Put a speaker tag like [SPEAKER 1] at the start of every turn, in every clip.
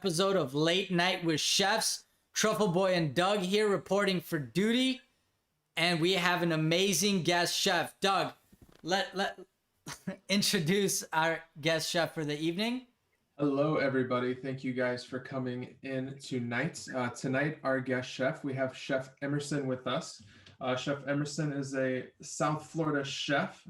[SPEAKER 1] Episode of Late Night with Chefs. Truffle Boy and Doug here reporting for duty, and we have an amazing guest chef. Doug, let introduce our guest chef for the evening.
[SPEAKER 2] Hello, everybody. Thank you guys for coming in tonight. Tonight, our guest chef, we have Chef Emerson with us. Chef Emerson is a South Florida chef,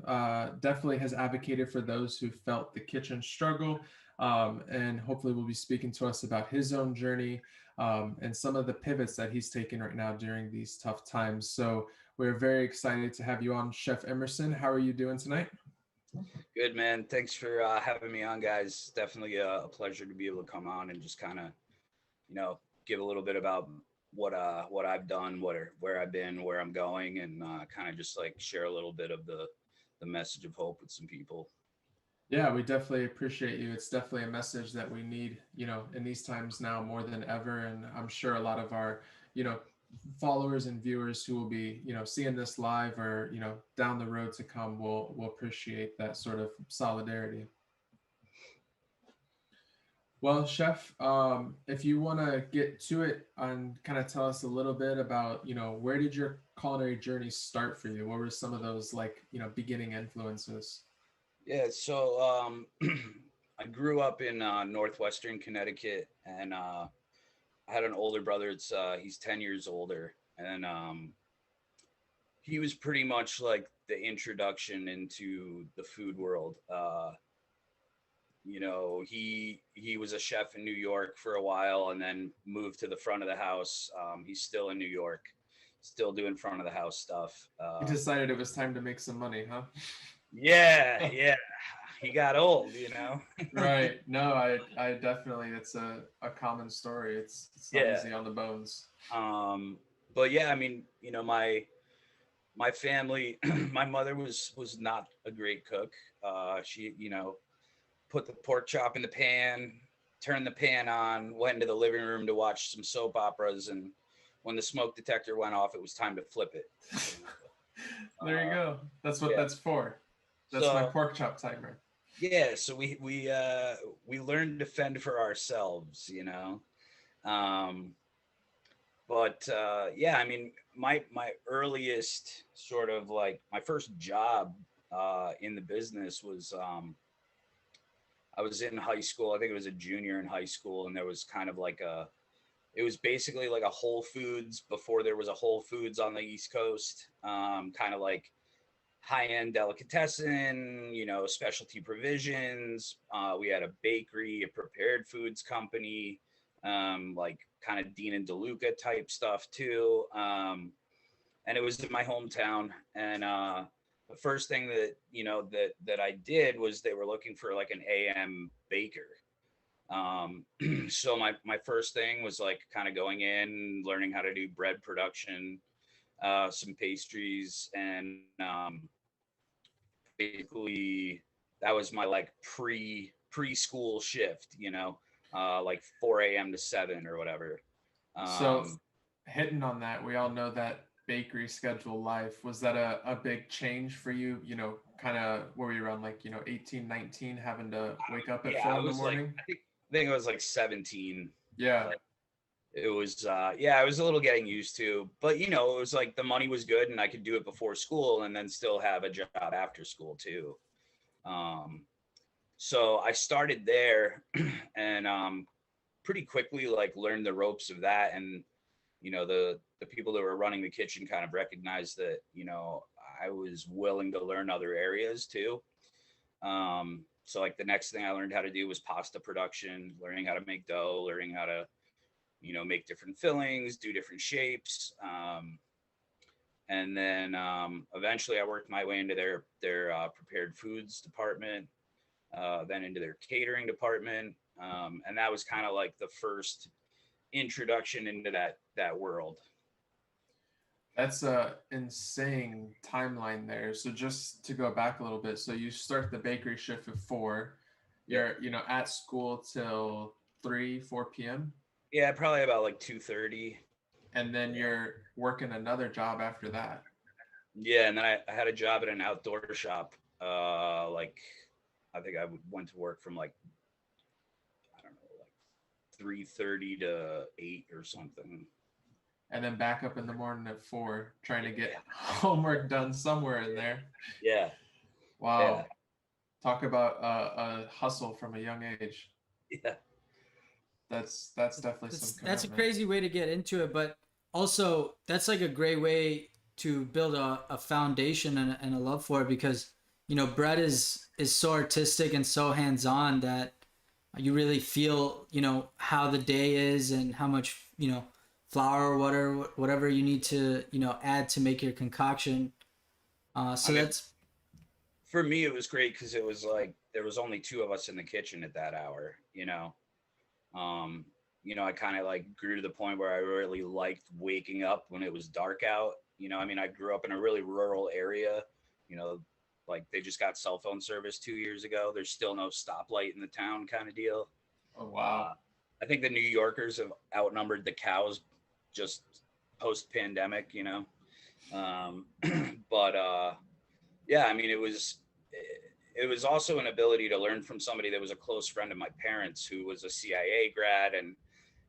[SPEAKER 2] definitely has advocated for those who felt the kitchen struggle, and hopefully will be speaking to us about his own journey and some of the pivots that he's taken right now during these tough times. So we're very excited to have you on, Chef Emerson. How are you doing tonight?
[SPEAKER 3] Good, man. Thanks for having me on, guys. Definitely a pleasure to be able to come on and just kind of, give a little bit about what I've done, where I've been, where I'm going, and kind of just like share a little bit of the message of hope with some people.
[SPEAKER 2] Yeah, we definitely appreciate you. It's definitely a message that we need, in these times now more than ever. And I'm sure a lot of our, you know, followers and viewers who will be, seeing this live or, down the road to come will appreciate that sort of solidarity. Well, Chef, if you want to get to it and kind of tell us a little bit about, where did your culinary journey start for you? What were some of those beginning influences?
[SPEAKER 3] Yeah, so I grew up in northwestern Connecticut, and I had an older brother. He's 10 years older, and he was pretty much like the introduction into the food world. He was a chef in New York for a while, and then moved to the front of the house. He's still in New York, still doing front of the house stuff.
[SPEAKER 2] You decided it was time to make some money, huh?
[SPEAKER 3] Yeah, he got old.
[SPEAKER 2] Right. No, I definitely, it's a common story. It's not
[SPEAKER 3] Yeah.
[SPEAKER 2] easy on the bones.
[SPEAKER 3] But yeah, I mean, my family, my mother was not a great cook. She, put the pork chop in the pan, turned the pan on, went into the living room to watch some soap operas, and when the smoke detector went off, it was time to flip it.
[SPEAKER 2] There you go. That's what
[SPEAKER 3] Yeah.
[SPEAKER 2] that's for. That's my
[SPEAKER 3] So
[SPEAKER 2] pork chop timer.
[SPEAKER 3] yeah, so we learned to fend for ourselves. Um, but yeah, I mean, my earliest sort of like my first job in the business was I was in high school. I think it was a junior in high school, and there was kind of like it was basically like a Whole Foods before there was a Whole Foods on the East Coast. Kind of like high-end delicatessen, specialty provisions. We had a bakery, a prepared foods company, like kind of Dean and DeLuca type stuff too. And it was in my hometown. And the first thing that I did was they were looking for like an AM baker. So my first thing was like kind of going in, learning how to do bread production, some pastries, and basically that was my like preschool shift, like 4 a.m. to 7 or whatever.
[SPEAKER 2] So
[SPEAKER 3] Um,
[SPEAKER 2] hitting on that, we all know that bakery schedule life. Was that a big change for you? Kind of were you around 18, 19, having to wake up at
[SPEAKER 3] yeah,
[SPEAKER 2] four
[SPEAKER 3] I
[SPEAKER 2] in the
[SPEAKER 3] was like,
[SPEAKER 2] morning?
[SPEAKER 3] I think I was like 17.
[SPEAKER 2] Yeah.
[SPEAKER 3] Like it was, yeah, I was a little getting used to, but it was like the money was good and I could do it before school and then still have a job after school too. Um, so I started there and pretty quickly like learned the ropes of that. And the people that were running the kitchen kind of recognized that I was willing to learn other areas too. So like the next thing I learned how to do was pasta production, learning how to make dough, learning how to make different fillings, do different shapes. And then eventually I worked my way into their prepared foods department, then into their catering department. And that was kind of like the first introduction into that world.
[SPEAKER 2] That's a insane timeline there. So just to go back a little bit, so you start the bakery shift at 4.
[SPEAKER 3] Yeah.
[SPEAKER 2] You're, at school till 3, 4 p.m.
[SPEAKER 3] Yeah, probably about like 2:30.
[SPEAKER 2] And then you're working another job after that.
[SPEAKER 3] Yeah, and then I had a job at an outdoor shop. Like I think I went to work from like I don't know, like 3:30 to 8 or something.
[SPEAKER 2] And then back up in the morning at 4, trying to get homework done somewhere in there.
[SPEAKER 3] Yeah.
[SPEAKER 2] Wow.
[SPEAKER 3] Yeah.
[SPEAKER 2] Talk about a hustle from a young age.
[SPEAKER 3] Yeah.
[SPEAKER 2] That's definitely some commitment.
[SPEAKER 1] That's a crazy way to get into it, but also that's like a great way to build a foundation and a love for it, because you know Brett is so artistic and so hands-on that you really feel, you know, how the day is and how much, you know, flour or whatever you need to, you know, add to make your concoction. So that's
[SPEAKER 3] for me, it was great because it was like there was only 2 of us in the kitchen at that hour, you know. You know, I kind of like grew to the point where I really liked waking up when it was dark out. You know, I mean, I grew up in a really rural area, you know, like they just got cell phone service 2 years ago. There's still no stoplight in the town kind of deal.
[SPEAKER 2] Oh, wow.
[SPEAKER 3] I think the New Yorkers have outnumbered the cows just post pandemic, you know. But yeah, I mean, it was also an ability to learn from somebody that was a close friend of my parents, who was a CIA grad and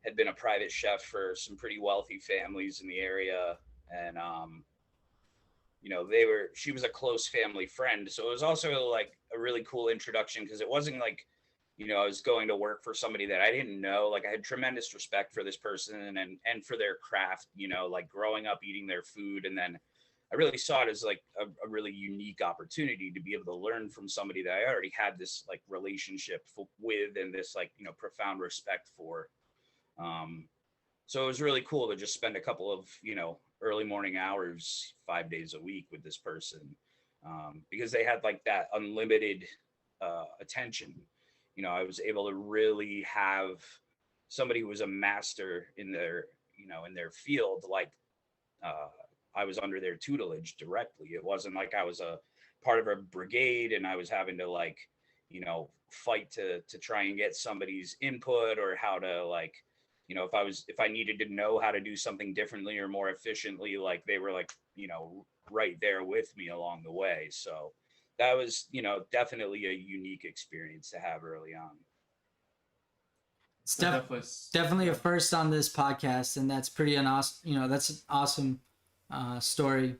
[SPEAKER 3] had been a private chef for some pretty wealthy families in the area. And, you know, she was a close family friend. So it was also like a really cool introduction, because it wasn't like, you know, I was going to work for somebody that I didn't know. Like I had tremendous respect for this person and for their craft, you know, like growing up eating their food. And then I really saw it as like a really unique opportunity to be able to learn from somebody that I already had this like relationship with and this like, you know, profound respect for. So it was really cool to just spend a couple of, you know, early morning hours, 5 days a week with this person, because they had like that unlimited attention. You know, I was able to really have somebody who was a master in their, you know, in their field, like I was under their tutelage directly. It wasn't like I was a part of a brigade and I was having to like, you know, fight to try and get somebody's input or how to like, you know, if I needed to know how to do something differently or more efficiently, like they were like, you know, right there with me along the way. So that was, you know, definitely a unique experience to have early on.
[SPEAKER 1] it's
[SPEAKER 2] So
[SPEAKER 1] definitely a first on this podcast, and that's pretty awesome. You know, that's an awesome story.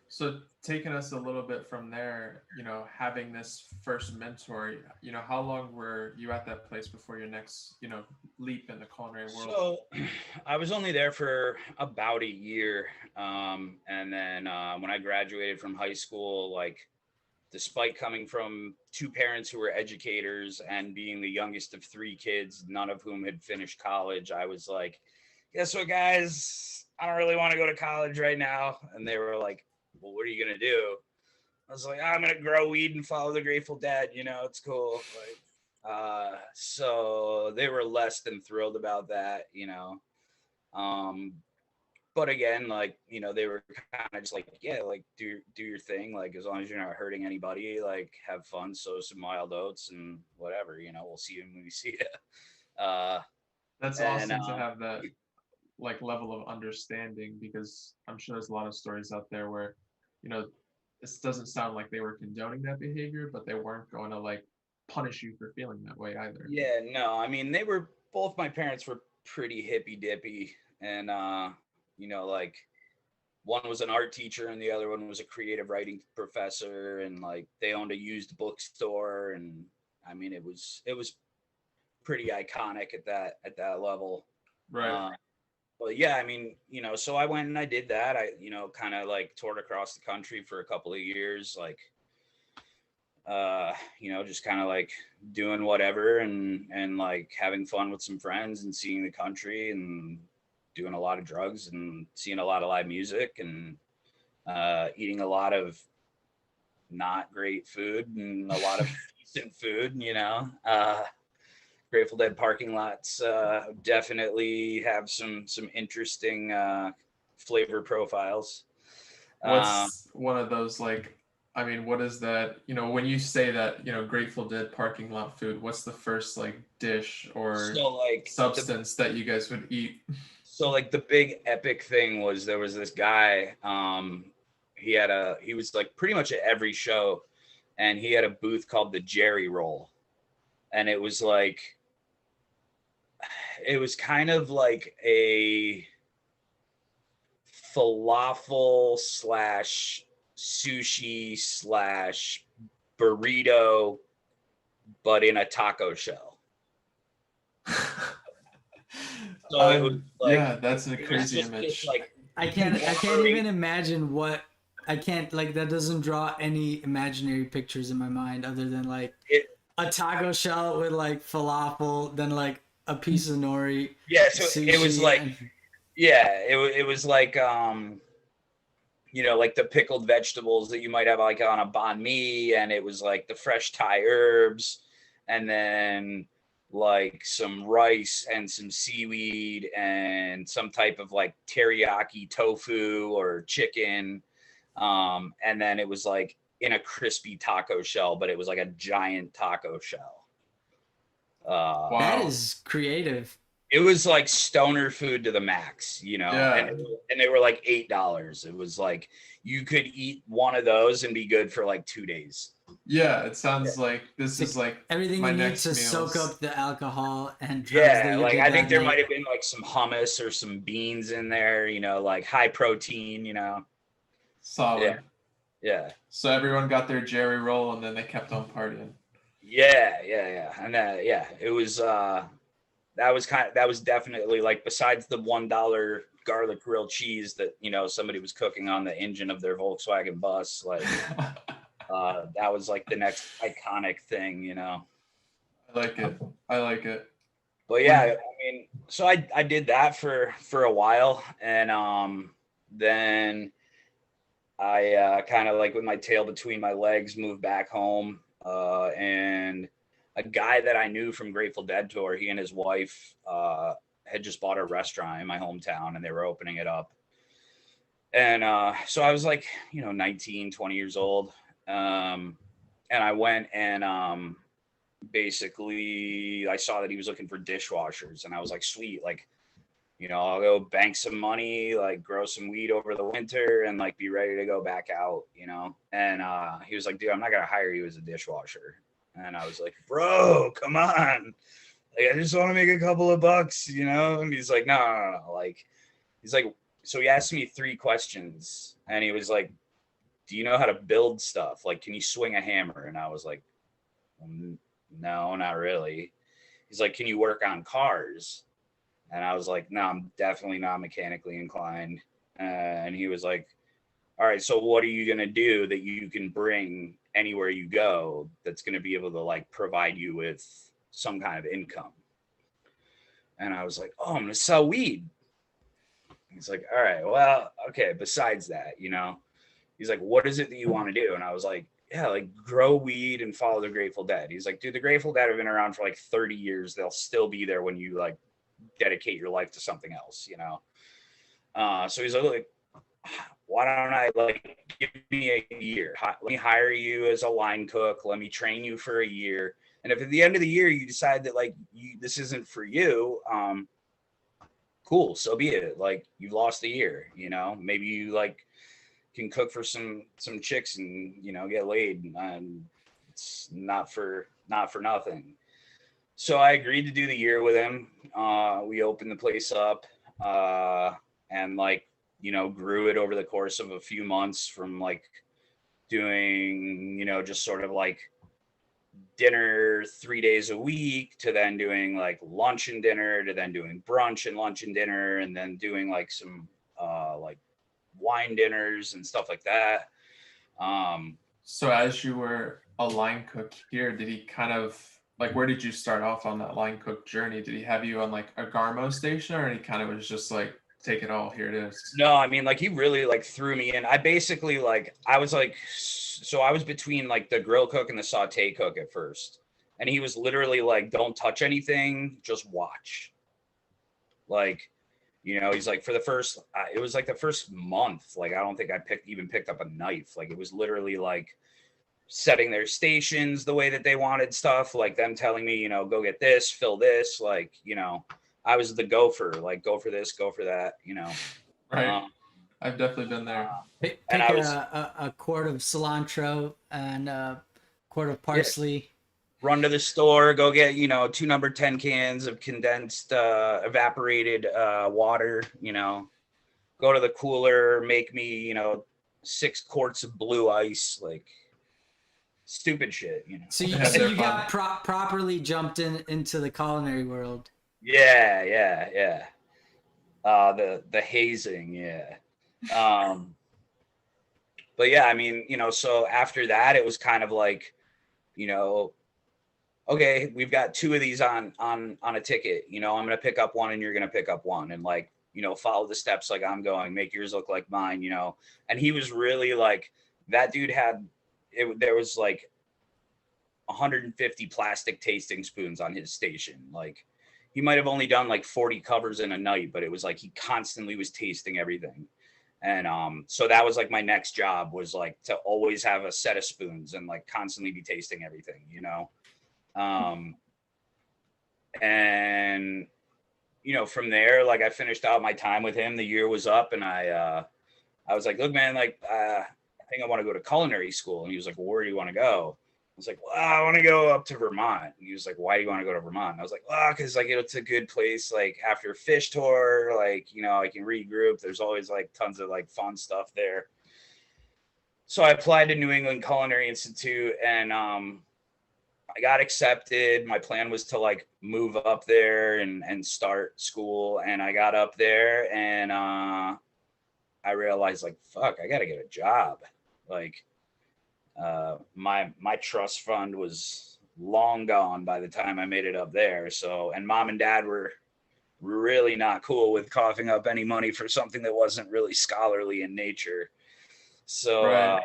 [SPEAKER 2] So taking us a little bit from there, you know, having this first mentor, you know, how long were you at that place before your next, you know, leap in the culinary world?
[SPEAKER 3] So I was only there for about a year. And then when I graduated from high school, like despite coming from 2 parents who were educators and being the youngest of 3 kids, none of whom had finished college, I was like, guess what, guys, I don't really want to go to college right now. And they were like, well, what are you going to do? I was like, I'm going to grow weed and follow the Grateful Dead. You know, it's cool. Like, so they were less than thrilled about that, you know. But again, like, you know, they were kind of just like, yeah, like do your thing. Like, as long as you're not hurting anybody, like have fun, sow some wild oats and whatever, you know, we'll see you when we see you.
[SPEAKER 2] That's awesome to have that like level of understanding, because I'm sure there's a lot of stories out there where, you know, this doesn't sound like they were condoning that behavior, but they weren't going to like punish you for feeling that way either.
[SPEAKER 3] Yeah, no, I mean, both my parents were pretty hippy dippy, and you know, like one was an art teacher and the other one was a creative writing professor, and like they owned a used bookstore, and I mean, it was pretty iconic at that level.
[SPEAKER 2] Right.
[SPEAKER 3] But yeah, I mean, you know, so I went and I did that. I, you know, kind of like toured across the country for a couple of years, like, you know, just kind of like doing whatever and like having fun with some friends and seeing the country and doing a lot of drugs and seeing a lot of live music and eating a lot of not great food and a lot of decent food, you know. Grateful Dead parking lots definitely have some interesting flavor profiles.
[SPEAKER 2] What's one of those like, I mean, what is that, you know, when you say that, you know, Grateful Dead parking lot food, what's the first like dish or
[SPEAKER 3] so like
[SPEAKER 2] substance that you guys would eat?
[SPEAKER 3] So like the big epic thing was there was this guy, he was like pretty much at every show, and he had a booth called the Jerry Roll. and it was kind of like a falafel slash sushi slash burrito, but in a taco shell. So it was like,
[SPEAKER 2] yeah, that's a
[SPEAKER 3] it was
[SPEAKER 2] crazy
[SPEAKER 3] just
[SPEAKER 2] image.
[SPEAKER 3] like
[SPEAKER 1] I can't even imagine what I can't like that doesn't draw any imaginary pictures in my mind other than like
[SPEAKER 3] it.
[SPEAKER 1] a taco shell with like falafel, then like a piece of nori,
[SPEAKER 3] Yeah, so it was
[SPEAKER 1] sushi,
[SPEAKER 3] like,
[SPEAKER 1] and
[SPEAKER 3] yeah, it was like like the pickled vegetables that you might have like on a banh mi, and it was like the fresh Thai herbs, and then like some rice and some seaweed and some type of like teriyaki tofu or chicken. And then it was like in a crispy taco shell, but it was like a giant taco shell.
[SPEAKER 2] Wow.
[SPEAKER 1] that is creative.
[SPEAKER 3] It was like stoner food to the max,
[SPEAKER 2] Yeah.
[SPEAKER 3] and they were like $8. It was like you could eat one of those and be good for like 2 days.
[SPEAKER 2] Yeah, it sounds like this is like
[SPEAKER 1] Everything
[SPEAKER 2] my
[SPEAKER 1] you need
[SPEAKER 2] next
[SPEAKER 1] to
[SPEAKER 2] meals.
[SPEAKER 1] soak up the alcohol and drugs that
[SPEAKER 3] Yeah,
[SPEAKER 1] you
[SPEAKER 3] like
[SPEAKER 1] did
[SPEAKER 3] I think
[SPEAKER 1] that
[SPEAKER 3] there
[SPEAKER 1] night.
[SPEAKER 3] might have been like some hummus or some beans in there, like high protein,
[SPEAKER 2] Solid.
[SPEAKER 3] Yeah.
[SPEAKER 2] So everyone got their Jerry roll and then they kept on partying.
[SPEAKER 3] Yeah. And it was that was definitely like, besides the $1 garlic grilled cheese that somebody was cooking on the engine of their Volkswagen bus, like that was like the next iconic thing.
[SPEAKER 2] I like it.
[SPEAKER 3] But yeah, I mean, so I did that for a while, and then I kind of like with my tail between my legs moved back home, and a guy that I knew from Grateful Dead tour, he and his wife had just bought a restaurant in my hometown, and they were opening it up. And so I was like, 19, 20 years old. And I went and basically I saw that he was looking for dishwashers, and I was like, sweet, like, I'll go bank some money, like grow some weed over the winter and like be ready to go back out, And he was like, dude, I'm not going to hire you as a dishwasher. And I was like, bro, come on. Like, I just want to make a couple of bucks, And he's like, no. Like, he's like, so he asked me 3 questions, and he was like, do you know how to build stuff? Like, can you swing a hammer? And I was like, no, not really. He's like, can you work on cars? And I was like, no, I'm definitely not mechanically inclined. And he was like, all right, so what are you going to do that you can bring anywhere you go that's going to be able to like provide you with some kind of income? And I was like, oh, I'm going to sell weed. He's like, all right, well, okay, besides that, he's like, what is it that you want to do? And I was like, yeah, like grow weed and follow the Grateful Dead. He's like, dude, the Grateful Dead have been around for like 30 years. They'll still be there when you like dedicate your life to something else, So he's like, why don't I like give me a year? Let me hire you as a line cook. Let me train you for a year. And if at the end of the year you decide that like this isn't for you, cool, so be it. Like, you lost a year, maybe you like can cook for some chicks and get laid, and it's not for nothing. So I agreed to do the year with him. We opened the place up, and like grew it over the course of a few months, from like doing just sort of like dinner 3 days a week, to then doing like lunch and dinner, to then doing brunch and lunch and dinner, and then doing like some like wine dinners and stuff like that.
[SPEAKER 2] So as you were a line cook here, did he kind of like, where did you start off on that line cook journey? Did he have you on like a Garmo station, or he kind of was just like, take it all, here it is?
[SPEAKER 3] No, I mean, like, he really like threw me in. I basically like, I was like, so I was between like the grill cook and the saute cook at first. And he was literally like, don't touch anything, just watch. Like, he's like, for the first, it was like the first month, like, I don't think I picked up a knife. Like, it was literally like setting their stations the way that they wanted stuff, like them telling me, go get this, fill this, like, I was the gopher, like, go for this, go for that,
[SPEAKER 2] Right. I've definitely been there.
[SPEAKER 1] Pick
[SPEAKER 3] And I was,
[SPEAKER 1] a quart of cilantro and a quart of parsley,
[SPEAKER 3] run to the store, go get, 2 number 10 cans of condensed, evaporated water, go to the cooler, make me, 6 quarts of blue ice, like stupid shit,
[SPEAKER 1] So
[SPEAKER 2] Yeah,
[SPEAKER 1] so
[SPEAKER 2] they're
[SPEAKER 1] you
[SPEAKER 2] fun.
[SPEAKER 1] got properly jumped into the culinary world.
[SPEAKER 3] Yeah. The hazing, yeah. Um, but yeah, I mean, so after that, it was kind of like, you know, okay, we've got 2 of these on a ticket. I'm gonna pick up one, and you're gonna pick up one, and like, follow the steps like I'm going. Make yours look like mine. And he was really like that dude had it. There was like 150 plastic tasting spoons on his station. Like he might have only done like 40 covers in a night, but it was like he constantly was tasting everything. And so that was like my next job, was like to always have a set of spoons and like constantly be tasting everything, um and from there, like I finished out my time with him. The year was up, and I was like, look, man, like I think I want to go to culinary school. And he was like, well, where do you want to go? I was like, well, I want to go up to Vermont. And he was like, why do you want to go to Vermont? And I was like, well, because like it's a good place. Like after a fish tour, like I can regroup. There's always like tons of like fun stuff there. So I applied to New England Culinary Institute, and I got accepted. My plan was to like move up there and start school. And I got up there, and I realized like, fuck, I got to get a job. Like my trust fund was long gone by the time I made it up there. So, and mom and dad were really not cool with coughing up any money for something that wasn't really scholarly in nature. So,
[SPEAKER 2] Right.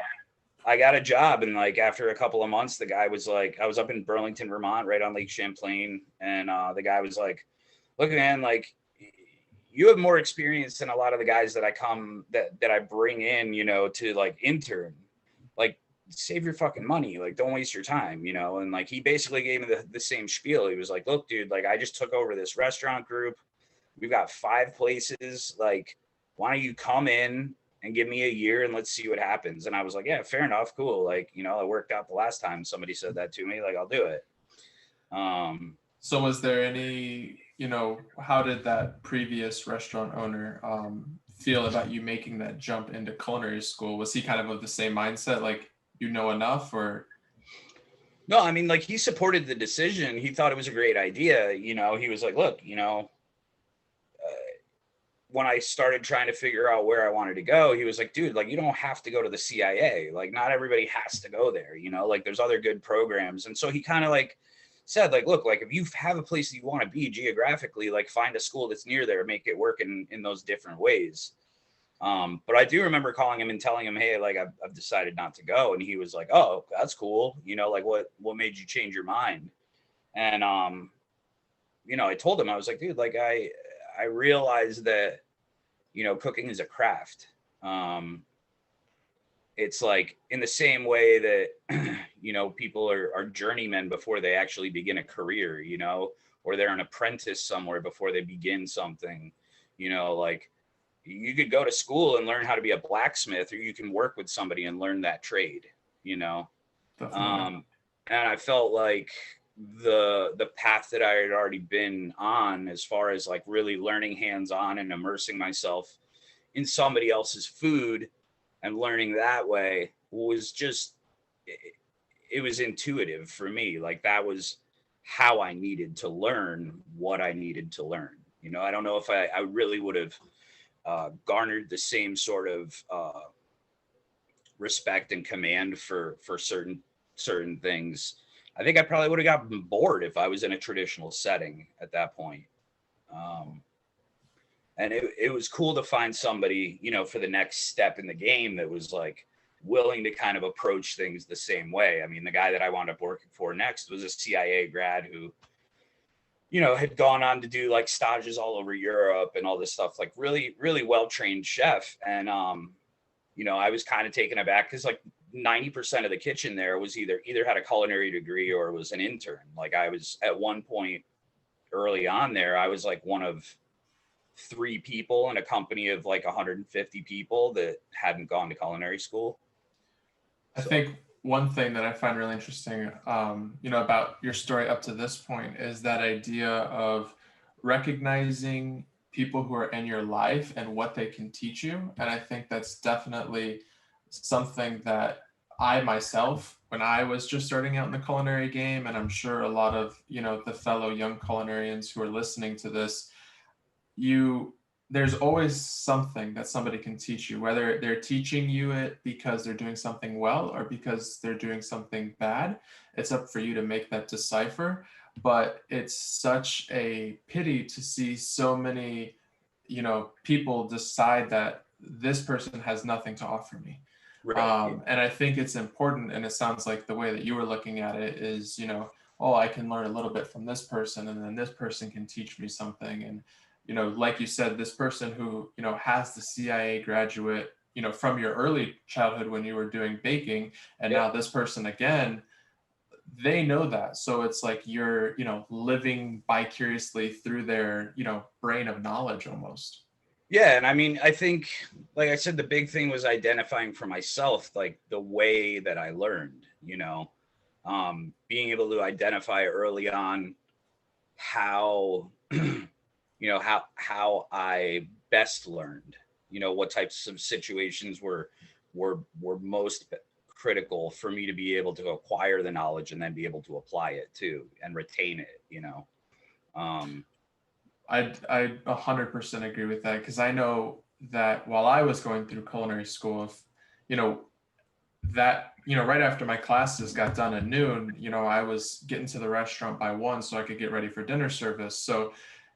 [SPEAKER 3] I got a job, and like after a couple of months, the guy was like, I was up in Burlington, Vermont, right on Lake Champlain, and the guy was like, "Look, man, like you have more experience than a lot of the guys that I bring in, to like intern. Like, save your fucking money. Like, don't waste your time, And like he basically gave me the same spiel. He was like, "Look, dude, like I just took over this restaurant group. We've got 5 places. Like, why don't you come in and give me a year, and let's see what happens?" And I was like, yeah, fair enough. Cool. Like, it worked out the last time somebody said that to me, like, I'll do it.
[SPEAKER 2] So was there any, how did that previous restaurant owner feel about you making that jump into culinary school? Was he kind of the same mindset, like you know enough, or?
[SPEAKER 3] No, I mean, like he supported the decision. He thought it was a great idea. He was like, look, when I started trying to figure out where I wanted to go, he was like, dude, like you don't have to go to the CIA. Like not everybody has to go there, like there's other good programs. And so he kind of like said, like, look, like if you have a place that you want to be geographically, like find a school that's near there, make it work in those different ways. But I do remember calling him and telling him, hey, like I've decided not to go. And he was like, oh, that's cool. Like what made you change your mind? And, I told him, I was like, dude, like I realized that, cooking is a craft. It's like in the same way that, people are journeymen before they actually begin a career, or they're an apprentice somewhere before they begin something, like you could go to school and learn how to be a blacksmith, or you can work with somebody and learn that trade,
[SPEAKER 2] Definitely.
[SPEAKER 3] And I felt like the path that I had already been on, as far as like really learning hands-on and immersing myself in somebody else's food and learning that way, was just it was intuitive for me. Like that was how I needed to learn what I needed to learn. I don't know if I really would have garnered the same sort of respect and command for certain things. I think I probably would have gotten bored if I was in a traditional setting at that point. And it was cool to find somebody, for the next step in the game that was like willing to kind of approach things the same way. I mean, the guy that I wound up working for next was a CIA grad who, had gone on to do like stages all over Europe and all this stuff, like really, really well-trained chef. And, I was kind of taken aback because like 90% of the kitchen there was either had a culinary degree or was an intern. Like I was at one point early on there, I was like one of 3 people in a company of like 150 people that hadn't gone to culinary school.
[SPEAKER 2] I think one thing that I find really interesting, about your story up to this point is that idea of recognizing people who are in your life and what they can teach you. And I think that's definitely something that I myself, when I was just starting out in the culinary game, and I'm sure a lot of, the fellow young culinarians who are listening to this, you there's always something that somebody can teach you, whether they're teaching you it because they're doing something well or because they're doing something bad. It's up for you to make that decipher. But it's such a pity to see so many, people decide that this person has nothing to offer me.
[SPEAKER 3] Right.
[SPEAKER 2] And I think it's important, and it sounds like the way that you were looking at it is, oh, I can learn a little bit from this person, and then this person can teach me something. And like you said, this person who, has the CIA graduate, from your early childhood when you were doing baking, and
[SPEAKER 3] Yeah.
[SPEAKER 2] now this person again, they know that. So it's like you're, living vicariously through their, brain of knowledge almost.
[SPEAKER 3] Yeah. And I mean, I think, like I said, the big thing was identifying for myself, like the way that I learned, being able to identify early on how, how I best learned, what types of situations were most critical for me to be able to acquire the knowledge and then be able to apply it too and retain it. Um,
[SPEAKER 2] I 100% agree with that, because I know that while I was going through culinary school, if, you know, right after my classes got done at noon, I was getting to the restaurant by 1 so I could get ready for dinner service. So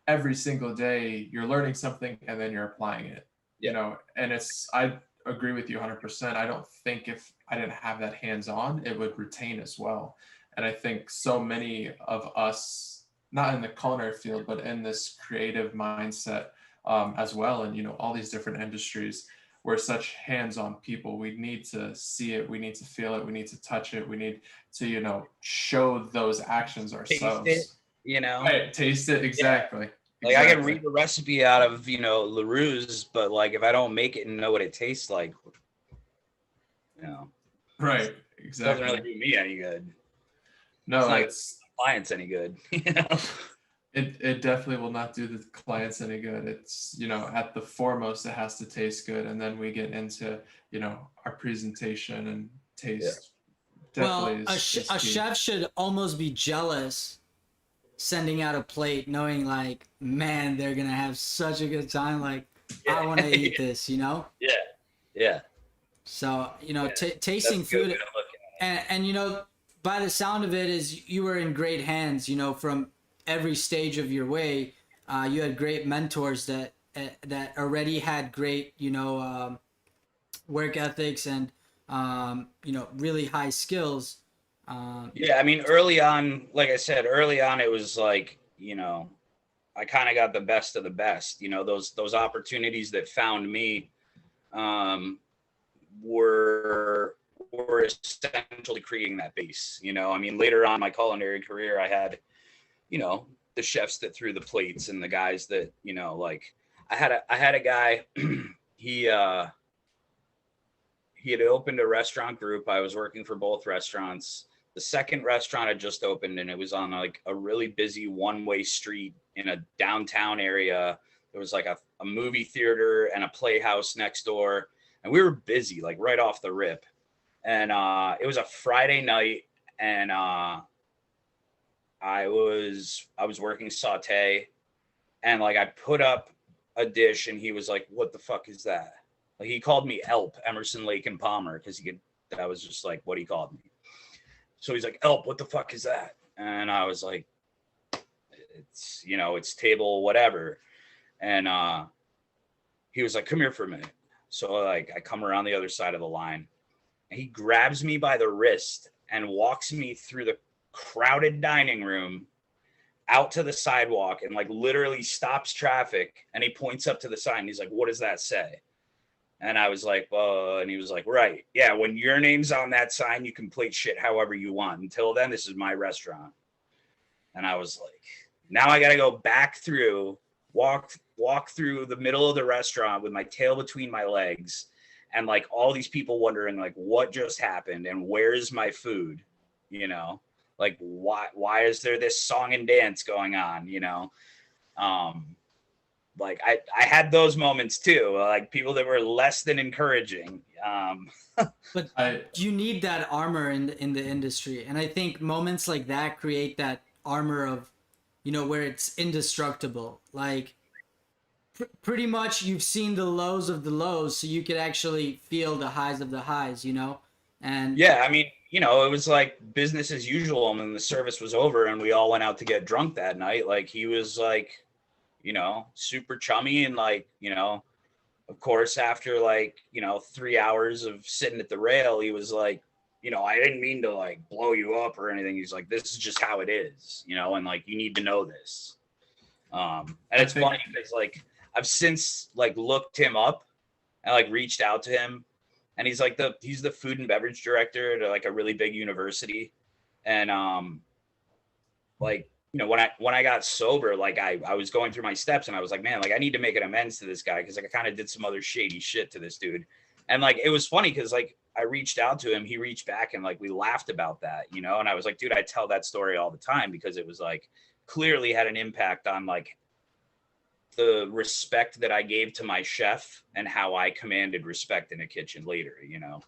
[SPEAKER 2] every single day you're learning something and then you're applying it, and I agree with you 100%. I don't think if I didn't have that hands-on, it would retain as well. And I think so many of us, not in the culinary field, but in this creative mindset, as well, and all these different industries, we're such hands-on people. We need to see it, we need to feel it, we need to touch it, we need to show those actions
[SPEAKER 3] taste it,
[SPEAKER 2] ourselves.
[SPEAKER 3] you know.
[SPEAKER 2] Right, taste it. Exactly.
[SPEAKER 3] Like I can
[SPEAKER 2] Exactly.
[SPEAKER 3] read the recipe out of, LaRue's, but like if I don't make it and know what it tastes like,
[SPEAKER 2] Right,
[SPEAKER 3] it doesn't
[SPEAKER 2] exactly.
[SPEAKER 3] really do me any good.
[SPEAKER 2] No,
[SPEAKER 3] not
[SPEAKER 2] it's
[SPEAKER 3] clients any good.
[SPEAKER 2] it definitely will not do the clients any good. It's, at the foremost, it has to taste good, and then we get into, our presentation and taste. Definitely
[SPEAKER 1] Well, a
[SPEAKER 2] is key.
[SPEAKER 1] chef should almost be jealous sending out a plate knowing like, man, they're gonna have such a good time, like, I want to eat this.
[SPEAKER 3] Yeah.
[SPEAKER 1] So tasting food, and by the sound of it is you were in great hands, from every stage of your way. You had great mentors that already had great work ethics and really high skills.
[SPEAKER 3] Yeah, I mean, early on, like I said, early on, it was like, I kind of got the best of the best. Those opportunities that found me, were essential to creating that base. I mean, later on in my culinary career, I had, the chefs that threw the plates and the guys that, like I had a guy, he had opened a restaurant group. I was working for both restaurants. The second restaurant had just opened, and it was on like a really busy one-way street in a downtown area. There was like a movie theater and a playhouse next door, and we were busy, like right off the rip. And it was a Friday night, and I was working saute, and like I put up a dish, and he was like, "What the fuck is that?" Like he called me Elp, Emerson, Lake and Palmer, because that was just like what he called me. So he's like, "Elp, what the fuck is that?" And I was like, it's table whatever. And he was like, "Come here for a minute." So like I come around the other side of the line, and he grabs me by the wrist and walks me through the crowded dining room out to the sidewalk, and like literally stops traffic, and he points up to the sign. He's like, "What does that say?" And I was like, and he was like, "Right. Yeah, when your name's on that sign, you can plate shit however you want. Until then, this is my restaurant." And I was like, now I got to go back through, walk through the middle of the restaurant with my tail between my legs and like all these people wondering like what just happened and where's my food, you know, like why is there this song and dance going on, you know? Like I had those moments too, like people that were less than encouraging.
[SPEAKER 1] But you need that armor in the industry, and I think moments like that create that armor of, you know, where it's indestructible. Like pretty much you've seen the lows of the lows, so you could actually feel the highs of the highs, you know. And
[SPEAKER 3] Yeah, I mean, you know, it was like business as usual, and then the service was over and we all went out to get drunk that night. Like he was like, you know, super chummy, and like, you know, of course, after like, you know, 3 hours of sitting at the rail, he was like, you know, I didn't mean to like blow you up or anything. He's like, this is just how it is, you know, and like, you need to know this. And it's funny because like, I've since like looked him up and like reached out to him, and he's the food and beverage director at like a really big university. And, like, you know, when I got sober, like I was going through my steps and I was like, man, like I need to make an amends to this guy, because like I kind of did some other shady shit to this dude. And like it was funny because like I reached out to him, he reached back, and like we laughed about that, you know. And I was like, dude, I tell that story all the time because it was like clearly had an impact on like the respect that I gave to my chef and how I commanded respect in a kitchen later, you know.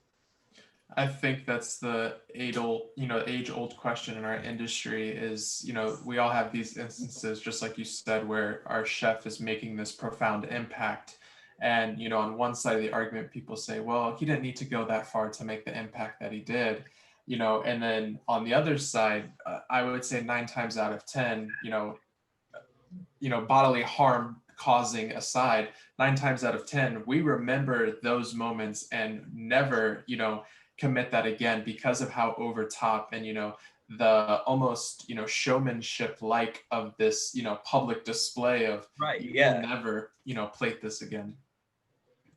[SPEAKER 2] I think that's the age-old question in our industry is, you know, we all have these instances, just like you said, where our chef is making this profound impact. And, you know, on one side of the argument, people say, well, he didn't need to go that far to make the impact that he did, you know. And then on the other side, I would say 9 times out of 10, bodily harm causing aside, 9 times out of 10, we remember those moments and never, you know, commit that again because of how over top and, you know, the almost, you know, showmanship like of this, you know, public display of,
[SPEAKER 3] Right.
[SPEAKER 2] you
[SPEAKER 3] Yeah.
[SPEAKER 2] will never, you know, plate this again.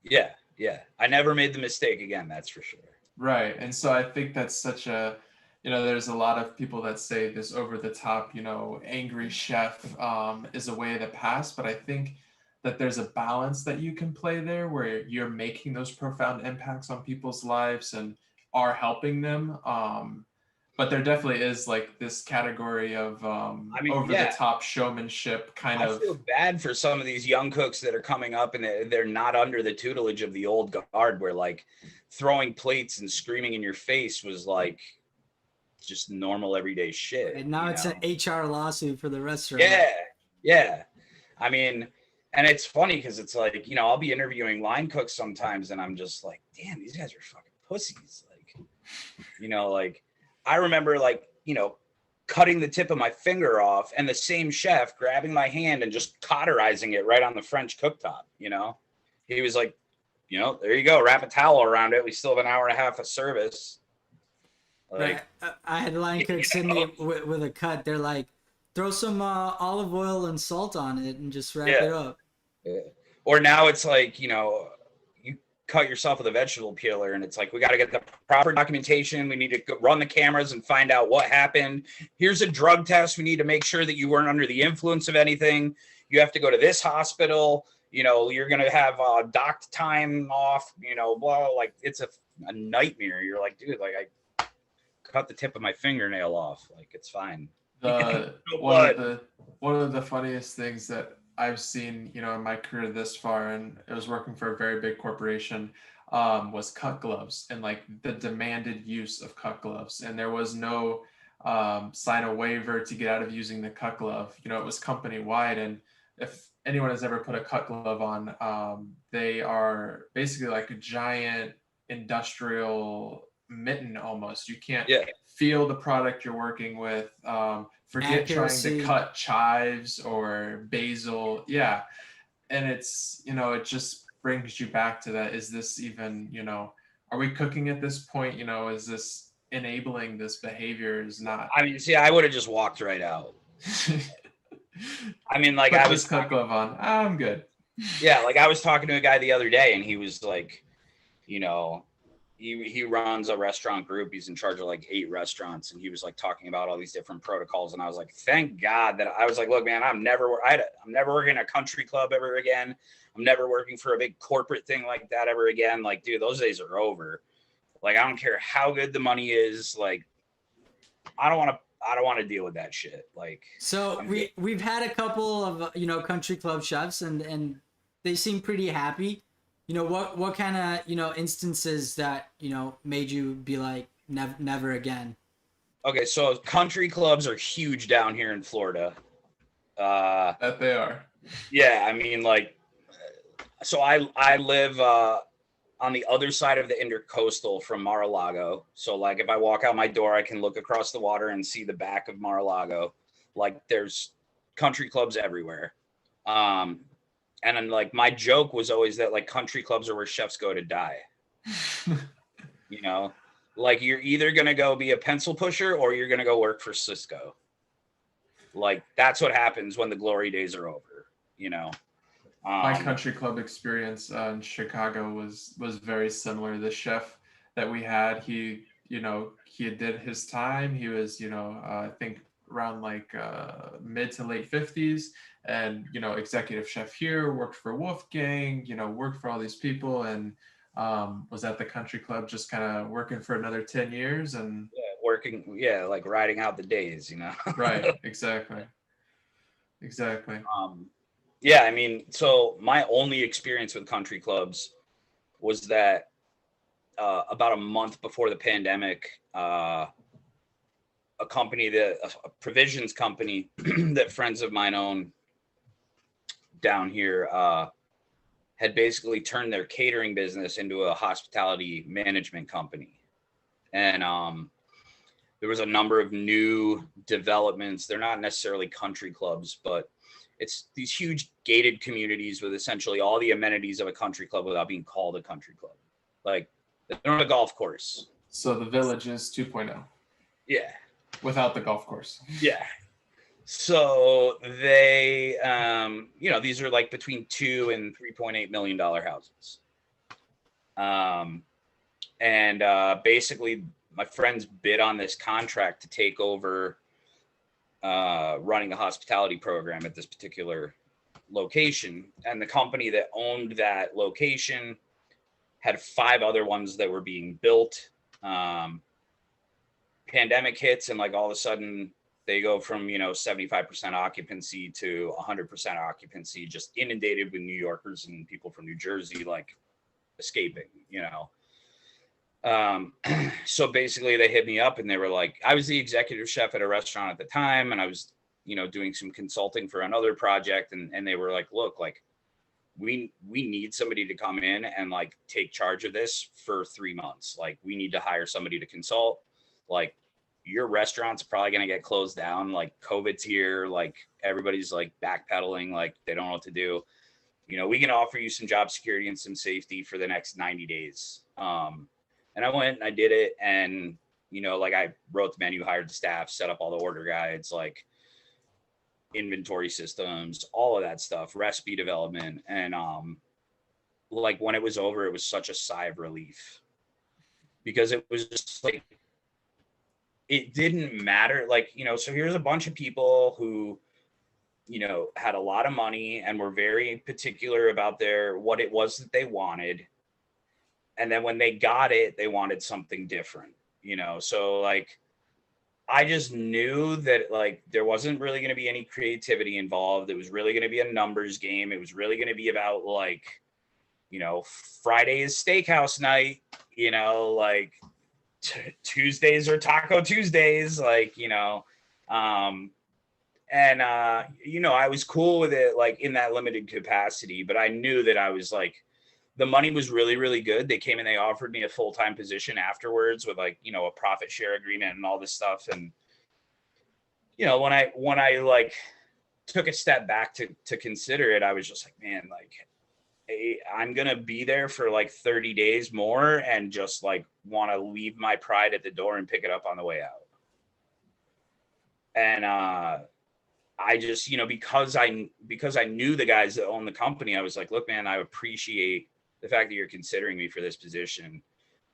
[SPEAKER 3] Yeah. Yeah. I never made the mistake again. That's for sure.
[SPEAKER 2] Right. And so I think that's such a, you know, there's a lot of people that say this over the top, you know, angry chef is a way of the past. But I think that there's a balance that you can play there where you're making those profound impacts on people's lives and are helping them. But there definitely is like this category of
[SPEAKER 3] I mean,
[SPEAKER 2] over the top showmanship kind
[SPEAKER 3] I
[SPEAKER 2] of.
[SPEAKER 3] feel bad for some of these young cooks that are coming up and they're not under the tutelage of the old guard, where like throwing plates and screaming in your face was like just normal everyday shit.
[SPEAKER 1] and now it's
[SPEAKER 3] know?
[SPEAKER 1] an HR lawsuit for the restaurant.
[SPEAKER 3] Yeah. Yeah. I mean, and it's funny because it's like, you know, I'll be interviewing line cooks sometimes and I'm just like, damn, these guys are fucking pussies. Like, you know, like I remember like, you know, cutting the tip of my finger off and the same chef grabbing my hand and just cauterizing it right on the French cooktop, you know. He was like, you know, there you go, wrap a towel around it. We still have an hour and a half of service. Like,
[SPEAKER 1] I had line cooks send me with a cut. They're like, throw some olive oil and salt on it and just wrap it up.
[SPEAKER 3] Yeah. Or now it's like, you know, you cut yourself with a vegetable peeler and it's like, we got to get the proper documentation. We need to run the cameras and find out what happened. Here's a drug test. We need to make sure that you weren't under the influence of anything. You have to go to this hospital. You know, you're going to have docked time off, you know, blah, like it's a nightmare. You're like, dude, like I cut the tip of my fingernail off. Like, it's fine.
[SPEAKER 2] One of the funniest things that I've seen, you know, in my career this far, and it was working for a very big corporation, was cut gloves and like the demanded use of cut gloves. And there was no sign a waiver to get out of using the cut glove. You know, it was company wide. And if anyone has ever put a cut glove on, they are basically like a giant industrial mitten almost. You can't feel the product you're working with. Forget
[SPEAKER 1] Accuracy.
[SPEAKER 2] trying to cut chives or basil. Yeah. And it's, you know, it just brings you back to that. Is this even, you know, are we cooking at this point? You know, is this enabling this behavior? Is not.
[SPEAKER 3] I mean, see, I would have just walked right out. I mean, like,
[SPEAKER 2] I was cut glove on. I'm good.
[SPEAKER 3] Yeah, like I was talking to a guy the other day and he was like, you know, he runs a restaurant group. He's in charge of like 8 restaurants, and he was like talking about all these different protocols. And I was like, thank God that I was like, look, man, I'm never working a country club ever again. I'm never working for a big corporate thing like that ever again. Like, dude, those days are over. Like, I don't care how good the money is. Like, I don't want to deal with that shit. Like,
[SPEAKER 1] So we've had a couple of country club chefs, and they seem pretty happy. What kind of instances that made you be like never again?
[SPEAKER 3] Okay, so country clubs are huge down here in Florida.
[SPEAKER 2] That they are.
[SPEAKER 3] Yeah, I mean, like, so I live on the other side of the intercoastal from Mar-a-Lago. So like if I walk out my door, I can look across the water and see the back of Mar-a-Lago. Like there's country clubs everywhere. And then like my joke was always that like country clubs are where chefs go to die. Like you're either going to go be a pencil pusher or you're going to go work for Cisco. Like that's what happens when the glory days are over,
[SPEAKER 2] My country club experience in Chicago was very similar. The chef that we had, he did his time. He was, I think around like mid to late 50s, and executive chef here, worked for Wolfgang, worked for all these people, and was at the country club just kind of working for another 10 years and
[SPEAKER 3] like riding out the days,
[SPEAKER 2] Right, exactly.
[SPEAKER 3] Yeah, I mean, so my only experience with country clubs was that about a month before the pandemic, a provisions company that friends of mine own down here had basically turned their catering business into a hospitality management company. And there was a number of new developments. They're not necessarily country clubs, but it's these huge gated communities with essentially all the amenities of a country club without being called a country club. Like they're on a golf course.
[SPEAKER 2] So the Village is 2.0.
[SPEAKER 3] Yeah.
[SPEAKER 2] Without the golf course.
[SPEAKER 3] Yeah. So they, these are like between $2 and $3.8 million houses. And basically my friends bid on this contract to take over running a hospitality program at this particular location. And the company that owned that location had 5 other ones that were being built. Pandemic hits, and like all of a sudden they go from 75% occupancy to 100% occupancy, just inundated with New Yorkers and people from New Jersey like escaping. So basically they hit me up and they were like, I was the executive chef at a restaurant at the time, and I was doing some consulting for another project, and they were like, look, like we need somebody to come in and like take charge of this for 3 months. Like we need to hire somebody to consult. Like your restaurant's probably going to get closed down. Like COVID's here. Like everybody's like backpedaling. Like they don't know what to do. We can offer you some job security and some safety for the next 90 days. And I went and I did it. And, like I wrote the menu, hired the staff, set up all the order guides, like inventory systems, all of that stuff, recipe development. And like when it was over, it was such a sigh of relief, because it was just like, it didn't matter. Like, so here's a bunch of people who, had a lot of money and were very particular about what it was that they wanted. And then when they got it, they wanted something different, so like, I just knew that like there wasn't really going to be any creativity involved. It was really going to be a numbers game. It was really going to be about like, Friday is steakhouse night, like Tuesdays are Taco Tuesdays, like, and I was cool with it, like in that limited capacity, but I knew that I was like, the money was really, really good. They came and they offered me a full-time position afterwards with like, a profit share agreement and all this stuff. And, when I like took a step back to consider it, I was just like, man, like, hey, I'm going to be there for like 30 days more and just like want to leave my pride at the door and pick it up on the way out. And, I just, because I knew the guys that own the company, I was like, look, man, I appreciate the fact that you're considering me for this position.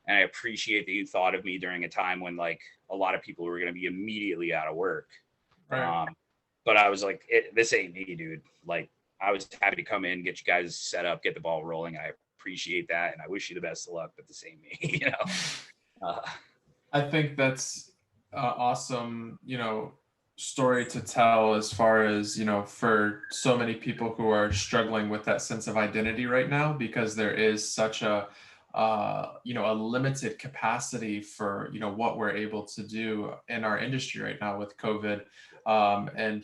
[SPEAKER 3] And I appreciate that you thought of me during a time when like a lot of people were going to be immediately out of work.
[SPEAKER 2] Right.
[SPEAKER 3] But I was like, this ain't me, dude. Like, I was happy to come in, get you guys set up, get the ball rolling. I appreciate that, and I wish you the best of luck. But this ain't me, you know.
[SPEAKER 2] I think that's awesome, story to tell as far as, for so many people who are struggling with that sense of identity right now, because there is such a limited capacity for, what we're able to do in our industry right now with COVID. And,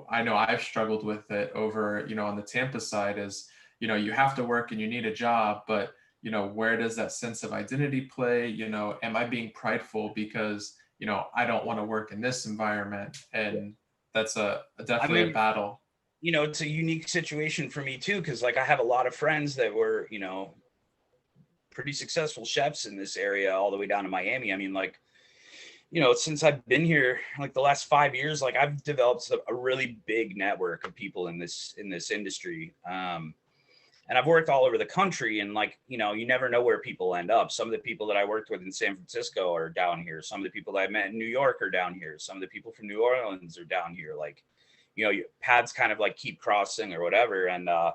[SPEAKER 2] I know I've struggled with it over, on the Tampa side is, you have to work and you need a job, but where does that sense of identity play? Am I being prideful because, I don't want to work in this environment? And that's definitely a battle.
[SPEAKER 3] It's a unique situation for me too, because like I have a lot of friends that were, pretty successful chefs in this area all the way down to Miami. I mean, like, since I've been here, like the last 5 years, like I've developed a really big network of people in this industry. And I've worked all over the country, and like, you never know where people end up. Some of the people that I worked with in San Francisco are down here. Some of the people that I met in New York are down here. Some of the people from New Orleans are down here. Like, your paths kind of like keep crossing or whatever. And I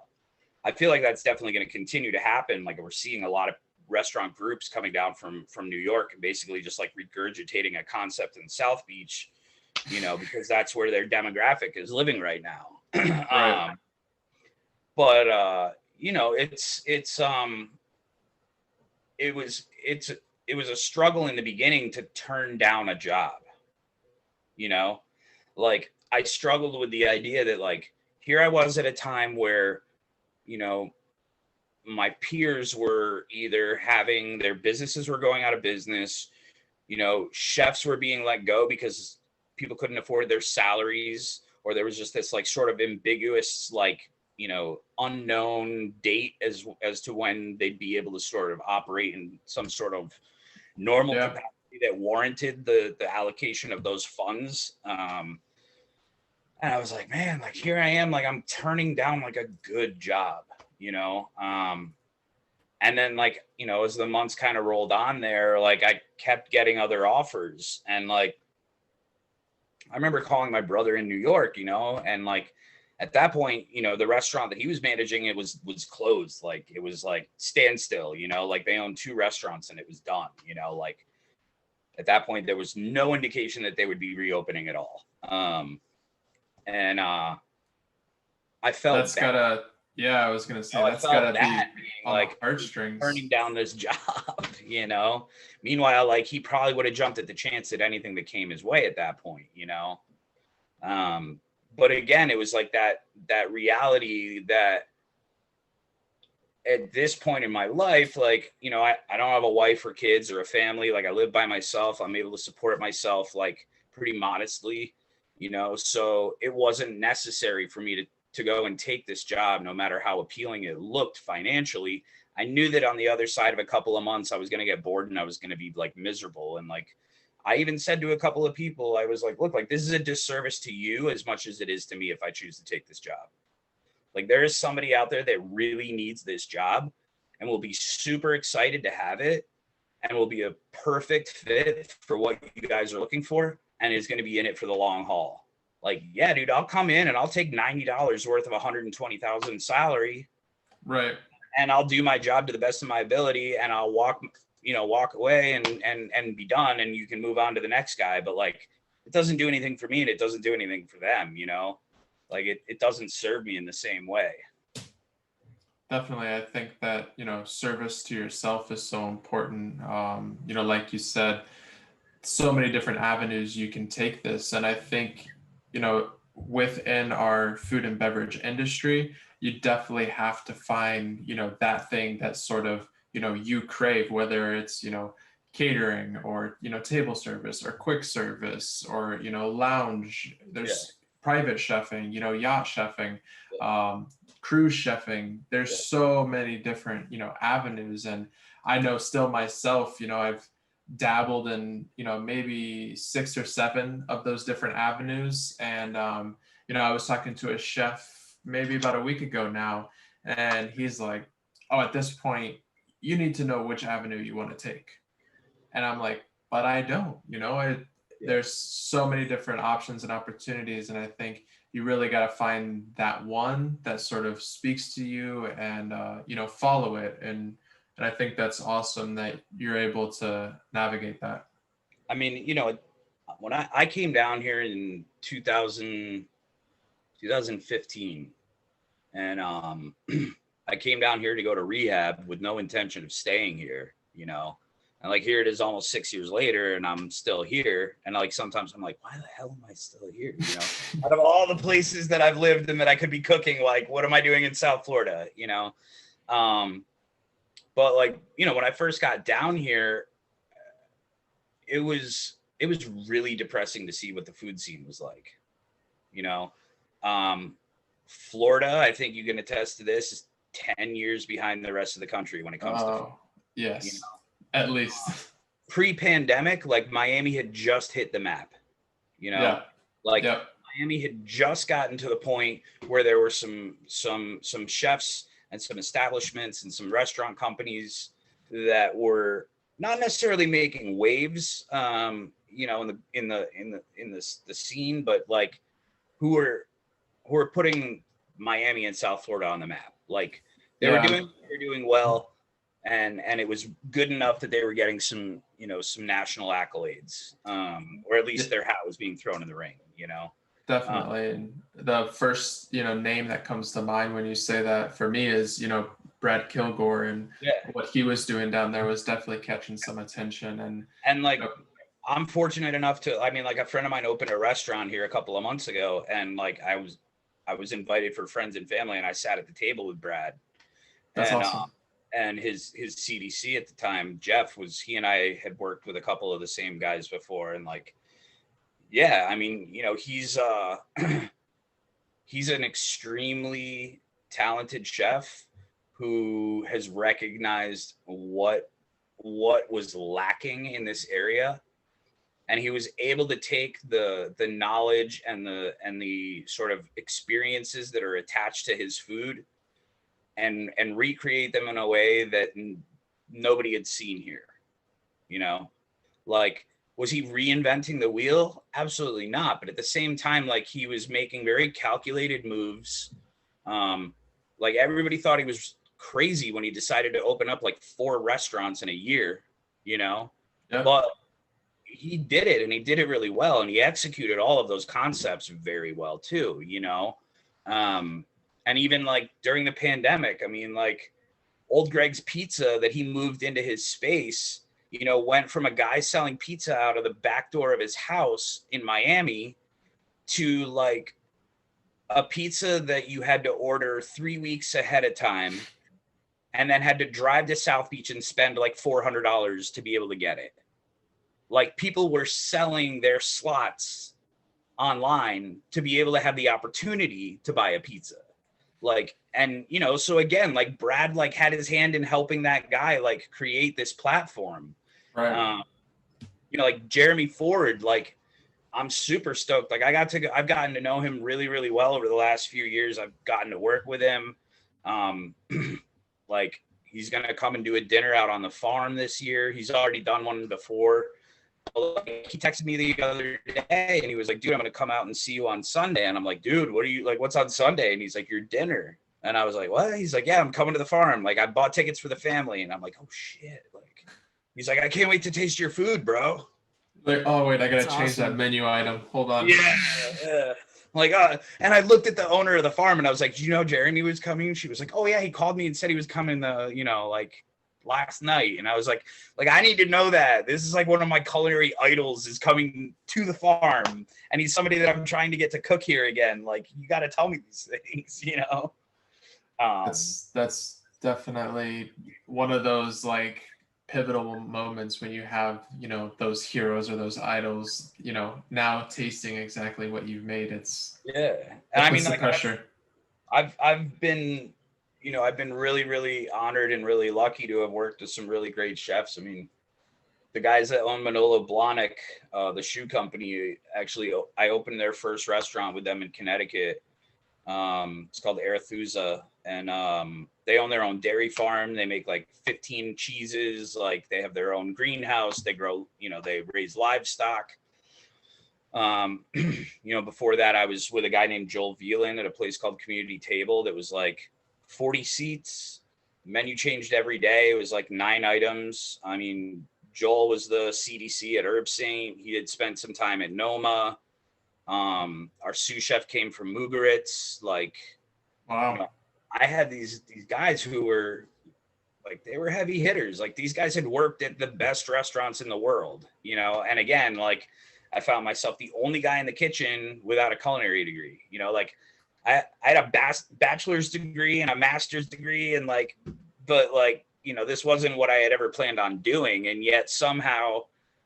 [SPEAKER 3] feel like that's definitely going to continue to happen. Like we're seeing a lot of restaurant groups coming down from New York and basically just like regurgitating a concept in South Beach, because that's where their demographic is living right now.
[SPEAKER 2] Right.
[SPEAKER 3] But it was a struggle in the beginning to turn down a job. Like I struggled with the idea that like here I was at a time where my peers were either having their businesses were going out of business, chefs were being let go because people couldn't afford their salaries, or there was just this like sort of ambiguous like unknown date as to when they'd be able to sort of operate in some sort of normal capacity that warranted the allocation of those funds. And I was like, man, like here I am, like I'm turning down like a good job, and then like, as the months kind of rolled on there, like I kept getting other offers. And like, I remember calling my brother in New York, and like, at that point, the restaurant that he was managing, it was closed. Like it was like standstill, like they owned 2 restaurants and it was done, like at that point, there was no indication that they would be reopening at all. And I felt
[SPEAKER 2] That's
[SPEAKER 3] bad.
[SPEAKER 2] I was gonna say
[SPEAKER 3] I
[SPEAKER 2] that's
[SPEAKER 3] felt
[SPEAKER 2] gotta be
[SPEAKER 3] bad
[SPEAKER 2] on
[SPEAKER 3] like
[SPEAKER 2] the heartstrings.
[SPEAKER 3] turning down this job, Meanwhile, like he probably would have jumped at the chance at anything that came his way at that point, But again, it was like that reality that at this point in my life, like, I don't have a wife or kids or a family. Like I live by myself. I'm able to support myself like pretty modestly, so it wasn't necessary for me to go and take this job, no matter how appealing it looked financially. I knew that on the other side of a couple of months, I was going to get bored and I was going to be like miserable. And like, I even said to a couple of people, I was like, look, like this is a disservice to you as much as it is to me if I choose to take this job. Like there is somebody out there that really needs this job and will be super excited to have it and will be a perfect fit for what you guys are looking for and is going to be in it for the long haul. Like, yeah, dude, I'll come in and I'll take $90 worth of 120,000 salary.
[SPEAKER 2] Right.
[SPEAKER 3] And I'll do my job to the best of my ability and I'll walk away and be done, and you can move on to the next guy. But like, it doesn't do anything for me and it doesn't do anything for them, like it doesn't serve me in the same way.
[SPEAKER 2] Definitely. I think that, service to yourself is so important. Like you said, so many different avenues you can take this. And I think, within our food and beverage industry, you definitely have to find, that thing that sort of, you crave, whether it's, catering or, table service or quick service or, lounge. There's private chefing, yacht chefing, cruise chefing. There's so many different, avenues. And I know still myself, I've dabbled in, maybe 6 or 7 of those different avenues. And, I was talking to a chef maybe about a week ago now, and he's like, oh, at this point, you need to know which avenue you want to take. And I'm like, but I don't, there's so many different options and opportunities. And I think you really got to find that one that sort of speaks to you and, follow it. And I think that's awesome that you're able to navigate that.
[SPEAKER 3] I mean, when I came down here in 2015, and I came down here to go to rehab with no intention of staying here, and like here it is almost 6 years later and I'm still here. And like sometimes I'm like, why the hell am I still here? Out of all the places that I've lived and that I could be cooking, like what am I doing in South Florida? But like, when I first got down here, it was really depressing to see what the food scene was like. Florida, I think you can attest to this, is 10 years behind the rest of the country when it comes to food.
[SPEAKER 2] Yes, at least.
[SPEAKER 3] Pre-pandemic, like Miami had just hit the map. Miami had just gotten to the point where there were some chefs and some establishments and some restaurant companies that were not necessarily making waves, in the scene, but like who are putting Miami and South Florida on the map. Like they were doing well, and it was good enough that they were getting some national accolades, or at least their hat was being thrown in the ring.
[SPEAKER 2] Definitely. And the first, name that comes to mind when you say that for me is, Brad Kilgore, and what he was doing down there was definitely catching some attention. And
[SPEAKER 3] like, I'm fortunate enough to, like a friend of mine opened a restaurant here a couple of months ago, and like I was invited for friends and family, and I sat at the table with Brad.
[SPEAKER 2] That's awesome.
[SPEAKER 3] And his CDC at the time, Jeff, he and I had worked with a couple of the same guys before, and like, yeah, I mean, he's he's an extremely talented chef who has recognized what was lacking in this area, and he was able to take the knowledge and the sort of experiences that are attached to his food and recreate them in a way that nobody had seen here. Like, was he reinventing the wheel? Absolutely not. But at the same time, like, he was making very calculated moves. Like, everybody thought he was crazy when he decided to open up like 4 restaurants in a year, but he did it, and he did it really well, and he executed all of those concepts very well too, and even like during the pandemic, I mean, like Old Greg's Pizza that he moved into his space, went from a guy selling pizza out of the back door of his house in Miami to like a pizza that you had to order 3 weeks ahead of time and then had to drive to South Beach and spend like $400 to be able to get it. Like, people were selling their slots online to be able to have the opportunity to buy a pizza. Like, and, so again, like Brad, like had his hand in helping that guy, like create this platform.
[SPEAKER 2] Right.
[SPEAKER 3] Like Jeremy Ford, like I'm super stoked. Like I've gotten to know him really, really well over the last few years. I've gotten to work with him. Like, he's going to come and do a dinner out on the farm this year. He's already done one before. Like, he texted me the other day and he was like, dude, I'm going to come out and see you on Sunday. And I'm like, dude, what's on Sunday? And he's like, your dinner. And I was like, what? He's like, yeah, I'm coming to the farm. Like, I bought tickets for the family. And I'm like, oh shit. Like, he's like, I can't wait to taste your food, bro.
[SPEAKER 2] Like, oh wait, I got to change that menu item. Hold on.
[SPEAKER 3] Yeah. Like, and I looked at the owner of the farm and I was like, Jeremy was coming? She was like, oh yeah, he called me and said he was coming like last night. And I was like, I need to know that. This is like one of my culinary idols is coming to the farm, and he's somebody that I'm trying to get to cook here again. Like, you got to tell me these things,
[SPEAKER 2] That's definitely one of those like pivotal moments when you have, those heroes or those idols, now tasting exactly what you've made. And
[SPEAKER 3] I mean,
[SPEAKER 2] like, pressure.
[SPEAKER 3] I've been really, really honored and really lucky to have worked with some really great chefs. I mean, the guys that own Manolo Blahnik, the shoe company, actually, I opened their first restaurant with them in Connecticut. It's called Arethusa, and they own their own dairy farm. They make like 15 cheeses. Like they have their own greenhouse. They grow, they raise livestock. Before that, I was with a guy named Joel Veland at a place called Community Table that was like 40 seats. Menu changed every day. It was like 9 items. I mean, Joel was the CDC at Herb Saint. He had spent some time at Noma. Our sous chef came from Mugaritz. Like,
[SPEAKER 2] Wow.
[SPEAKER 3] I had these guys who were like, they were heavy hitters. Like these guys had worked at the best restaurants in the world, and again, like I found myself the only guy in the kitchen without a culinary degree, like I had a bachelor's degree and a master's degree, and but this wasn't what I had ever planned on doing. And yet somehow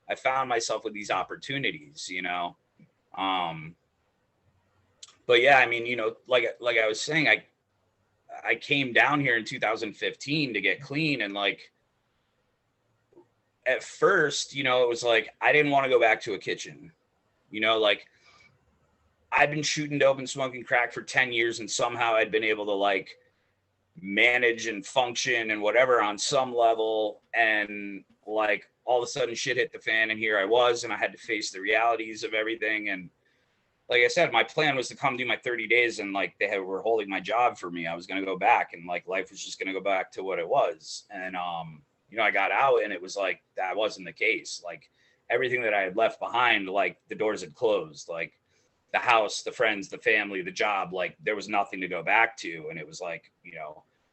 [SPEAKER 3] I found myself with these opportunities, but yeah, I mean, like I was saying, I came down here in 2015 to get clean, and like at first, it was like I didn't want to go back to a kitchen. Like I've been shooting dope and smoking crack for 10 years, and somehow I'd been able to like manage and function and whatever on some level, and like all of a sudden shit hit the fan, and here I was, and I had to face the realities of everything. And like I said, my plan was to come do my 30 days, and like were holding my job for me. I was going to go back, and like life was just going to go back to what it was. And, I got out, and it was like, that wasn't the case. Like everything that I had left behind, like the doors had closed, like the house, the friends, the family, the job, like there was nothing to go back to. And it was like, I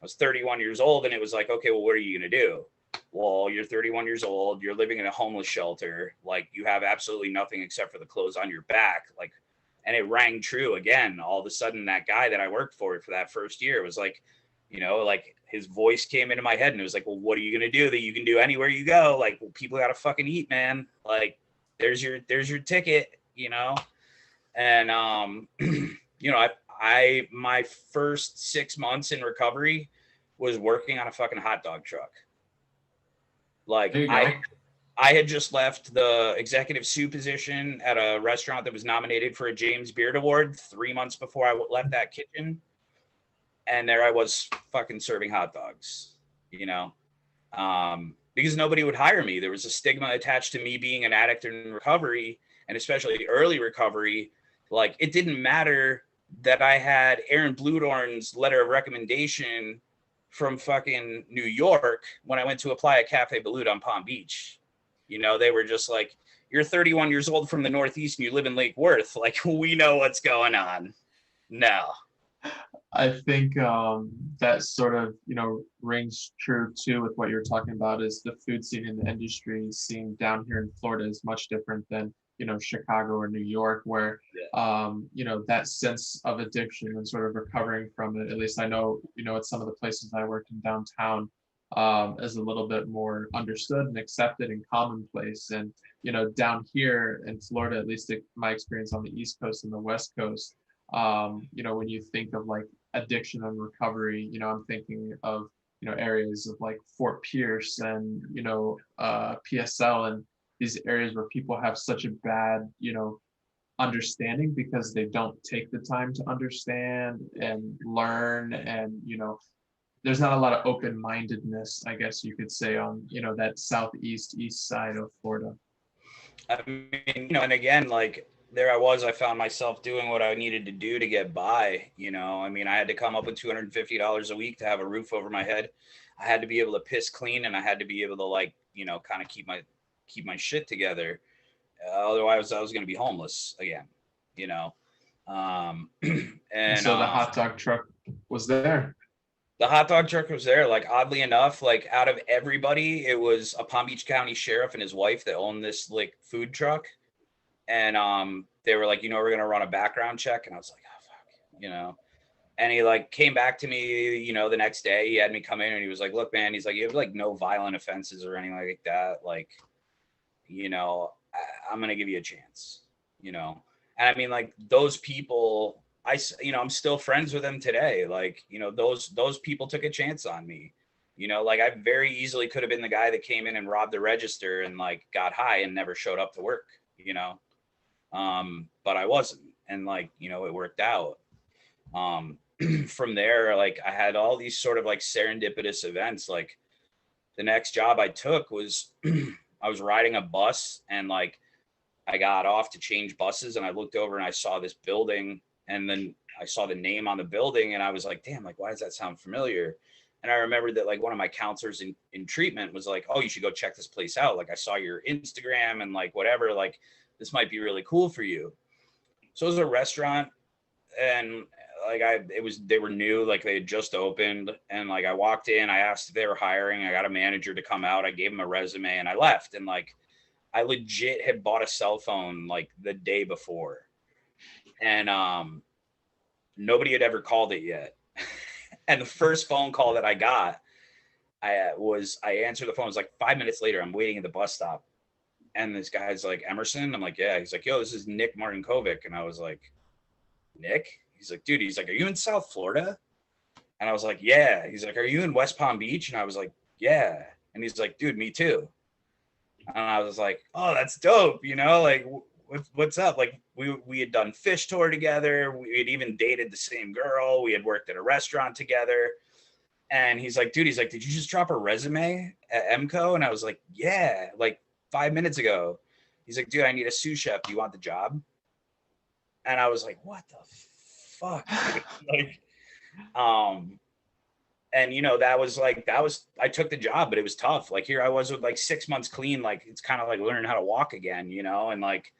[SPEAKER 3] was 31 years old, and it was like, okay, well, what are you going to do? Well, you're 31 years old. You're living in a homeless shelter. Like you have absolutely nothing except for the clothes on your back. Like, and it rang true again. All of a sudden, that guy that I worked for that first year was like, like his voice came into my head, and it was like, well, what are you going to do that you can do anywhere you go? Like, well, people got to fucking eat, man. Like, there's your ticket, And, my first 6 months in recovery was working on a fucking hot dog truck. Like I had just left the executive sous position at a restaurant that was nominated for a James Beard Award 3 months before I left that kitchen. And there I was fucking serving hot dogs, because nobody would hire me. There was a stigma attached to me being an addict in recovery, and especially early recovery. Like it didn't matter that I had Aaron Bludorn's letter of recommendation from fucking New York when I went to apply at Cafe Balut on Palm Beach. They were just like, you're 31 years old from the Northeast and you live in Lake Worth. Like, we know what's going on. No.
[SPEAKER 2] I think that sort of, rings true too with what you're talking about, is the food scene in the industry scene down here in Florida is much different than, Chicago or New York, where, that sense of addiction and sort of recovering from it, at least I know, at some of the places I worked in downtown, is a little bit more understood and accepted and commonplace. And, down here in Florida, at least my experience on the East Coast and the West Coast, when you think of like addiction and recovery, I'm thinking of, areas of like Fort Pierce and, PSL, and these areas where people have such a bad, understanding because they don't take the time to understand and learn. And, there's not a lot of open-mindedness, I guess you could say, on, that southeast, east side of Florida.
[SPEAKER 3] I mean, and again, like, there I found myself doing what I needed to do to get by. I mean, I had to come up with $250 a week to have a roof over my head. I had to be able to piss clean, and I had to be able to like, kind of keep my shit together. Otherwise I was going to be homeless again, and
[SPEAKER 2] so the hot dog truck was there.
[SPEAKER 3] The hot dog truck was there. Like, oddly enough, like out of everybody, it was a Palm Beach County sheriff and his wife that owned this like food truck. And they were like, we're going to run a background check. And I was like, oh, fuck, and he like came back to me, the next day. He had me come in, and he was like, look, man, he's like, you have like no violent offenses or anything like that. Like, I'm going to give you a chance, And I mean, like, those people, I'm still friends with them today. Like, those people took a chance on me. Like, I very easily could have been the guy that came in and robbed the register and like got high and never showed up to work, but I wasn't. And like, it worked out. From there, like I had all these sort of like serendipitous events. Like the next job I took was I was riding a bus, and like I got off to change buses, and I looked over and I saw this building, and then I saw the name on the building, and I was like, damn, like why does that sound familiar? And I remembered that like one of my counselors in treatment was like, oh, you should go check this place out. Like I saw your Instagram and like whatever, like this might be really cool for you. So it was a restaurant, and like they were new, like they had just opened, and like I walked in, I asked if they were hiring, I got a manager to come out, I gave him a resume, and I left. And like I legit had bought a cell phone like the day before, and nobody had ever called it yet. And the first phone call that I got, I answered the phone. It was like 5 minutes later. I'm waiting at the bus stop, and this guy's like, Emerson. I'm like, yeah. He's like, yo, this is Nick Martinkovic. And I was like, Nick? He's like, dude. He's like, are you in South Florida? And I was like, yeah. He's like, are you in West Palm Beach? And I was like, yeah. And he's like, dude, me too. And I was like, oh, that's dope. You know, like what's up? Like we had done fish tour together. We had even dated the same girl. We had worked at a restaurant together. And he's like, dude, he's like, did you just drop a resume at MCO? And I was like, yeah, like 5 minutes ago. He's like, dude, I need a sous chef. Do you want the job? And I was like, what the fuck? Like, and you know, that was I took the job, but it was tough. Like here I was with like 6 months clean. Like it's kind of like learning how to walk again, you know? And like,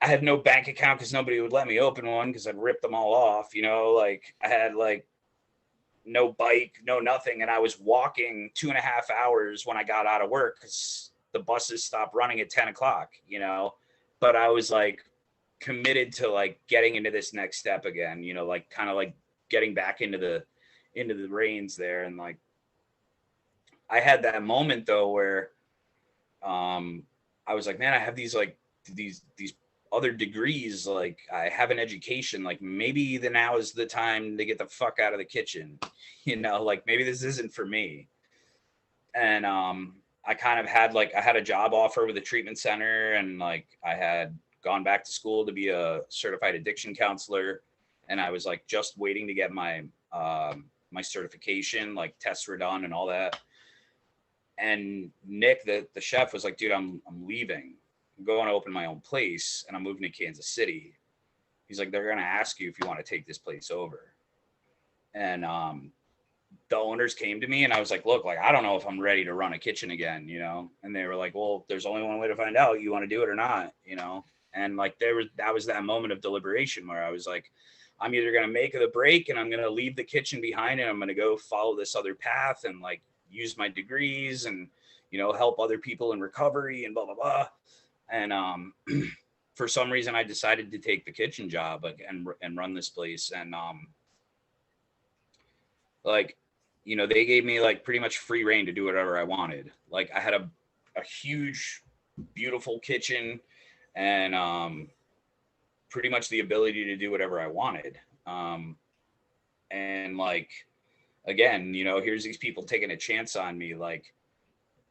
[SPEAKER 3] I had no bank account because nobody would let me open one because I'd ripped them all off, you know? Like I had like no bike, no nothing. And I was walking 2.5 hours when I got out of work because the buses stopped running at 10 o'clock, you know? But I was like committed to like getting into this next step again, you know, like kind of like getting back into the reins there. And like, I had that moment though, where, I was like, man, I have these other degrees. Like I have an education, like maybe the now is the time to get the fuck out of the kitchen, you know, like maybe this isn't for me. And, I kind of had I had a job offer with a treatment center, and like I had gone back to school to be a certified addiction counselor. And I was like just waiting to get my, my certification, like tests were done and all that. And Nick, the chef, was like, dude, I'm leaving. I'm going to open my own place, and I'm moving to Kansas City. He's like, they're going to ask you if you want to take this place over. And the owners came to me, and I was like, look, like, I don't know if I'm ready to run a kitchen again, you know? And they were like, well, there's only one way to find out. You want to do it or not, you know? And like, that was that moment of deliberation where I was like, I'm either going to make the break and I'm going to leave the kitchen behind, and I'm going to go follow this other path and like use my degrees and, you know, help other people in recovery and blah, blah, blah. And for some reason I decided to take the kitchen job, like, and run this place. And like, you know, they gave me like pretty much free reign to do whatever I wanted. Like I had a huge, beautiful kitchen, and pretty much the ability to do whatever I wanted. And like, again, you know, here's these people taking a chance on me. Like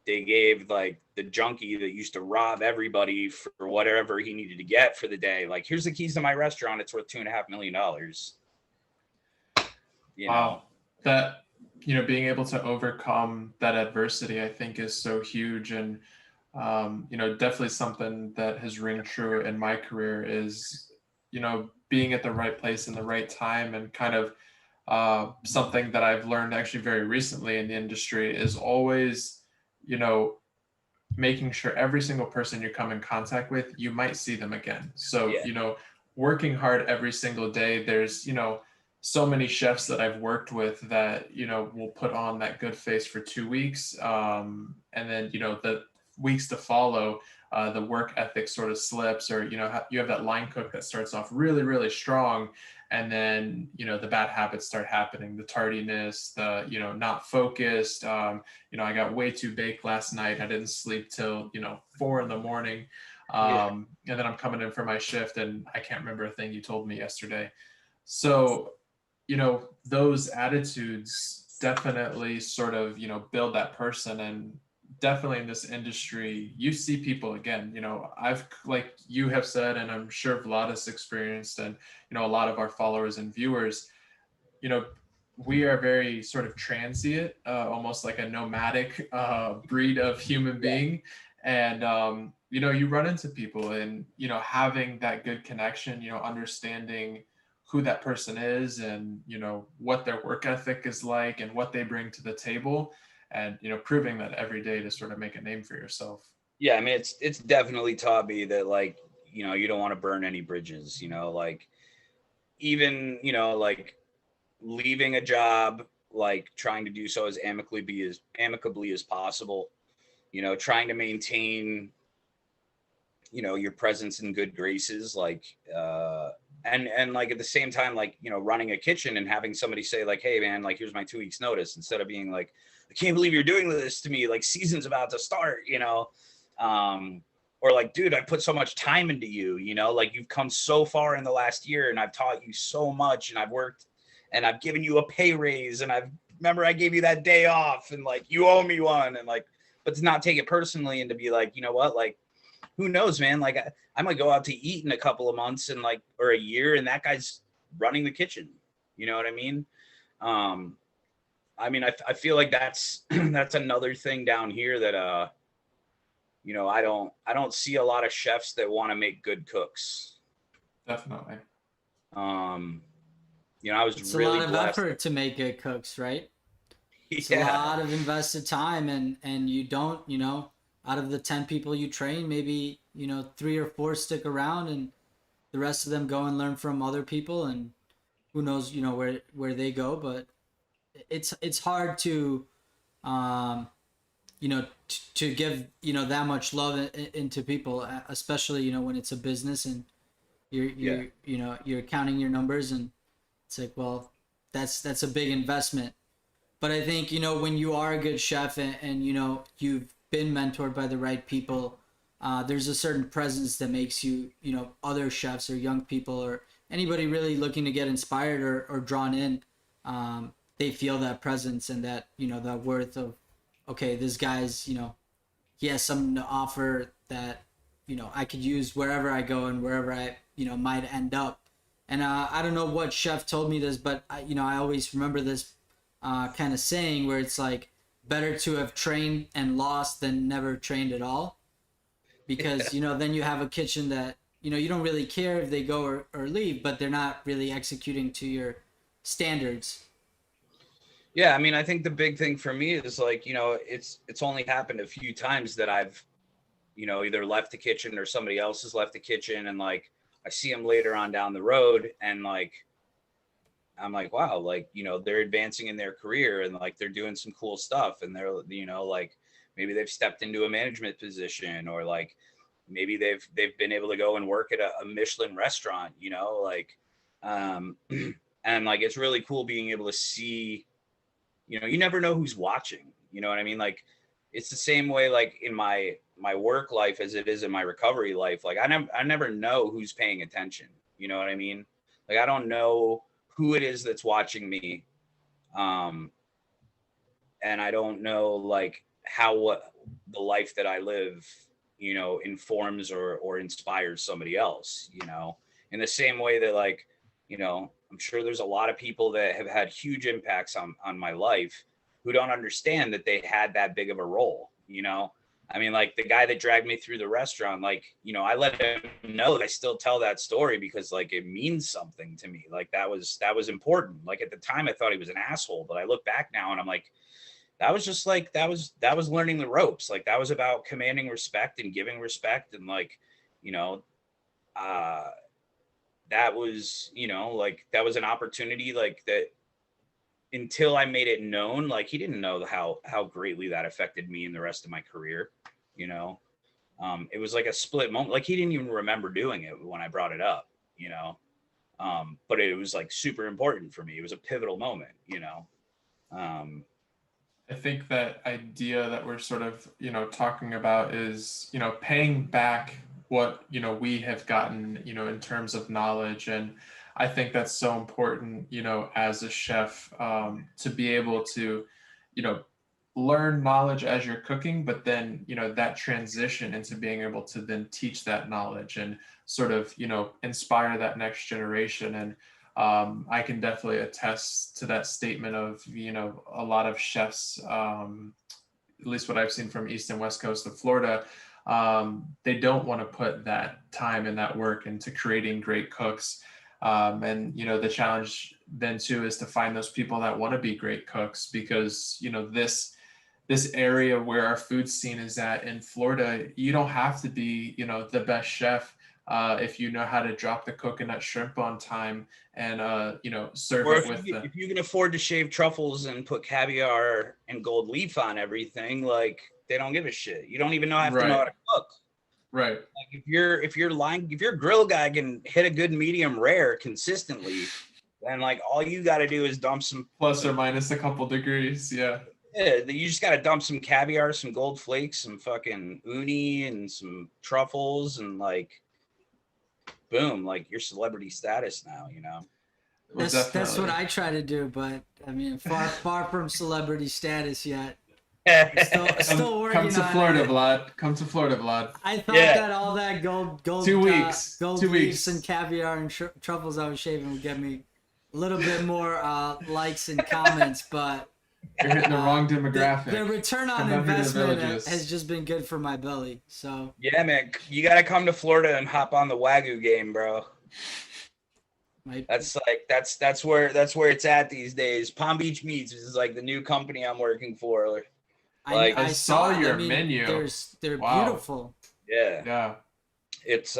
[SPEAKER 3] they gave like the junkie that used to rob everybody for whatever he needed to get for the day, like, here's the keys to my restaurant. It's worth $2.5 million. You
[SPEAKER 2] Wow.
[SPEAKER 3] know?
[SPEAKER 2] That, you know, being able to overcome that adversity, I think is so huge. And, you know, definitely something that has ring true in my career is, you know, being at the right place in the right time. And kind of something that I've learned actually very recently in the industry is always, you know, making sure every single person you come in contact with, you might see them again. So,
[SPEAKER 3] Yeah.
[SPEAKER 2] you know, working hard every single day. There's, you know, so many chefs that I've worked with that, you know, will put on that good face for 2 weeks. And then, you know, the weeks to follow, the work ethic sort of slips, or, you know, you have that line cook that starts off really, really strong. And then, you know, the bad habits start happening, the tardiness, the, you know, not focused. You know, I got way too baked last night. I didn't sleep till, you know, 4 a.m. And then I'm coming in for my shift and I can't remember a thing you told me yesterday. So, you know, those attitudes definitely sort of, you know, build that person. And, definitely in this industry, you see people again, I've, like you have said, and I'm sure Vladis experienced, and, a lot of our followers and viewers, you know, we are very sort of transient, almost like a nomadic breed of human
[SPEAKER 3] Yeah.
[SPEAKER 2] being. And, you run into people and, having that good connection, understanding who that person is and, what their work ethic is like and what they bring to the table. And, proving that every day to sort of make a name for yourself.
[SPEAKER 3] Yeah, I mean, it's definitely taught me that, like, you don't want to burn any bridges, like, even, like, leaving a job, like, trying to do so as amicably as possible, trying to maintain, your presence in good graces, like, and like at the same time, like, running a kitchen and having somebody say, like, hey man, like, here's my 2 weeks notice, instead of being like, I can't believe you're doing this to me, like, season's about to start, um or like, dude, I put so much time into you, like, you've come so far in the last year and I've taught you so much and I've worked and I've given you a pay raise and I gave you that day off and, like, you owe me one, and, like, but to not take it personally and to be like, you know what, like, who knows, man? Like, I might go out to eat in a couple of months and, like, or a year, and that guy's running the kitchen. You know what I mean? I mean, I feel like that's that's another thing down here that I don't see a lot of chefs that want to make good cooks.
[SPEAKER 2] Definitely.
[SPEAKER 3] I was
[SPEAKER 1] It's a
[SPEAKER 3] really
[SPEAKER 1] lot of
[SPEAKER 3] blessed.
[SPEAKER 1] effort to make good cooks, right? It's a
[SPEAKER 3] Yeah.
[SPEAKER 1] lot of invested time, and you don't, out of the 10 people you train, maybe, 3 or 4 stick around, and the rest of them go and learn from other people, and who knows, where they go. But it's hard to to give, that much love into people, especially, when it's a business and you're
[SPEAKER 3] Yeah.
[SPEAKER 1] you're counting your numbers, and it's like, well, that's a big investment. But I think, when you are a good chef, and you've been mentored by the right people, there's a certain presence that makes you, other chefs or young people or anybody really looking to get inspired or drawn in, they feel that presence and that, that worth of, okay, this guy's, he has something to offer that, I could use wherever I go and wherever I, might end up. And I don't know what chef told me this, but I always remember this kind of saying where it's like, better to have trained and lost than never trained at all, because then you have a kitchen that, you don't really care if they go or leave, but they're not really executing to your standards.
[SPEAKER 3] Yeah, I mean, I think the big thing for me is, like, it's only happened a few times that I've, either left the kitchen or somebody else has left the kitchen, and, like, I see them later on down the road, and, like, I'm like, wow, like, they're advancing in their career and, like, they're doing some cool stuff, and they're, like, maybe they've stepped into a management position, or, like, maybe they've been able to go and work at a Michelin restaurant, like, and, like, it's really cool being able to see, you never know who's watching, you know what I mean? Like, it's the same way, like, in my work life as it is in my recovery life. Like, I never know who's paying attention, you know what I mean? Like, I don't know who it is that's watching me, um and I don't know, like, how what the life that I live, informs or inspires somebody else, in the same way that, like, I'm sure there's a lot of people that have had huge impacts on my life who don't understand that they had that big of a role, I mean, like, the guy that dragged me through the restaurant, like, I let him know that I still tell that story because, like, it means something to me. Like, that was important. Like, at the time I thought he was an asshole, but I look back now and I'm like, that was just, like, that was learning the ropes. Like, that was about commanding respect and giving respect, and, like, you know, uh that was, like, that was an opportunity, like, that, until I made it known, like, he didn't know how greatly that affected me in the rest of my career, you know. It was like a split moment. Like, he didn't even remember doing it when I brought it up, but it was, like, super important for me. It was a pivotal moment, Um,
[SPEAKER 2] I think that idea that we're sort of, talking about is, paying back what, we have gotten, in terms of knowledge. And I think that's so important, as a chef, to be able to, you know, learn knowledge as you're cooking, but then, that transition into being able to then teach that knowledge and sort of, inspire that next generation. And I can definitely attest to that statement of, a lot of chefs, at least what I've seen from East and West Coast of Florida, they don't want to put that time and that work into creating great cooks. And the challenge then too is to find those people that want to be great cooks, because this area where our food scene is at in Florida, you don't have to be the best chef if you know how to drop the coconut shrimp on time and serve
[SPEAKER 3] Or
[SPEAKER 2] it with the.
[SPEAKER 3] if you can afford to shave truffles and put caviar and gold leaf on everything, like they don't give a shit. You don't even have to know how to cook.
[SPEAKER 2] Right.
[SPEAKER 3] Like if your grill guy can hit a good medium rare consistently, then like all you got to do is dump some
[SPEAKER 2] plus or minus a couple degrees. Yeah.
[SPEAKER 3] Yeah, you just got to dump some caviar, some gold flakes, some fucking uni, and some truffles, and like, boom, like your celebrity status now,
[SPEAKER 2] Well,
[SPEAKER 1] That's what I try to do, but I mean, far from celebrity status yet. Still working
[SPEAKER 2] come to
[SPEAKER 1] on
[SPEAKER 2] Florida,
[SPEAKER 1] it.
[SPEAKER 2] Vlad. Come to Florida, Vlad.
[SPEAKER 1] I thought that all that gold
[SPEAKER 2] 2 weeks,
[SPEAKER 1] gold
[SPEAKER 2] 2
[SPEAKER 1] leaves
[SPEAKER 2] weeks,
[SPEAKER 1] and caviar and truffles I was shaving would get me a little bit more likes and comments, but
[SPEAKER 2] you're hitting the wrong demographic.
[SPEAKER 1] The return on investment has just been good for my belly. So
[SPEAKER 3] yeah, man, you got to come to Florida and hop on the Wagyu game, bro. That's where it's at these days. Palm Beach Meats is like the new company I'm working for.
[SPEAKER 2] Like I saw your menu.
[SPEAKER 1] They're beautiful.
[SPEAKER 3] Yeah. It's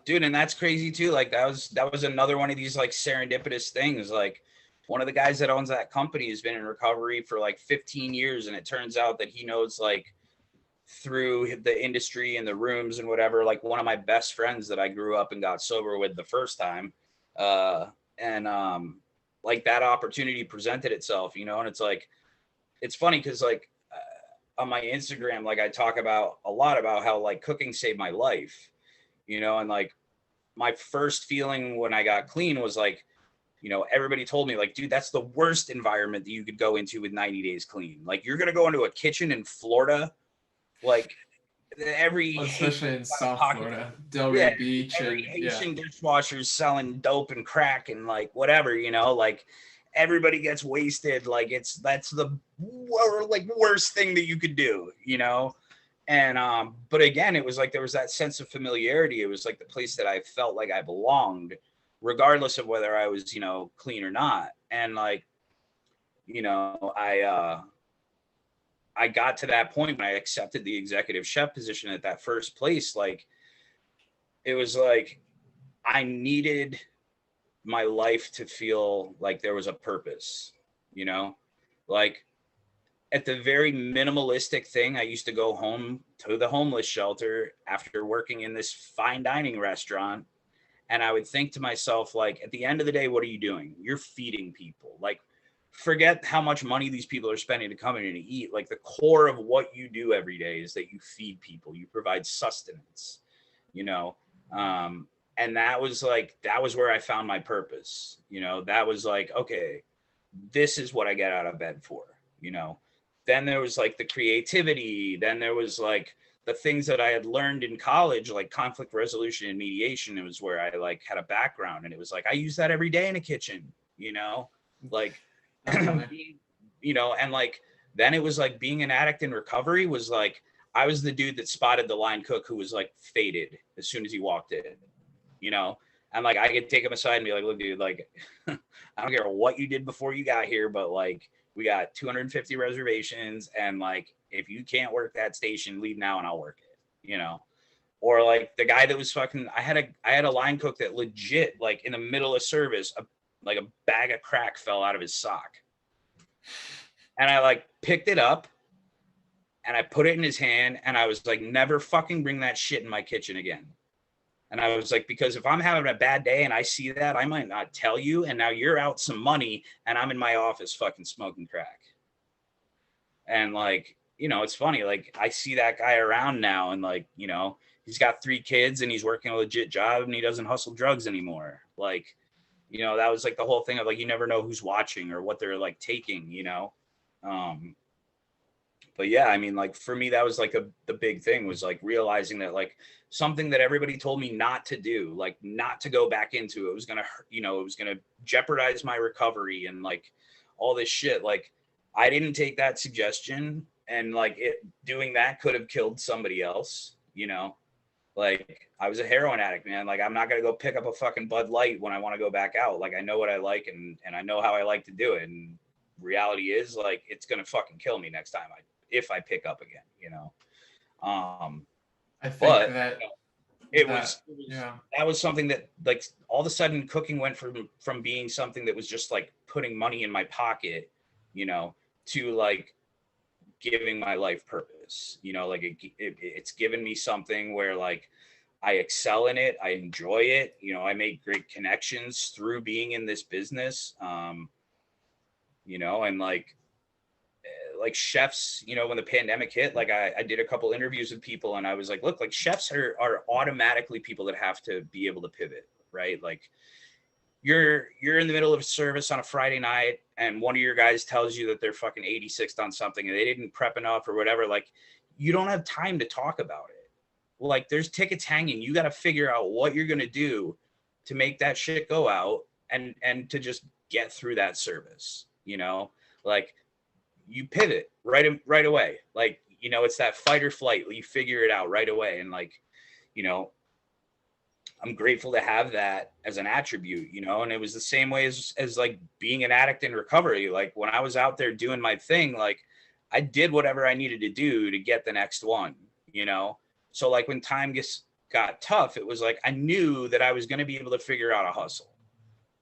[SPEAKER 3] dude, and that's crazy too. Like that was another one of these like serendipitous things. Like one of the guys that owns that company has been in recovery for like 15 years, and it turns out that he knows like through the industry and the rooms and whatever, like one of my best friends that I grew up and got sober with the first time. Like that opportunity presented itself, and it's like, it's funny because like on my Instagram, like I talk about a lot about how like cooking saved my life, and like my first feeling when I got clean was like, everybody told me like, dude, that's the worst environment that you could go into with 90 days clean. Like you're going to go into a kitchen in Florida, like
[SPEAKER 2] especially in South Florida, Delray Beach,
[SPEAKER 3] every Haitian dishwashers selling dope and crack and like whatever, like everybody gets wasted. Like that's the worst thing that you could do, and but again, it was like there was that sense of familiarity. It was like the place that I felt like I belonged, regardless of whether I was clean or not. And like I got to that point when I accepted the executive chef position at that first place. Like it was like I needed my life to feel like there was a purpose, like at the very minimalistic thing. I used to go home to the homeless shelter after working in this fine dining restaurant. And I would think to myself, like, at the end of the day, what are you doing? You're feeding people. Like, forget how much money these people are spending to come in and eat. Like the core of what you do every day is that you feed people, you provide sustenance, and that was where I found my purpose. That was like, okay, this is what I get out of bed for. Then there was like the creativity. Then there was like the things that I had learned in college, like conflict resolution and mediation. It was where I like had a background, and it was like, I use that every day in a kitchen, like, and like, then it was like being an addict in recovery was like, I was the dude that spotted the line cook who was like faded as soon as he walked in, and like, I could take him aside and be like, look, dude, like, I don't care what you did before you got here, but like, we got 250 reservations. And like, if you can't work that station, leave now and I'll work it, or like the guy that was fucking, I had a line cook that legit, like in the middle of service, like a bag of crack fell out of his sock. And I like picked it up and I put it in his hand, and I was like, never fucking bring that shit in my kitchen again. And I was like, because if I'm having a bad day and I see that, I might not tell you. And now you're out some money and I'm in my office fucking smoking crack. And like, it's funny. Like I see that guy around now, and like, he's got 3 kids and he's working a legit job and he doesn't hustle drugs anymore. Like, that was like the whole thing of like, you never know who's watching or what they're like taking, but yeah, I mean, like for me, that was like the big thing was like realizing that like something that everybody told me not to do, like not to go back into, it was gonna, it was gonna jeopardize my recovery and like all this shit. Like I didn't take that suggestion, and like it doing that could have killed somebody else, Like I was a heroin addict, man. Like I'm not gonna go pick up a fucking Bud Light when I want to go back out. Like I know what I like and I know how I like to do it. And reality is like it's gonna fucking kill me next time if I pick up again.
[SPEAKER 2] I think
[SPEAKER 3] But
[SPEAKER 2] that yeah.
[SPEAKER 3] that was something that like all of a sudden cooking went from being something that was just like putting money in my pocket, to like giving my life purpose. Like it's given me something where like I excel in it, I enjoy it, I make great connections through being in this business. And like chefs, when the pandemic hit, like I did a couple interviews with people and I was like, look, like chefs are automatically people that have to be able to pivot, right? Like you're in the middle of service on a Friday night and one of your guys tells you that they're fucking 86th on something and they didn't prep enough or whatever. Like you don't have time to talk about it. Like there's tickets hanging. You got to figure out what you're going to do to make that shit go out and to just get through that service, like you pivot right away. Like, it's that fight or flight. You figure it out right away. And like, I'm grateful to have that as an attribute, and it was the same way as like being an addict in recovery. Like when I was out there doing my thing, like I did whatever I needed to do to get the next one, So like when time got tough, it was like, I knew that I was going to be able to figure out a hustle,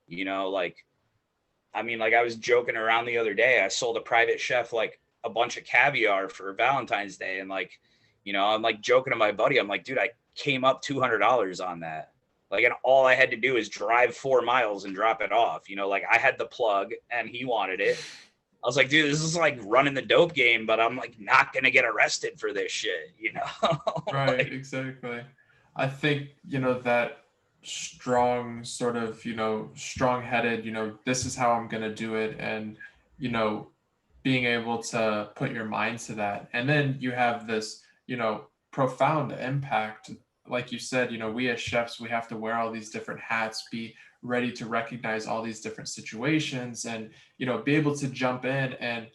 [SPEAKER 3] like, I mean, like I was joking around the other day, I sold a private chef, like a bunch of caviar for Valentine's Day. And like, I'm like joking to my buddy. I'm like, dude, I came up $200 on that. Like, and all I had to do is drive 4 miles and drop it off. Like I had the plug and he wanted it. I was like, dude, this is like running the dope game, but I'm like not going to get arrested for this shit,
[SPEAKER 2] Right,
[SPEAKER 3] Like,
[SPEAKER 2] exactly. I think, that strong sort of, strong-headed, this is how I'm going to do it. And, being able to put your mind to that. And then you have this, profound impact. Like you said, we as chefs, we have to wear all these different hats, be ready to recognize all these different situations and, be able to jump in and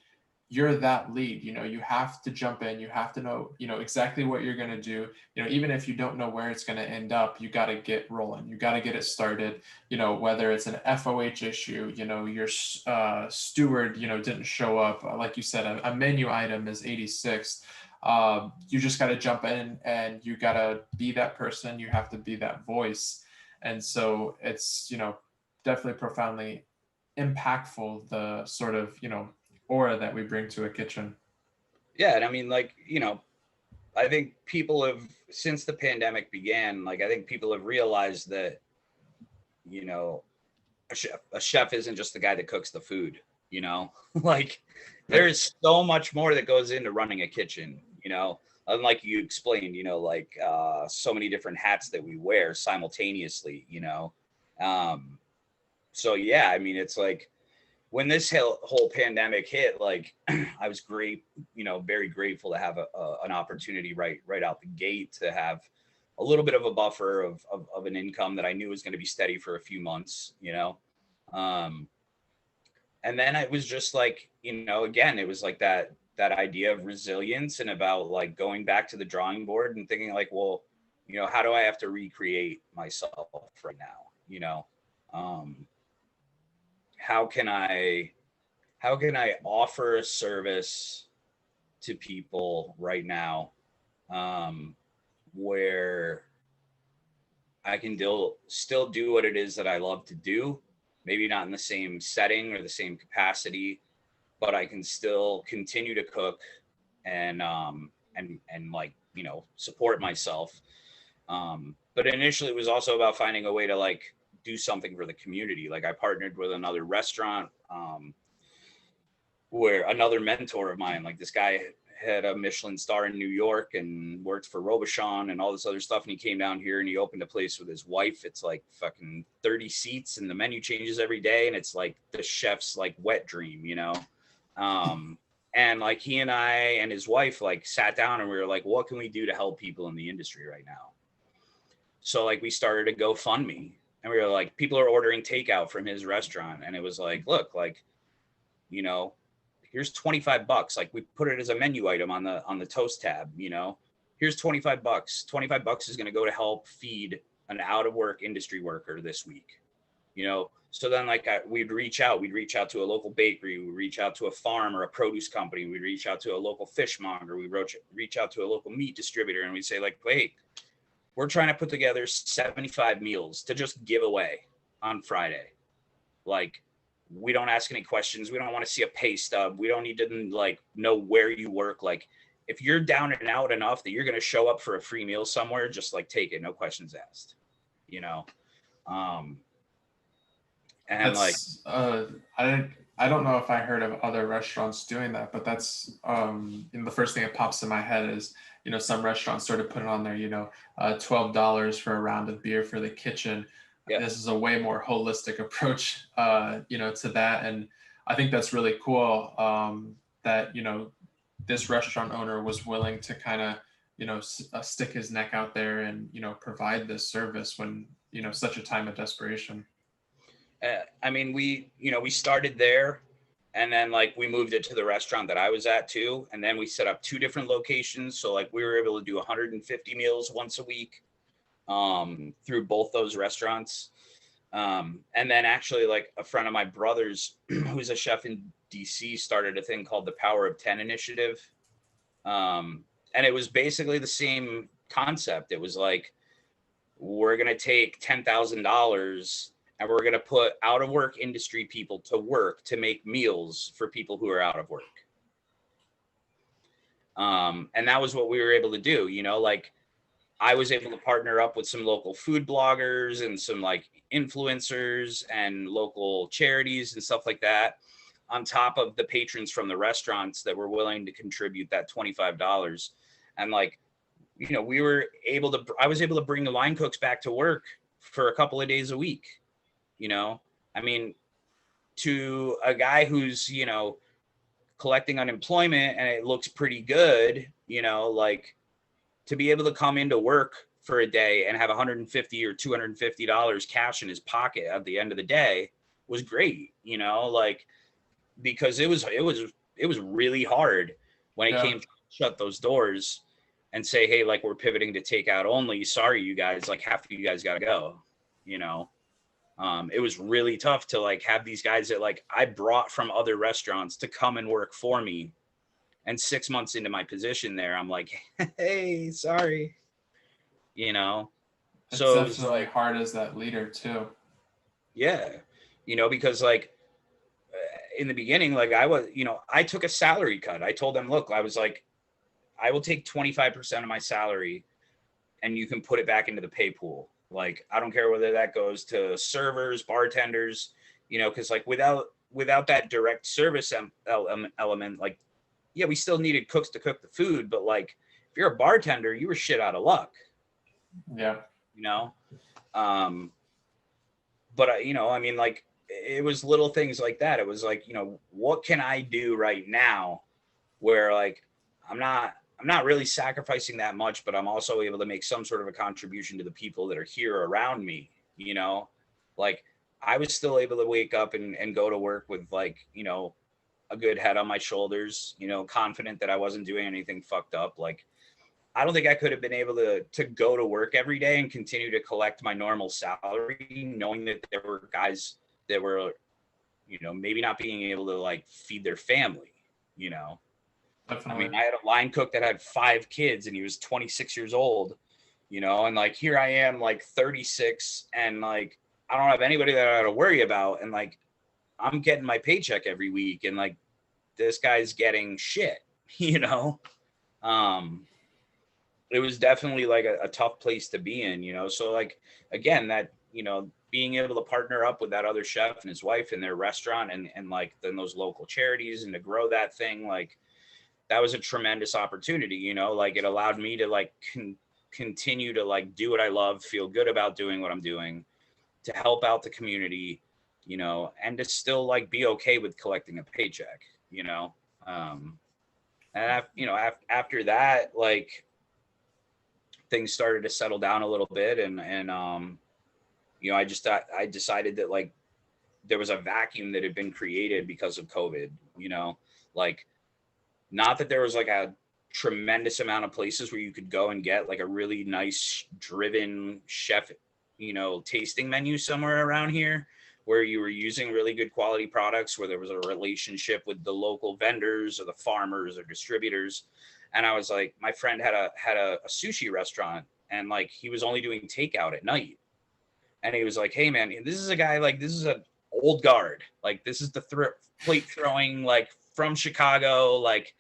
[SPEAKER 2] you're that lead, you have to jump in, you have to know, exactly what you're going to do. Even if you don't know where it's going to end up, you got to get rolling, you got to get it started, whether it's an FOH issue, your steward, didn't show up, like you said, a menu item is 86th. You just got to jump in and you got to be that person, you have to be that voice. And so it's, definitely profoundly impactful, the sort of, aura that we bring to a kitchen.
[SPEAKER 3] yeah. And I mean, like, I think people have, since the pandemic began, like, I think people have realized that, a chef isn't just the guy that cooks the food, like there is so much more that goes into running a kitchen, unlike you explained, like so many different hats that we wear simultaneously, so yeah, I mean, it's like, when this whole pandemic hit, like I was very grateful to have an opportunity right out the gate to have a little bit of a buffer of an income that I knew was going to be steady for a few months, and then it was just like, again, it was like that idea of resilience and about like going back to the drawing board and thinking like, well, how do I have to recreate myself right now? How can I offer a service to people right now, where I can still do what it is that I love to do, maybe not in the same setting or the same capacity, but I can still continue to cook and like, support myself. But initially it was also about finding a way to like do something for the community. Like I partnered with another restaurant, where another mentor of mine, like this guy had a Michelin star in New York and worked for Robuchon and all this other stuff. And he came down here and he opened a place with his wife. It's like fucking 30 seats and the menu changes every day. And it's like the chef's like wet dream, And like he and I and his wife like sat down and we were like, what can we do to help people in the industry right now? So like we started a GoFundMe, and we were like, people are ordering takeout from his restaurant. And it was like, look, like, you know, here's 25 bucks. Like we put it as a menu item on the toast tab, you know, here's 25 bucks. 25 bucks is going to go to help feed an out of work industry worker this week, you know? So then like we'd reach out to a local bakery, we'd reach out to a farm or a produce company, we'd reach out to a local fishmonger, we reach out to a local meat distributor, and we'd say like, wait, we're trying to put together 75 meals to just give away on Friday. Like, we don't ask any questions. We don't want to see a pay stub. We don't need to like know where you work. Like, if you're down and out enough that you're going to show up for a free meal somewhere, just like take it, no questions asked, you know? And
[SPEAKER 2] That's, I don't know if I heard of other restaurants doing that, but that's the first thing that pops in my head is, some restaurants sort of put it on there, $12 for a round of beer for the kitchen.
[SPEAKER 3] yeah.
[SPEAKER 2] This is a way more holistic approach, to that. And I think that's really cool that, this restaurant owner was willing to kind of, stick his neck out there and, provide this service when, such a time of desperation.
[SPEAKER 3] I mean, we started there, and then like we moved it to the restaurant that I was at too. And then we set up 2 different locations. So like we were able to do 150 meals once a week through both those restaurants. And then actually like a friend of my brother's who's a chef in DC started a thing called the Power of 10 initiative. And it was basically the same concept. It was like, we're going to take $10,000 and we're going to put out of work industry people to work to make meals for people who are out of work. And that was what we were able to do. Like I was able to partner up with some local food bloggers and some like influencers and local charities and stuff like that, on top of the patrons from the restaurants that were willing to contribute that $25. And like, I was able to bring the line cooks back to work for a couple of days a week. I mean, to a guy who's, collecting unemployment and it looks pretty good, like to be able to come into work for a day and have $150 or $250 cash in his pocket at the end of the day was great, like, because it was really hard when it came to shut those doors and say, hey, like we're pivoting to takeout only. Sorry, you guys, like half of you guys got to go, It was really tough to like have these guys that like I brought from other restaurants to come and work for me. And 6 months into my position there, I'm like, hey, sorry,
[SPEAKER 2] It's
[SPEAKER 3] so
[SPEAKER 2] definitely hard as that leader too.
[SPEAKER 3] Yeah. Because like in the beginning, like I was, I took a salary cut. I told them, look, I was like, I will take 25% of my salary and you can put it back into the pay pool. Like, I don't care whether that goes to servers, bartenders, because like without that direct service element, like, yeah, we still needed cooks to cook the food, but like, if you're a bartender, you were shit out of luck.
[SPEAKER 2] Yeah.
[SPEAKER 3] But I mean, like, it was little things like that. It was like, what can I do right now where like, I'm not really sacrificing that much, but I'm also able to make some sort of a contribution to the people that are here around me, like I was still able to wake up and go to work with like, a good head on my shoulders, confident that I wasn't doing anything fucked up. Like, I don't think I could have been able to go to work every day and continue to collect my normal salary, knowing that there were guys that were, maybe not being able to like feed their family,
[SPEAKER 2] Definitely.
[SPEAKER 3] I mean, I had a line cook that had 5 kids and he was 26 years old, and like, here I am like 36 and like, I don't have anybody that I got to worry about. And like, I'm getting my paycheck every week and like, this guy's getting shit, it was definitely like a tough place to be in, so like, again, that, being able to partner up with that other chef and his wife in their restaurant and like then those local charities and to grow that thing, like that was a tremendous opportunity, like it allowed me to like continue to like do what I love, feel good about doing what I'm doing, to help out the community, and to still like be okay with collecting a paycheck, And after that, like things started to settle down a little bit, and I decided that like there was a vacuum that had been created because of COVID. Like not that there was like a tremendous amount of places where you could go and get like a really nice driven chef, tasting menu somewhere around here where you were using really good quality products, where there was a relationship with the local vendors or the farmers or distributors. And I was like, my friend had a sushi restaurant, and like he was only doing takeout at night. And he was like, hey man, this is a guy, like this is an old guard, like this is the plate throwing, like from Chicago, like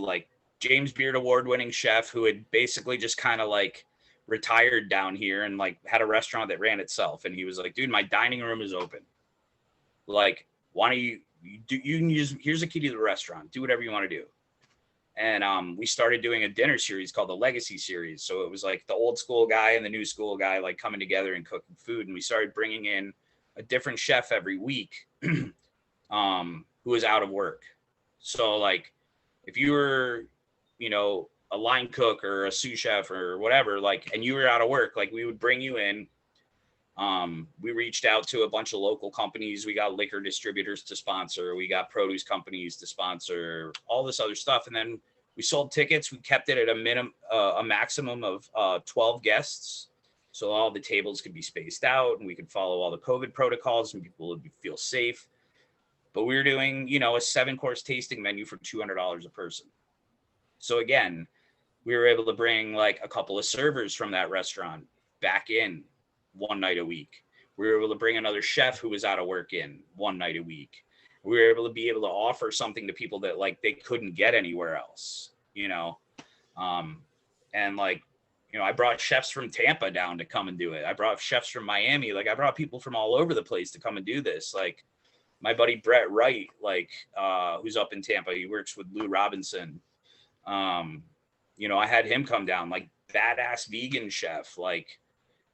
[SPEAKER 3] like James Beard award winning chef who had basically just kind of like retired down here and like had a restaurant that ran itself. And he was like, dude, my dining room is open. Like, why don't you can use, here's the key to the restaurant, do whatever you want to do. And we started doing a dinner series called the Legacy Series. So it was like the old school guy and the new school guy like coming together and cooking food. And we started bringing in a different chef every week who was out of work. So like if you were, a line cook or a sous chef or whatever, like, and you were out of work, like we would bring you in. We reached out to a bunch of local companies. We got liquor distributors to sponsor. We got produce companies to sponsor, all this other stuff. And then we sold tickets. We kept it at a maximum of 12 guests. So all the tables could be spaced out and we could follow all the COVID protocols and people would feel safe. But we were doing, a 7-course tasting menu for $200 a person. So again, we were able to bring like a couple of servers from that restaurant back in one night a week. We were able to bring another chef who was out of work in one night a week. We were able to offer something to people that like they couldn't get anywhere else, and like, I brought chefs from Tampa down to come and do it. I brought chefs from Miami. Like I brought people from all over the place to come and do this. Like my buddy Brett Wright, like who's up in Tampa, he works with Lou Robinson. I had him come down, like badass vegan chef. Like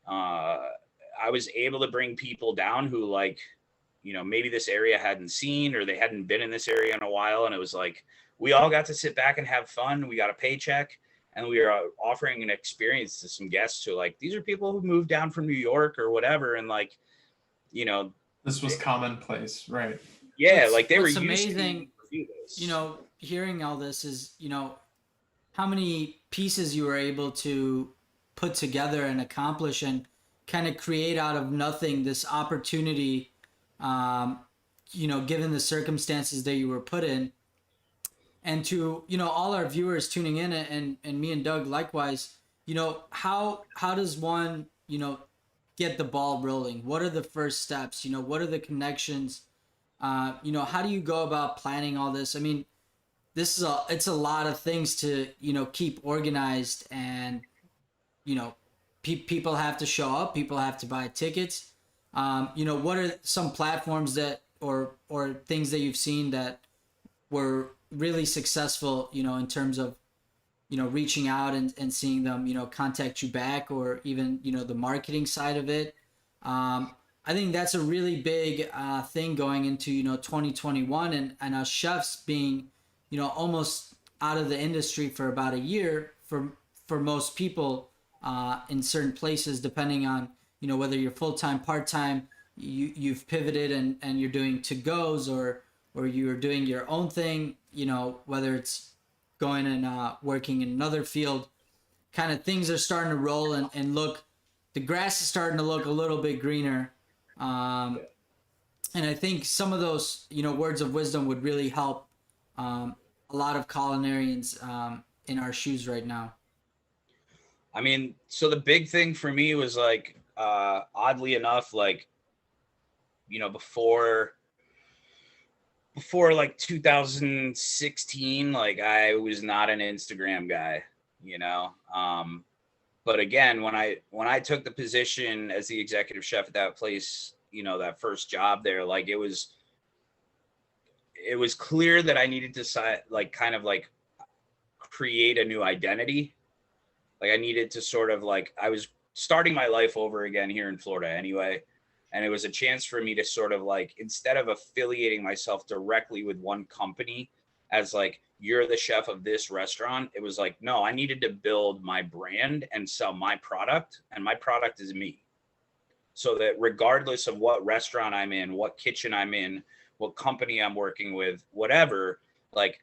[SPEAKER 3] I was able to bring people down who like, maybe this area hadn't seen or they hadn't been in this area in a while. And it was like, we all got to sit back and have fun. We got a paycheck and we are offering an experience to some guests who like, these are people who moved down from New York or whatever. And like,
[SPEAKER 2] this was commonplace, right?
[SPEAKER 3] Yeah. Like they were
[SPEAKER 1] what's
[SPEAKER 3] used
[SPEAKER 1] amazing,
[SPEAKER 3] to do this.
[SPEAKER 1] hearing all this is, how many pieces you were able to put together and accomplish and kind of create out of nothing this opportunity, given the circumstances that you were put in. And to, all our viewers tuning in and me and Doug likewise, how does one, get the ball rolling? What are the first steps? What are the connections? How do you go about planning all this? I mean, it's a lot of things to, keep organized and, people have to show up, people have to buy tickets. What are some platforms that, or things that you've seen that were really successful, in terms of, reaching out and seeing them, contact you back, or even, the marketing side of it. I think that's a really big thing going into, 2021 and us chefs being, almost out of the industry for about a year for most people in certain places, depending on, whether you're full-time, part-time, you've pivoted and you're doing to-goes or you're doing your own thing, whether it's going and working in another field, kind of things are starting to roll and look, the grass is starting to look a little bit greener. And I think some of those, words of wisdom would really help a lot of culinarians in our shoes right now.
[SPEAKER 3] I mean, so the big thing for me was like, oddly enough, like, before like 2016, like I was not an Instagram guy, but again, when I took the position as the executive chef at that place, that first job there, like it was clear that I needed to kind of like create a new identity. Like I needed to sort of like, I was starting my life over again here in Florida anyway. And it was a chance for me to sort of like, instead of affiliating myself directly with one company as like, you're the chef of this restaurant, it was like, no, I needed to build my brand and sell my product, and my product is me. So that regardless of what restaurant I'm in, what kitchen I'm in, what company I'm working with, whatever, like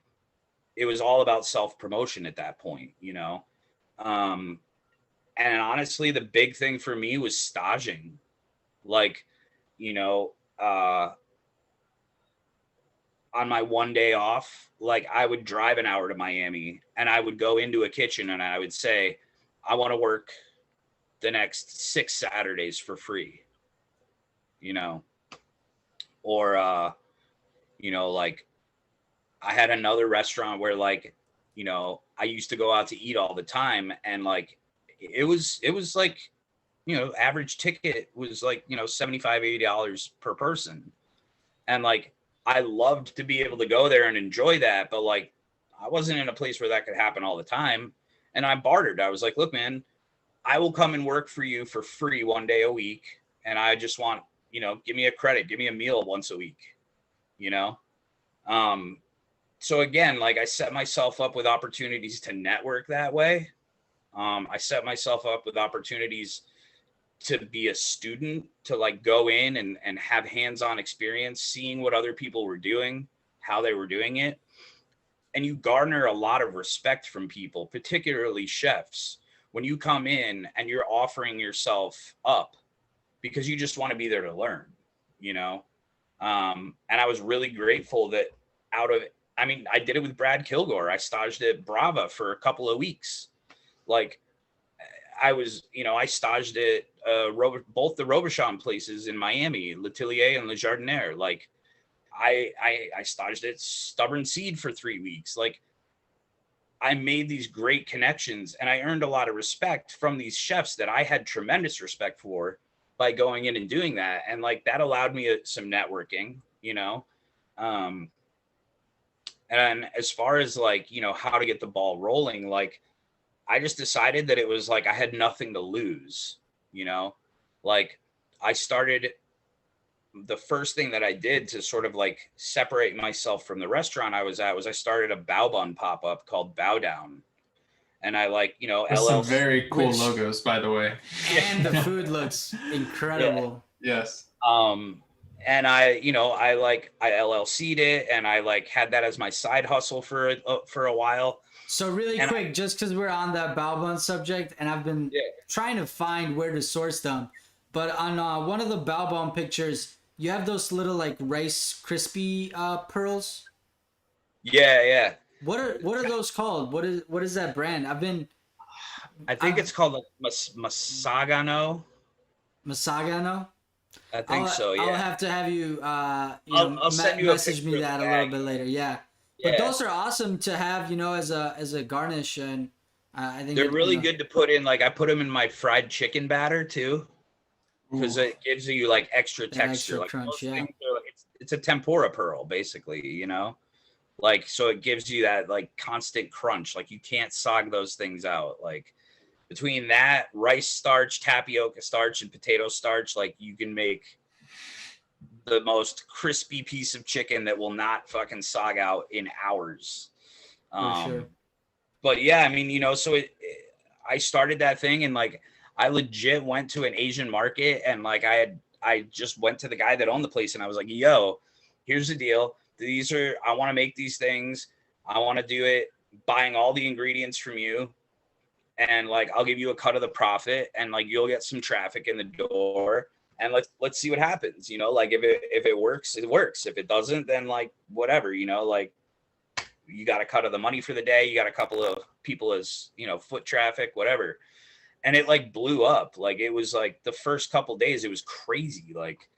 [SPEAKER 3] it was all about self promotion at that point, you know? Um, and honestly, the big thing for me was staging. Like, you know, on my one day off, like I would drive an hour to Miami and I would go into a kitchen and I would say, I want to work the next 6 Saturdays for free, you know, or, you know, like I had another restaurant where like, you know, I used to go out to eat all the time, and like, it was like, you know, average ticket was like, you know, $75-80 per person. And like, I loved to be able to go there and enjoy that, but like, I wasn't in a place where that could happen all the time. And I bartered. I was like, look, man, I will come and work for you for free one day a week. And I just want, you know, give me a credit, give me a meal once a week, you know? So again, like I set myself up with opportunities to network that way. I set myself up with opportunities to be a student, to like go in and have hands-on experience, seeing what other people were doing, how they were doing it. And you garner a lot of respect from people, particularly chefs, when you come in and you're offering yourself up because you just want to be there to learn, you know? And I was really grateful that I mean, I did it with Brad Kilgore. I staged at Brava for a couple of weeks. Like, I staged at both the Robuchon places in Miami, L'Atelier and Le Jardiniere. Like, I staged at Stubborn Seed for 3 weeks. Like, I made these great connections, and I earned a lot of respect from these chefs that I had tremendous respect for by going in and doing that. And like, that allowed me some networking, you know? And as far as like, you know, how to get the ball rolling, like, I just decided that it was like I had nothing to lose, you know? Like, the first thing that I did to sort of like separate myself from the restaurant I was at was I started a Bao Bun pop-up called Bow Down. And I like, you know,
[SPEAKER 2] There's some very cool
[SPEAKER 1] Which-
[SPEAKER 2] logos, by the way.
[SPEAKER 1] And the food looks incredible.
[SPEAKER 2] Yes.
[SPEAKER 3] And I LLC'd it, and I like had that as my side hustle for a while.
[SPEAKER 1] So really
[SPEAKER 3] And
[SPEAKER 1] quick, just because we're on that bao bun subject, and I've been trying to find where to source them, but on one of the bao bun pictures, you have those little like rice crispy pearls.
[SPEAKER 3] Yeah.
[SPEAKER 1] What are those called? What is that brand?
[SPEAKER 3] I think it's called like Masagano.
[SPEAKER 1] Masagano.
[SPEAKER 3] I think so. Yeah.
[SPEAKER 1] I'll have to have you
[SPEAKER 3] I'll send you
[SPEAKER 1] message
[SPEAKER 3] a
[SPEAKER 1] me
[SPEAKER 3] picture
[SPEAKER 1] that
[SPEAKER 3] of
[SPEAKER 1] a
[SPEAKER 3] the
[SPEAKER 1] little
[SPEAKER 3] bag.
[SPEAKER 1] bit later. Yeah. But those are awesome to have, you know, as a garnish, and I think
[SPEAKER 3] They're really good to put in. Like, I put them in my fried chicken batter too, because it gives you like extra texture,
[SPEAKER 1] extra
[SPEAKER 3] like
[SPEAKER 1] crunch.
[SPEAKER 3] most
[SPEAKER 1] Yeah.
[SPEAKER 3] things are, like, it's a tempura pearl basically, you know, like, so it gives you that like constant crunch. Like, you can't sog those things out. Like, between that, rice starch, tapioca starch, and potato starch, like, you can make the most crispy piece of chicken that will not fucking sog out in hours.
[SPEAKER 1] For sure.
[SPEAKER 3] But yeah, I mean, you know, so I started that thing, and like, I legit went to an Asian market, and like, I just went to the guy that owned the place, and I was like, yo, here's the deal. I want to make these things. I want to do it buying all the ingredients from you. And like, I'll give you a cut of the profit, and like, you'll get some traffic in the door, and let's see what happens, you know? Like, if it works, it works. If it doesn't, then like, whatever, you know, like, you got a cut of the money for the day. You got a couple of people as, you know, foot traffic, whatever. And it like blew up. Like, it was like the first couple days, it was crazy. Like,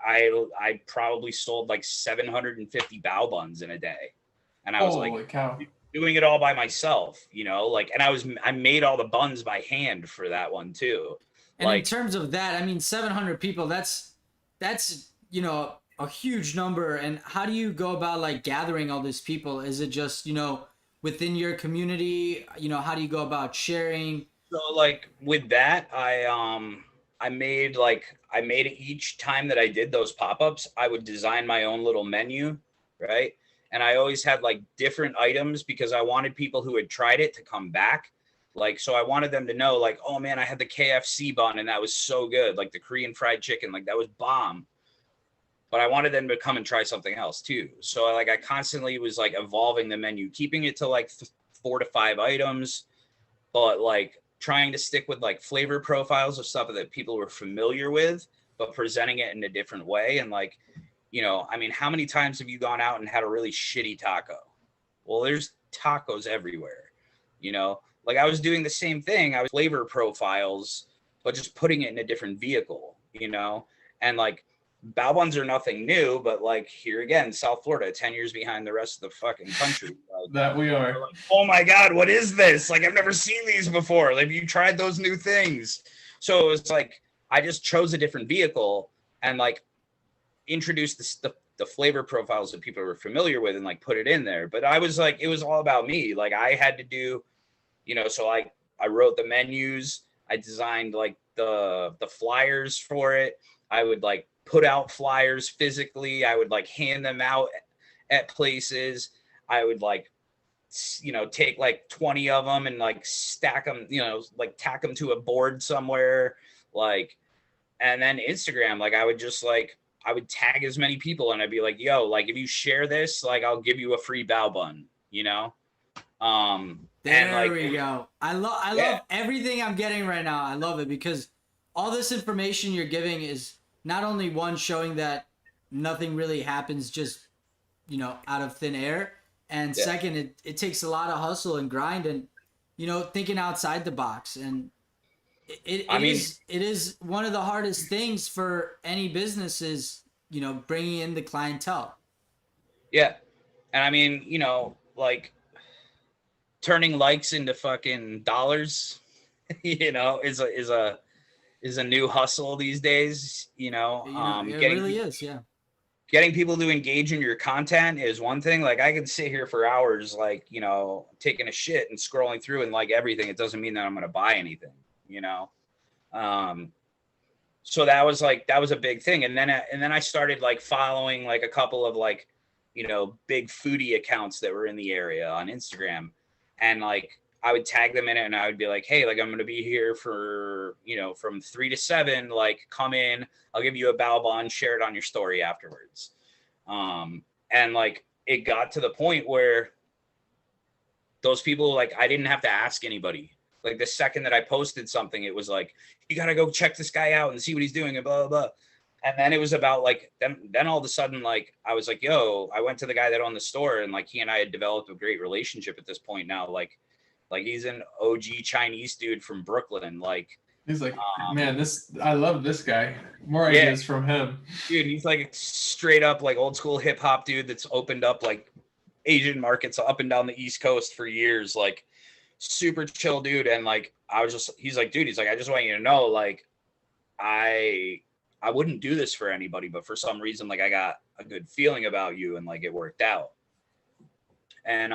[SPEAKER 3] I probably sold like 750 bao buns in a day. And I was
[SPEAKER 2] Holy cow.
[SPEAKER 3] doing it all by myself, you know, like, and I made all the buns by hand for that one too.
[SPEAKER 1] And
[SPEAKER 3] like,
[SPEAKER 1] in terms of that, I mean, 700 people, that's, you know, a huge number. And how do you go about like gathering all these people? Is it just, you know, within your community, you know, how do you go about sharing?
[SPEAKER 3] So like with that, I I made each time that I did those pop-ups, I would design my own little menu, right? And I always had like different items because I wanted people who had tried it to come back. Like, so I wanted them to know, like, oh man, I had the KFC bun and that was so good. Like the Korean fried chicken, like that was bomb. But I wanted them to come and try something else too. So like I constantly was like evolving the menu, keeping it to like 4 to 5 items, but like trying to stick with like flavor profiles of stuff that people were familiar with, but presenting it in a different way. And like, you know, I mean, how many times have you gone out and had a really shitty taco? Well, there's tacos everywhere, you know, like I was doing the same thing. I was flavor profiles, but just putting it in a different vehicle, you know, and like bao buns are nothing new, but like here again, South Florida, 10 years behind the rest of the fucking country. Like,
[SPEAKER 2] That we are.
[SPEAKER 3] like, oh my God, what is this? Like, I've never seen these before. Like, you tried those new things. So it's like, I just chose a different vehicle and like introduced the flavor profiles that people were familiar with and like put it in there. But I was like, it was all about me. Like I had to do, you know, so I wrote the menus, I designed like the flyers for it. I would like put out flyers physically. I would like hand them out at places. I would like, you know, take like 20 of them and like stack them, you know, like tack them to a board somewhere. Like, and then Instagram, like I would just like, I would tag as many people and I'd be like, yo, like if you share this, like I'll give you a free bao bun, you know?
[SPEAKER 1] There
[SPEAKER 3] and like,
[SPEAKER 1] we go. I love everything I'm getting right now. I love it because all this information you're giving is not only one showing that nothing really happens just, you know, out of thin air, and second, it takes a lot of hustle and grind and, you know, thinking outside the box. And it is one of the hardest things for any business is, you know, bringing in the clientele.
[SPEAKER 3] Yeah. And I mean, you know, like turning likes into fucking dollars, you know, is a new hustle these days, you know.
[SPEAKER 1] It really is, yeah.
[SPEAKER 3] Getting people to engage in your content is one thing. Like I could sit here for hours, like, you know, taking a shit and scrolling through and like everything. It doesn't mean that I'm going to buy anything, you know? So that was a big thing. And then I started like following like a couple of like, you know, big foodie accounts that were in the area on Instagram. And like, I would tag them in it and I would be like, hey, like I'm going to be here for, you know, from 3 to 7, like come in, I'll give you a bao bun, share it on your story afterwards. And like, it got to the point where those people, like, I didn't have to ask anybody. Like the second that I posted something, it was like, you got to go check this guy out and see what he's doing and blah, blah, blah. And then it was about like, then all of a sudden, like, I was like, yo, I went to the guy that owned the store and like, he and I had developed a great relationship at this point now. Like he's an OG Chinese dude from Brooklyn. Like
[SPEAKER 2] he's like, man, I love this guy. More ideas from him.
[SPEAKER 3] Dude, he's like straight up like old school hip hop dude that's opened up like Asian markets up and down the East Coast for years. Like super chill dude. And like, he's like, dude, he's like, I just want you to know, like, I wouldn't do this for anybody, but for some reason, like I got a good feeling about you and like it worked out. And,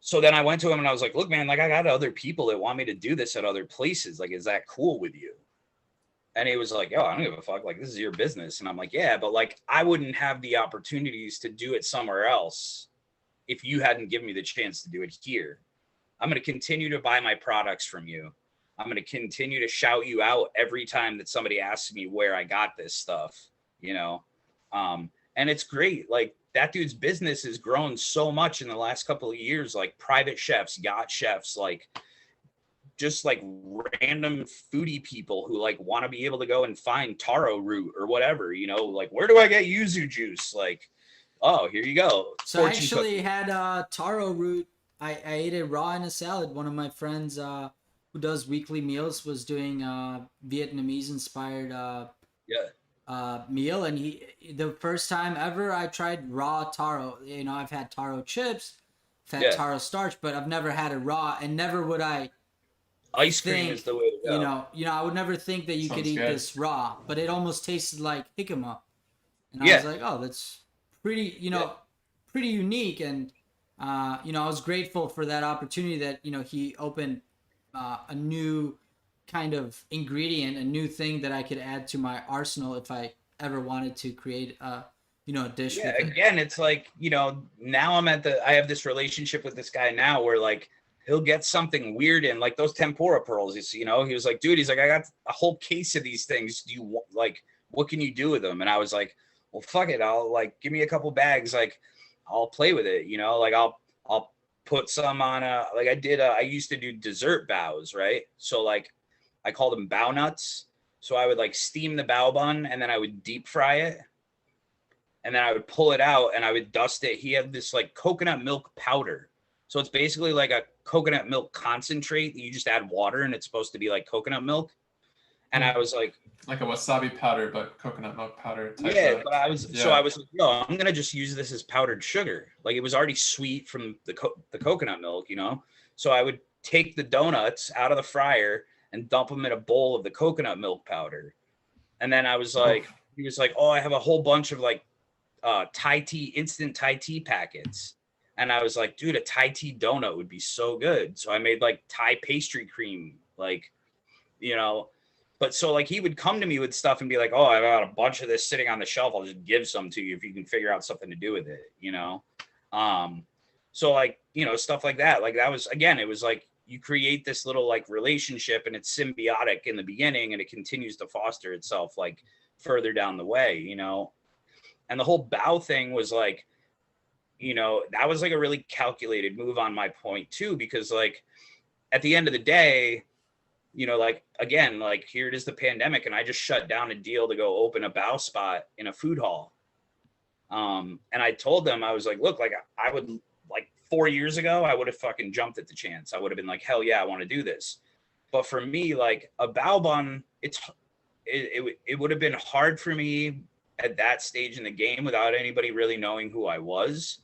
[SPEAKER 3] so then I went to him and I was like, look, man, like I got other people that want me to do this at other places. Like, is that cool with you? And he was like, yo, I don't give a fuck. Like, this is your business. And I'm like, yeah, but like, I wouldn't have the opportunities to do it somewhere else if you hadn't given me the chance to do it here. I'm going to continue to buy my products from you. I'm going to continue to shout you out every time that somebody asks me where I got this stuff, you know? And it's great. Like that dude's business has grown so much in the last couple of years, like private chefs, yacht chefs, like just like random foodie people who like want to be able to go and find taro root or whatever, you know, like where do I get yuzu juice? Like, oh, here you go.
[SPEAKER 1] So I actually had taro root. I ate it raw in a salad. One of my friends who does weekly meals was doing Vietnamese inspired meal, and the first time ever I tried raw taro. You know, I've had taro chips, I've had taro starch, but I've never had it raw, and never would I.
[SPEAKER 3] Ice cream is the way to
[SPEAKER 1] go. You know, I would never think that you could eat this raw, but it almost tasted like jicama, and I was like, oh, that's pretty, pretty unique, and I was grateful for that opportunity that he opened a new kind of ingredient, a new thing that I could add to my arsenal if I ever wanted to create a, a dish
[SPEAKER 3] Yeah,
[SPEAKER 1] with it.
[SPEAKER 3] again, it's like, now I have this relationship with this guy now where like he'll get something weird in, like those tempura pearls. He was like, dude, he's like, I got a whole case of these things. Do you want, like, what can you do with them? And I was like, well, fuck it. I'll like, give me a couple bags. Like, I'll play with it, like I'll put some on I used to do dessert bows, right? So like I called them bow nuts. So I would like steam the bow bun and then I would deep fry it. And then I would pull it out and I would dust it. He had this like coconut milk powder. So it's basically like a coconut milk concentrate. You just add water and it's supposed to be like coconut milk. And I was like
[SPEAKER 2] a wasabi powder, but coconut milk powder type.
[SPEAKER 3] Yeah, but I was like, no, I'm gonna just use this as powdered sugar. Like it was already sweet from the coconut milk, So I would take the donuts out of the fryer and dump them in a bowl of the coconut milk powder. And then I was like, he was like, oh, I have a whole bunch of like instant Thai tea packets. And I was like, dude, a Thai tea donut would be so good. So I made like Thai pastry cream, like, but so like he would come to me with stuff and be like, oh, I got a bunch of this sitting on the shelf. I'll just give some to you if you can figure out something to do with it, So like, stuff like that. Like that was, again, it was like you create this little like relationship and it's symbiotic in the beginning and it continues to foster itself like further down the way, And the whole bow thing was like, that was like a really calculated move on my point too, because like at the end of the day, like, again, like here it is, the pandemic, and I just shut down a deal to go open a bow spot in a food hall. And I told them, I was like, look, like I would like 4 years ago, I would have fucking jumped at the chance. I would have been like, hell yeah, I want to do this. But for me, like a bow bun, it would have been hard for me at that stage in the game without anybody really knowing who I was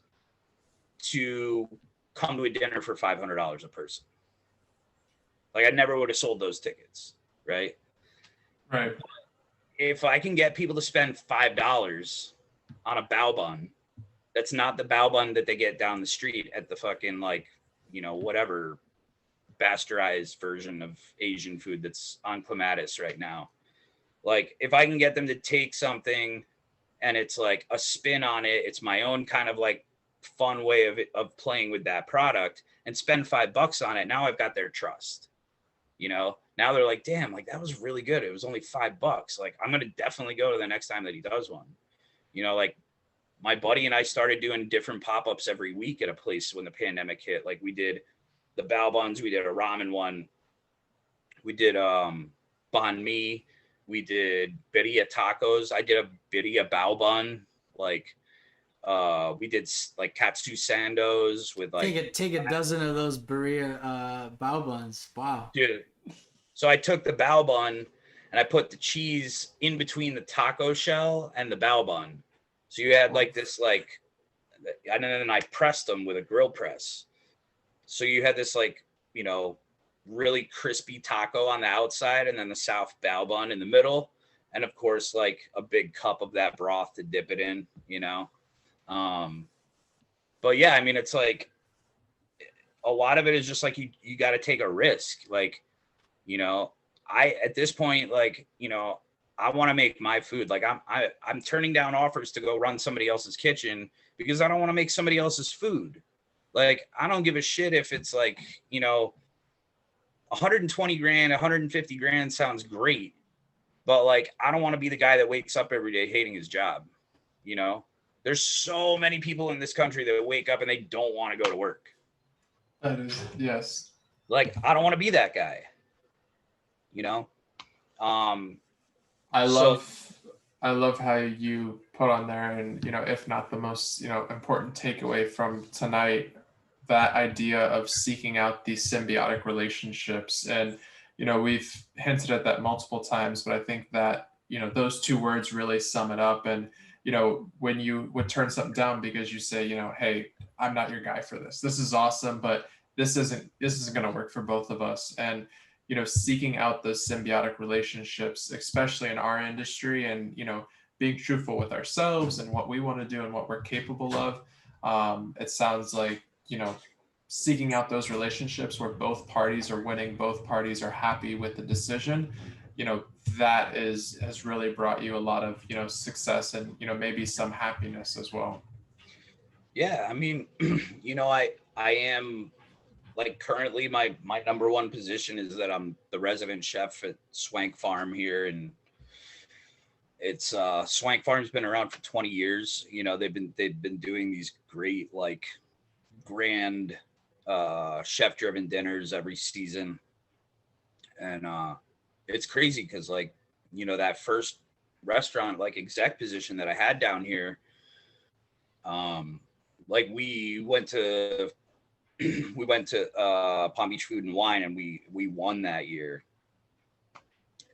[SPEAKER 3] to come to a dinner for $500 a person. Like I never would have sold those tickets, right?
[SPEAKER 2] Right.
[SPEAKER 3] If I can get people to spend $5 on a bao bun, that's not the bao bun that they get down the street at the fucking like, whatever bastardized version of Asian food that's on Clematis right now. Like if I can get them to take something and it's like a spin on it, it's my own kind of like fun way of playing with that product and spend $5 on it. Now I've got their trust. Now they're like, damn, like that was really good. It was only $5. Like I'm going to definitely go to the next time that he does one. Like my buddy and I started doing different pop-ups every week at a place when the pandemic hit. Like we did the bao buns, we did a ramen one. We did banh mi. We did birria tacos. I did a birria bao bun. Like we did like katsu sandos with like
[SPEAKER 1] take a dozen of those birria bao buns. Wow,
[SPEAKER 3] dude. So I took the bao bun and I put the cheese in between the taco shell and the bao bun. So you had like this like, and then I pressed them with a grill press. So you had this like, really crispy taco on the outside and then the South bao bun in the middle. And of course, like a big cup of that broth to dip it in, But yeah, I mean, it's like a lot of it is just like you got to take a risk. Like, at this point, like, I want to make my food. Like I'm turning down offers to go run somebody else's kitchen because I don't want to make somebody else's food. Like, I don't give a shit if it's like, 120 grand, 150 grand sounds great. But like, I don't want to be the guy that wakes up every day hating his job. There's so many people in this country that wake up and they don't want to go to work.
[SPEAKER 2] That is, yes.
[SPEAKER 3] Like, I don't want to be that guy.
[SPEAKER 2] I love how you put on there, and if not the most important takeaway from tonight, that idea of seeking out these symbiotic relationships. And we've hinted at that multiple times, but I think that those two words really sum it up. And when you would turn something down because you say, hey, I'm not your guy for this. This is awesome, but this isn't going to work for both of us. And seeking out those symbiotic relationships, especially in our industry, and being truthful with ourselves and what we want to do and what we're capable of. It sounds like seeking out those relationships where both parties are winning, both parties are happy with the decision, that has really brought you a lot of, success and, maybe some happiness as well.
[SPEAKER 3] Yeah, I mean, I am like currently my number one position is that I'm the resident chef at Swank Farm here, and it's Swank Farm's been around for 20 years. They've been doing these great like grand chef driven dinners every season, and it's crazy because like that first restaurant like exec position that I had down here, like we went to Palm Beach Food and Wine, and we won that year.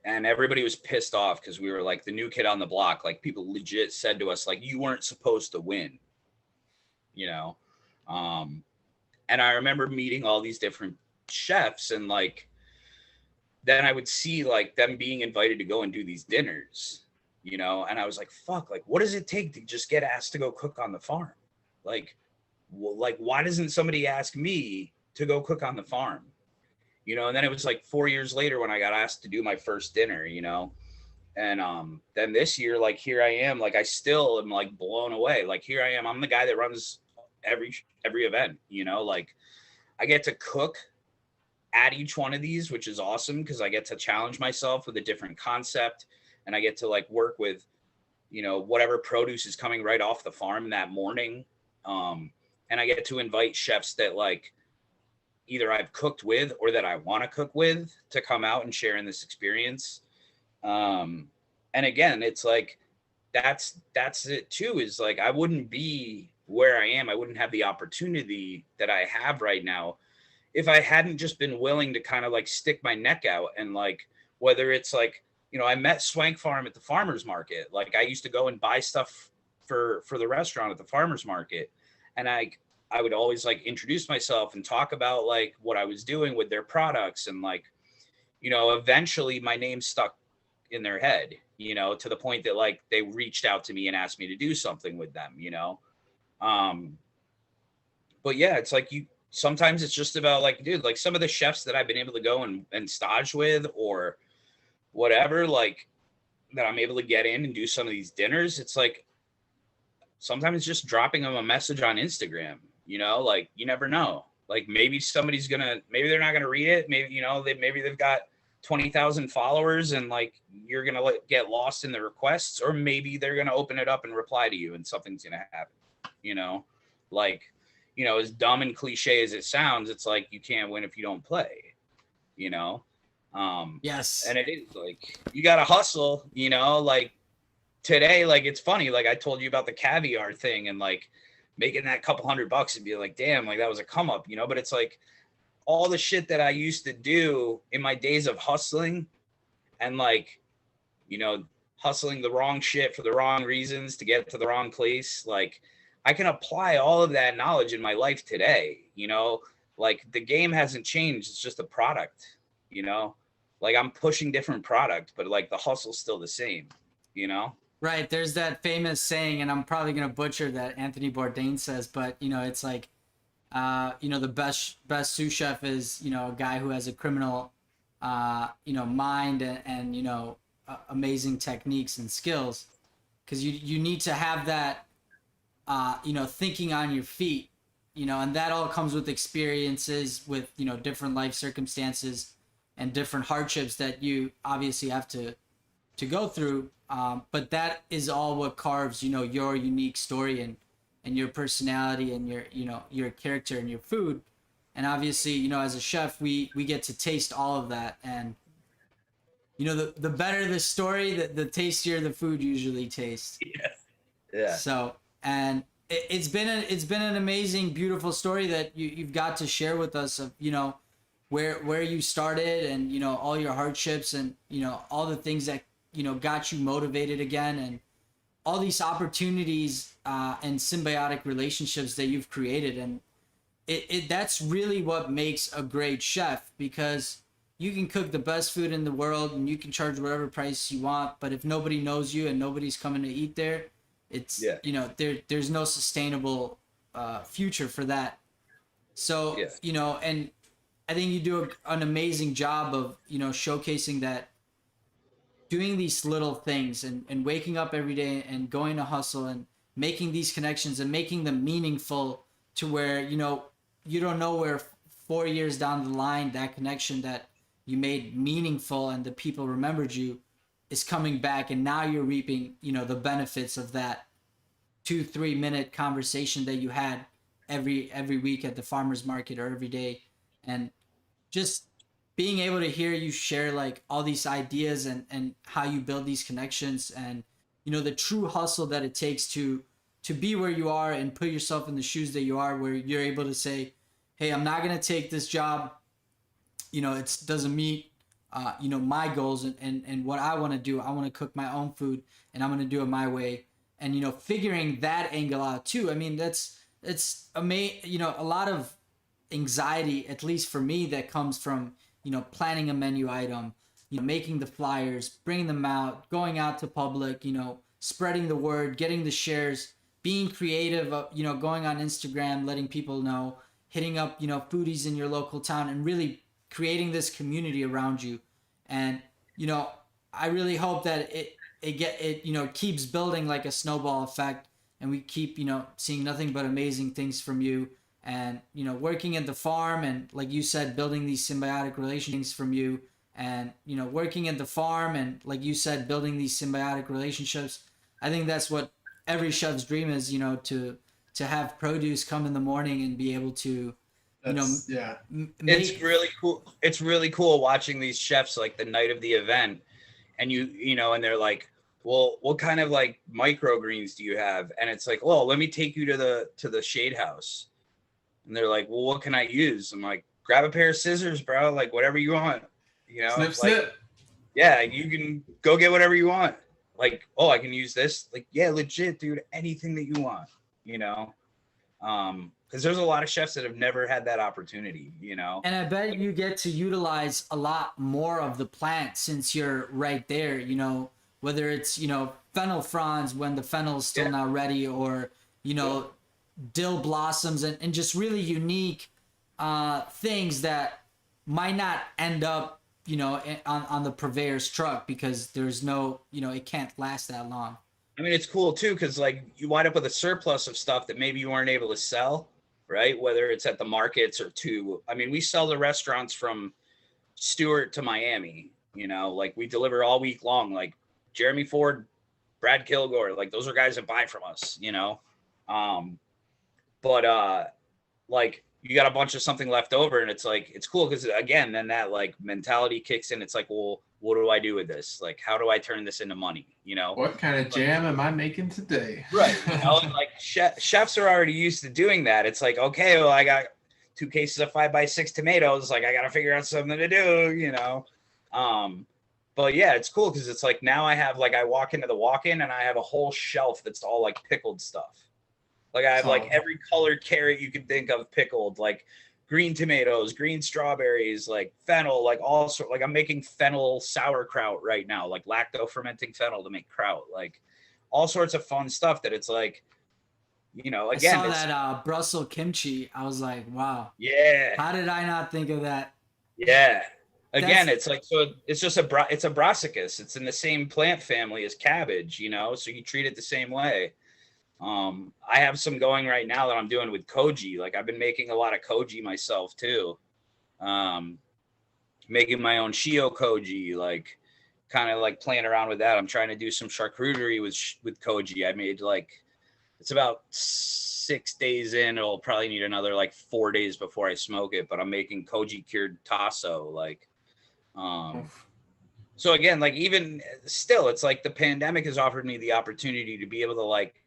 [SPEAKER 3] And everybody was pissed off because we were like the new kid on the block. Like people legit said to us, like, you weren't supposed to win, you know? And I remember meeting all these different chefs, and like, then I would see like them being invited to go and do these dinners, and I was like, fuck, like, what does it take to just get asked to go cook on the farm? Like, why doesn't somebody ask me to go cook on the farm? And then it was like 4 years later when I got asked to do my first dinner, and then this year, like, here I am, like, I still am like blown away. Like, here I am, I'm the guy that runs every event, like I get to cook at each one of these, which is awesome because I get to challenge myself with a different concept, and I get to like work with, whatever produce is coming right off the farm that morning. And I get to invite chefs that like either I've cooked with or that I want to cook with to come out and share in this experience. And again, it's like, that's it too, is like, I wouldn't be where I am. I wouldn't have the opportunity that I have right now if I hadn't just been willing to kind of like stick my neck out. And like, whether it's like, I met Swank Farm at the farmer's market. Like I used to go and buy stuff for the restaurant at the farmer's market. And I would always like introduce myself and talk about like what I was doing with their products. And like, eventually my name stuck in their head, to the point that like they reached out to me and asked me to do something with them, but yeah, it's like sometimes it's just about like, dude, like some of the chefs that I've been able to go and stage with or whatever, like that I'm able to get in and do some of these dinners. It's like, sometimes just dropping them a message on Instagram, like you never know. Like maybe maybe they're not going to read it. Maybe, maybe they've got 20,000 followers and like, you're going to get lost in the requests, or maybe they're going to open it up and reply to you and something's going to happen, like, as dumb and cliche as it sounds, it's like, you can't win if you don't play,
[SPEAKER 1] Yes.
[SPEAKER 3] And it is like, you got to hustle, like, today, like, it's funny, like I told you about the caviar thing and like making that couple $100 and be like, damn, like that was a come up, but it's like all the shit that I used to do in my days of hustling and like, hustling the wrong shit for the wrong reasons to get to the wrong place. Like I can apply all of that knowledge in my life today, like the game hasn't changed. It's just a product, like I'm pushing different product, but like the hustle's still the same,
[SPEAKER 1] Right. There's that famous saying, and I'm probably going to butcher that Anthony Bourdain says, but it's like, the best sous chef is, a guy who has a criminal, mind and amazing techniques and skills. Cause you need to have that, thinking on your feet, and that all comes with experiences with, different life circumstances and different hardships that you obviously have to go through. But that is all what carves, your unique story and your personality and your character and your food. And obviously, as a chef, we get to taste all of that. And, the better the story, the tastier the food usually tastes.
[SPEAKER 3] Yeah. Yeah.
[SPEAKER 1] So, and it's been an amazing, beautiful story that you've got to share with us of, where you started and, all your hardships and, all the things that, got you motivated again, and all these opportunities and symbiotic relationships that you've created. And that's really what makes a great chef, because you can cook the best food in the world and you can charge whatever price you want, but if nobody knows you and nobody's coming to eat there, it's there's no sustainable future for that So,
[SPEAKER 3] Yeah.
[SPEAKER 1] and I think you do an amazing job of, showcasing that, doing these little things, and waking up every day and going to hustle and making these connections and making them meaningful, to where, you don't know where 4 years down the line that connection that you made meaningful and the people remembered you is coming back, and now you're reaping, the benefits of that 2-3 minute conversation that you had every week at the farmers market, or every day. And just being able to hear you share like all these ideas, and how you build these connections, and the true hustle that it takes to be where you are and put yourself in the shoes that you are, where you're able to say, hey, I'm not going to take this job, it doesn't meet my goals, and what I want to do. I want to cook my own food, and I'm going to do it my way. And figuring that angle out too. I mean, it's amazing. A lot of anxiety, at least for me, that comes from planning a menu item, making the flyers, bringing them out, going out to public, spreading the word, getting the shares, being creative, going on Instagram, letting people know, hitting up foodies in your local town, and really creating this community around you. And I really hope that it keeps building like a snowball effect, and we keep seeing nothing but amazing things from you. And working at the farm, and like you said, building these symbiotic relationships from you. And working at the farm, and like you said, building these symbiotic relationships. I think that's what every chef's dream is, to have produce come in the morning and be able to
[SPEAKER 2] yeah.
[SPEAKER 3] It's really cool. It's really cool watching these chefs like the night of the event, and and they're like, well, what kind of like microgreens do you have? And it's like, well, let me take you to the shade house. And they're like, well, what can I use? I'm like, grab a pair of scissors, bro. Like whatever you want,
[SPEAKER 2] Snip,
[SPEAKER 3] like,
[SPEAKER 2] snip.
[SPEAKER 3] yeah, you can go get whatever you want. Like, oh, I can use this. Like, yeah, legit, dude, anything that you want, because there's a lot of chefs that have never had that opportunity,
[SPEAKER 1] And I bet you get to utilize a lot more of the plant since you're right there, whether it's, fennel fronds when the fennel is still not ready, or, dill blossoms, and just really unique things that might not end up, on the purveyor's truck, because there's no, it can't last that long.
[SPEAKER 3] I mean, it's cool too, because like you wind up with a surplus of stuff that maybe you weren't able to sell, right? Whether it's at the markets or we sell to restaurants from Stewart to Miami, like we deliver all week long, like Jeremy Ford, Brad Kilgore, like those are guys that buy from us, but like you got a bunch of something left over, and it's like, it's cool because again, then that like mentality kicks in. It's like, well, what do I do with this? Like, how do I turn this into money?
[SPEAKER 2] What kind of jam am I making today?
[SPEAKER 3] Right. And like chefs are already used to doing that. It's like, okay, well, I got 2 cases of 5x6 tomatoes. Like, I got to figure out something to do, But yeah, it's cool because it's like now I have like, I walk into the walk-in and I have a whole shelf that's all like pickled stuff. Like I have like every colored carrot you can think of pickled, like green tomatoes, green strawberries, like fennel, like all sort. Like I'm making fennel sauerkraut right now, like lacto fermenting fennel to make kraut, like all sorts of fun stuff that it's like, again,
[SPEAKER 1] I saw that Brussels kimchi. I was like, wow.
[SPEAKER 3] Yeah.
[SPEAKER 1] How did I not think of that?
[SPEAKER 3] Yeah. Again, it's like, so it's just it's a brassicas. It's in the same plant family as cabbage, so you treat it the same way. I have some going right now that I'm doing with koji. Like I've been making a lot of koji myself too. Making my own shio koji, like kind of like playing around with that. I'm trying to do some charcuterie with koji. I made like, it's about 6 days in. It'll probably need another like 4 days before I smoke it, but I'm making koji cured tasso. Like, so again, like even still, it's like the pandemic has offered me the opportunity to be able to like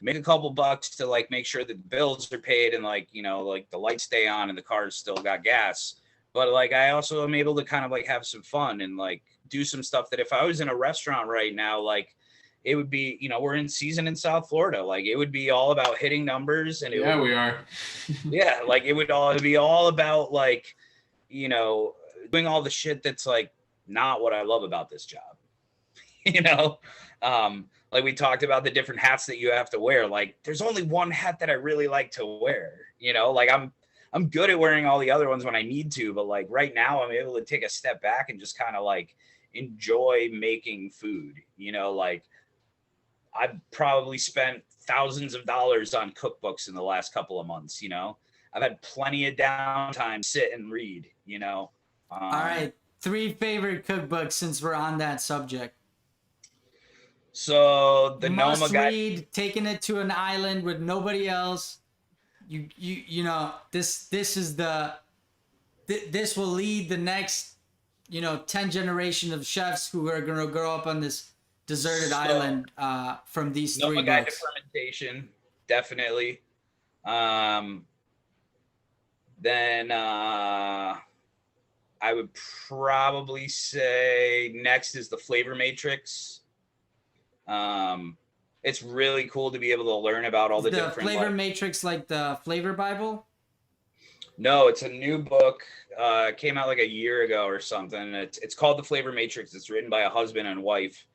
[SPEAKER 3] make a couple bucks to like make sure that the bills are paid and like, like the lights stay on and the car's still got gas. But like, I also am able to kind of like have some fun and like do some stuff that if I was in a restaurant right now, like it would be, we're in season in South Florida. Like it would be all about hitting numbers and
[SPEAKER 2] we are.
[SPEAKER 3] Yeah. Like it would be all about like, doing all the shit that's like not what I love about this job, like we talked about the different hats that you have to wear. Like there's only one hat that I really like to wear, like I'm good at wearing all the other ones when I need to, but like right now I'm able to take a step back and just kind of like enjoy making food. You know, like I've probably spent thousands of dollars on cookbooks in the last couple of months, you know. I've had plenty of downtime, sit and read, you know.
[SPEAKER 1] All right, 3 favorite cookbooks since we're on that subject.
[SPEAKER 3] So the Noma
[SPEAKER 1] Must
[SPEAKER 3] guy,
[SPEAKER 1] read, taking it to an island with nobody else. You know, this is the this will lead the next, you know, 10 generation of chefs who are going to grow up on this deserted island from these 3
[SPEAKER 3] Noma Guide to
[SPEAKER 1] books.
[SPEAKER 3] Fermentation, definitely. Then I would probably say next is the Flavor Matrix. It's really cool to be able to learn about all the different
[SPEAKER 1] Flavor Matrix, like the Flavor Bible.
[SPEAKER 3] No, it's a new book. It came out like a year ago or something. It's called The Flavor Matrix. It's written by a husband and wife.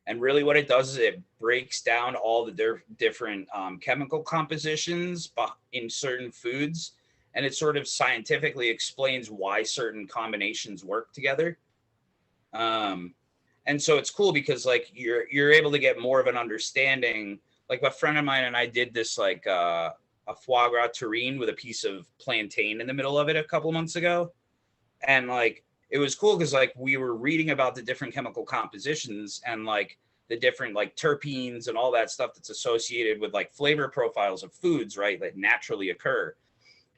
[SPEAKER 3] And really what it does is it breaks down all the different chemical compositions in certain foods. And it sort of scientifically explains why certain combinations work together. And so it's cool because like you're able to get more of an understanding. Like a friend of mine and I did this like a foie gras terrine with a piece of plantain in the middle of it a couple months ago. And like, it was cool because like we were reading about the different chemical compositions and like the different like terpenes and all that stuff that's associated with like flavor profiles of foods, right? That naturally occur.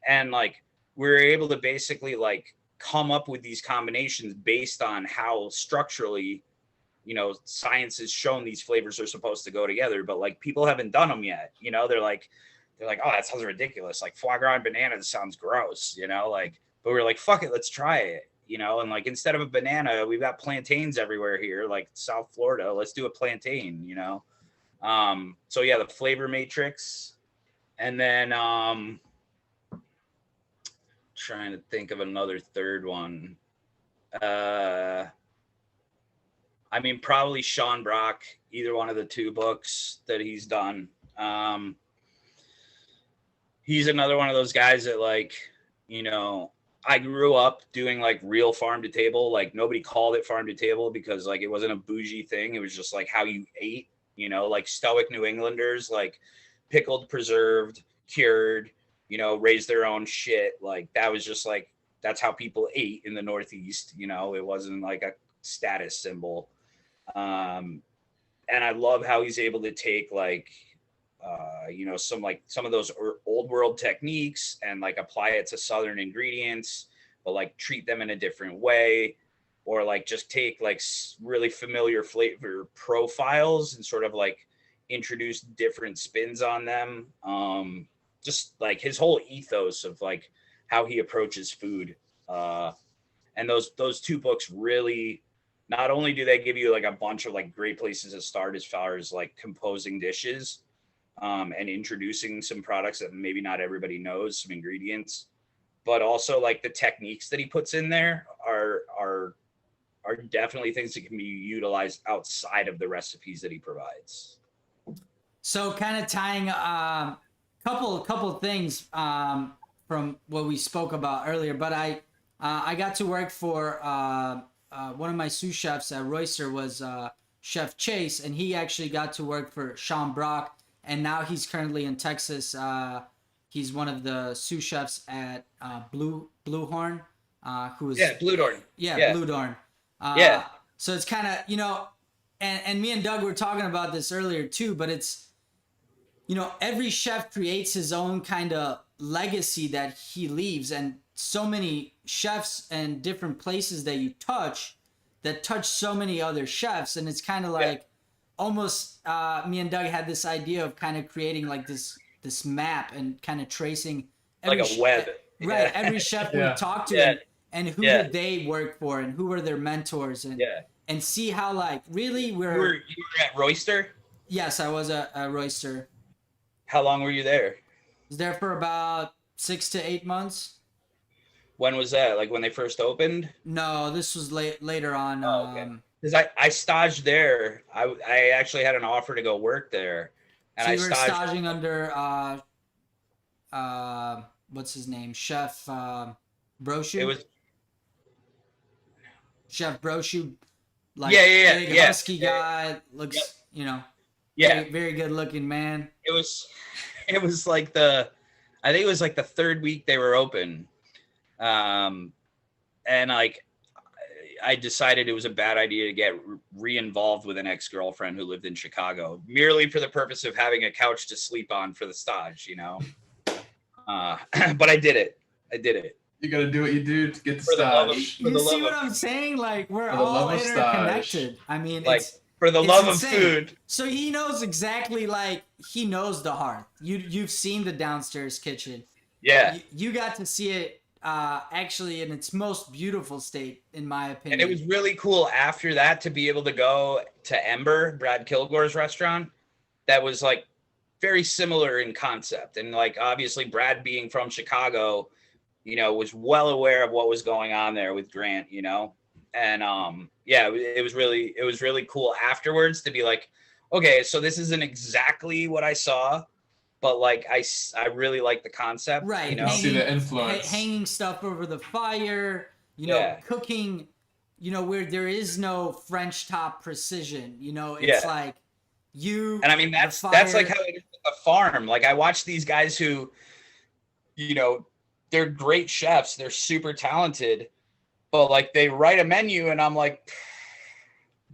[SPEAKER 3] And like, we were able to basically like come up with these combinations based on how structurally, you know, science has shown these flavors are supposed to go together, but like people haven't done them yet. You know, they're like, oh, that sounds ridiculous. Like foie gras and bananas sounds gross, you know, like, but we're like, fuck it, let's try it, you know? And like, instead of a banana, we've got plantains everywhere here, like South Florida, let's do a plantain, you know? So yeah, the Flavor Matrix. And then, trying to think of another third one. I mean, probably Sean Brock, either one of the 2 books that he's done. He's another one of those guys that like, you know, I grew up doing like real farm to table. Like nobody called it farm to table because like it wasn't a bougie thing. It was just like how you ate, you know, like stoic New Englanders, like pickled, preserved, cured, you know, raised their own shit. Like that was just like, that's how people ate in the Northeast. You know, it wasn't like a status symbol. And I love how he's able to take like, you know, some of those old world techniques and like apply it to Southern ingredients, but like treat them in a different way, or like just take like really familiar flavor profiles and sort of like introduce different spins on them. Just like his whole ethos of like how he approaches food. And those 2 books really, not only do they give you like a bunch of like great places to start as far as like composing dishes, and introducing some products that maybe not everybody knows, some ingredients, but also like the techniques that he puts in there are definitely things that can be utilized outside of the recipes that he provides.
[SPEAKER 1] So kind of tying couple things from what we spoke about earlier, but I got to work for one of my sous chefs at Royster was Chef Chase, and he actually got to work for Sean Brock, and now he's currently in Texas. He's one of the sous chefs at Blue Horn, who is
[SPEAKER 3] Blue Dorn.
[SPEAKER 1] Blue Dorn. So it's kind of, you know, and me and Doug were talking about this earlier too, but it's, you know, every chef creates his own kind of legacy that he leaves, and so many chefs and different places that you touch that touch so many other chefs, and it's kind of like almost me and Doug had this idea of kind of creating like this map and kind of tracing
[SPEAKER 3] like a web,
[SPEAKER 1] right? Every chef we talk to and who did they work for and who were their mentors, and see how like really
[SPEAKER 3] you were at Royster.
[SPEAKER 1] Yes, I was at Royster.
[SPEAKER 3] How long were you there?
[SPEAKER 1] I was there for about 6 to 8 months.
[SPEAKER 3] When was that? Like when they first opened?
[SPEAKER 1] No, this was later on.
[SPEAKER 3] Oh, okay. Because I staged there. I actually had an offer to go work there. And
[SPEAKER 1] so you were staging under what's his name, Chef Brochu.
[SPEAKER 3] It was
[SPEAKER 1] Chef Brochu, like
[SPEAKER 3] yeah,
[SPEAKER 1] big
[SPEAKER 3] yeah,
[SPEAKER 1] husky guy, looks
[SPEAKER 3] yeah.
[SPEAKER 1] very, very good looking man.
[SPEAKER 3] It was like I think it was like the third week they were open, and like I decided it was a bad idea to get re-involved with an ex-girlfriend who lived in Chicago, merely for the purpose of having a couch to sleep on for the stage, but I did it.
[SPEAKER 2] You got to do what you do to get the
[SPEAKER 3] For the love of-
[SPEAKER 2] stage.
[SPEAKER 1] You see what I'm saying? Like, we're
[SPEAKER 2] For the
[SPEAKER 1] all
[SPEAKER 2] love of
[SPEAKER 1] interconnected. I mean,
[SPEAKER 3] Like,
[SPEAKER 1] it's
[SPEAKER 3] for the
[SPEAKER 1] it's
[SPEAKER 3] love
[SPEAKER 1] insane.
[SPEAKER 3] of food.
[SPEAKER 1] So he knows exactly, like, he knows the hearth. You've seen the downstairs kitchen.
[SPEAKER 3] Yeah.
[SPEAKER 1] You got to see it actually in its most beautiful state, in my opinion.
[SPEAKER 3] And it was really cool after that to be able to go to Ember, Brad Kilgore's restaurant. That was like very similar in concept. And like, obviously Brad being from Chicago, was well aware of what was going on there with Grant, and it was really cool afterwards to be like, okay, so this isn't exactly what I saw, but like I really like the concept,
[SPEAKER 1] right?
[SPEAKER 2] See the influence,
[SPEAKER 1] hanging stuff over the fire, cooking, where there is no French top precision, it's like and
[SPEAKER 3] I mean that's like how it is at the farm. Like I watch these guys who, they're great chefs, they're super talented, but like they write a menu and I'm like,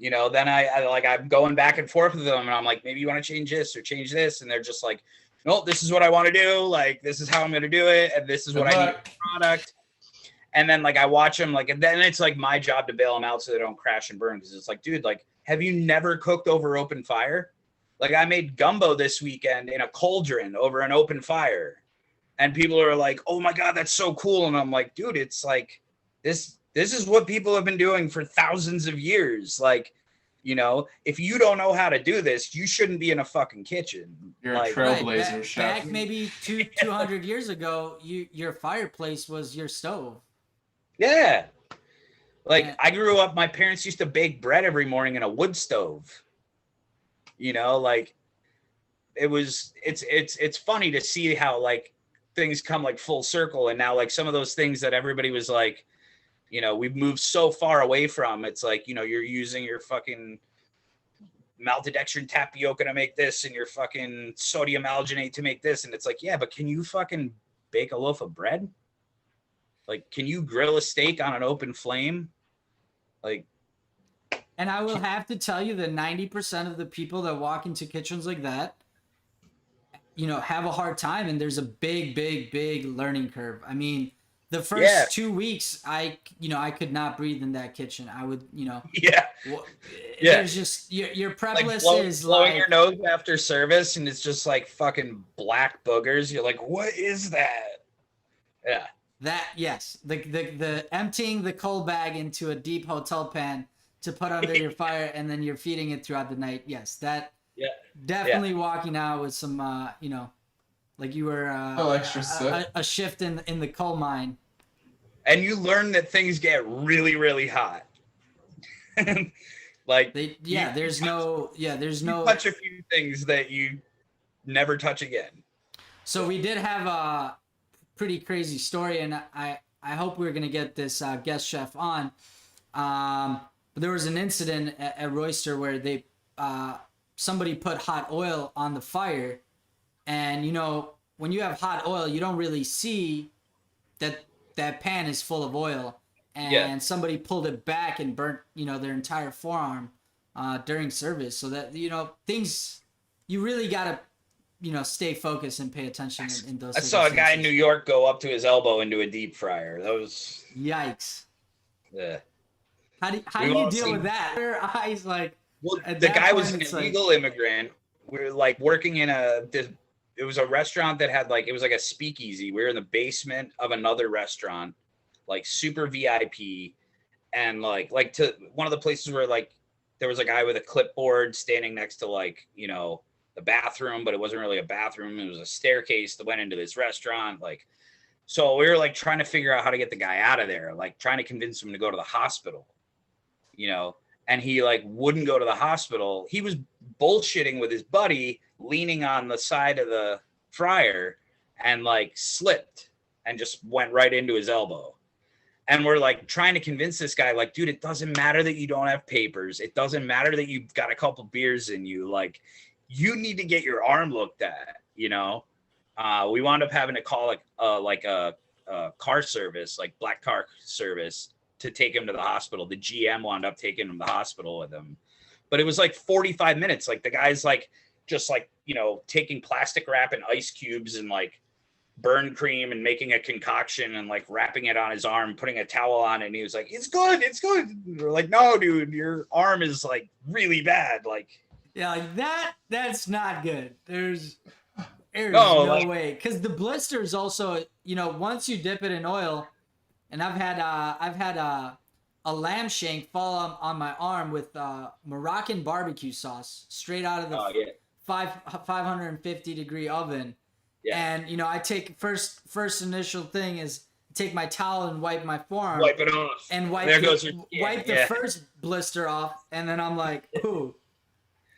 [SPEAKER 3] then I'm going back and forth with them and I'm like, maybe you want to change this or change this, and they're just like, no, this is what I want to do, like this is how I'm going to do it, and this is what I need for the product. And then like I watch them, like, and then it's like my job to bail them out so they don't crash and burn, because it's like, dude, like, have you never cooked over open fire? Like I made gumbo this weekend in a cauldron over an open fire. And people are like, oh my God, that's so cool. And I'm like, dude, it's like, this is what people have been doing for thousands of years. Like, if you don't know how to do this, you shouldn't be in a fucking kitchen.
[SPEAKER 2] You're
[SPEAKER 3] like,
[SPEAKER 2] a trailblazer, chef.
[SPEAKER 1] Back maybe 200 years ago, your fireplace was your stove.
[SPEAKER 3] Yeah. Like I grew up, my parents used to bake bread every morning in a wood stove. Like it's funny to see how like things come like full circle, and now like some of those things that everybody was like, we've moved so far away from, it's like, you're using your fucking maltodextrin tapioca to make this and your fucking sodium alginate to make this, and it's like, yeah, but can you fucking bake a loaf of bread? Like, can you grill a steak on an open flame? Like,
[SPEAKER 1] and I will have to tell you that 90% of the people that walk into kitchens like that, have a hard time, and there's a big learning curve. I mean, the first 2 weeks, I could not breathe in that kitchen. I would, there's just your prep list is
[SPEAKER 3] blowing
[SPEAKER 1] like
[SPEAKER 3] your nose after service, and it's just like fucking black boogers. You're like, what is that? Yeah.
[SPEAKER 1] Yes, the emptying the coal bag into a deep hotel pan to put under your fire, and then you're feeding it throughout the night. Yes, that.
[SPEAKER 3] Yeah.
[SPEAKER 1] Definitely walking out with some, like you were a shift in the coal mine.
[SPEAKER 3] And you learn that things get really, really hot. Like
[SPEAKER 1] there's no
[SPEAKER 3] touch a few things that you never touch again.
[SPEAKER 1] So we did have a pretty crazy story, and I hope we're gonna get this guest chef on. But there was an incident at Royster where they somebody put hot oil on the fire, and when you have hot oil, you don't really see that pan is full of oil, and somebody pulled it back and burnt their entire forearm during service. So that things, you really gotta stay focused and pay attention in those.
[SPEAKER 3] I saw a guy in New York go up to his elbow into a deep fryer. That was
[SPEAKER 1] yikes.
[SPEAKER 3] Yeah.
[SPEAKER 1] How do you deal with that? Their eyes like.
[SPEAKER 3] Well, the guy was an illegal immigrant. We were like working in it was a restaurant that had like, it was like a speakeasy. We were in the basement of another restaurant, like super VIP. And like to one of the places where like, there was a guy with a clipboard standing next to like, the bathroom, but it wasn't really a bathroom. It was a staircase that went into this restaurant. Like, so we were like trying to figure out how to get the guy out of there, like trying to convince him to go to the hospital, and he like wouldn't go to the hospital. He was bullshitting with his buddy, leaning on the side of the fryer, and like slipped and just went right into his elbow. And we're like trying to convince this guy, like, dude, it doesn't matter that you don't have papers. It doesn't matter that you've got a couple beers in you. Like, you need to get your arm looked at, you know? We wound up having to call a car service, like black car service, to take him to the hospital. The GM wound up taking him to the hospital with him. But it was like 45 minutes. Like the guy's like, just like, you know, taking plastic wrap and ice cubes and like burn cream and making a concoction and like wrapping it on his arm, putting a towel on it. And he was like, it's good. It's good. And we're like, no, dude, your arm is like really bad. Like,
[SPEAKER 1] Yeah, like that's not good. There's
[SPEAKER 3] No,
[SPEAKER 1] no
[SPEAKER 3] like-
[SPEAKER 1] way. Because the blisters also, you know, once you dip it in oil, and I've had a lamb shank fall on my arm with Moroccan barbecue sauce straight out of the
[SPEAKER 3] oh, yeah.
[SPEAKER 1] 550-degree oven.
[SPEAKER 3] Yeah.
[SPEAKER 1] And, you know, I take first initial thing is take my towel and wipe my forearm.
[SPEAKER 3] Wipe it off.
[SPEAKER 1] And wipe
[SPEAKER 3] There
[SPEAKER 1] the,
[SPEAKER 3] goes your skin,
[SPEAKER 1] wipe the
[SPEAKER 3] yeah.
[SPEAKER 1] first blister off. And then I'm like, ooh.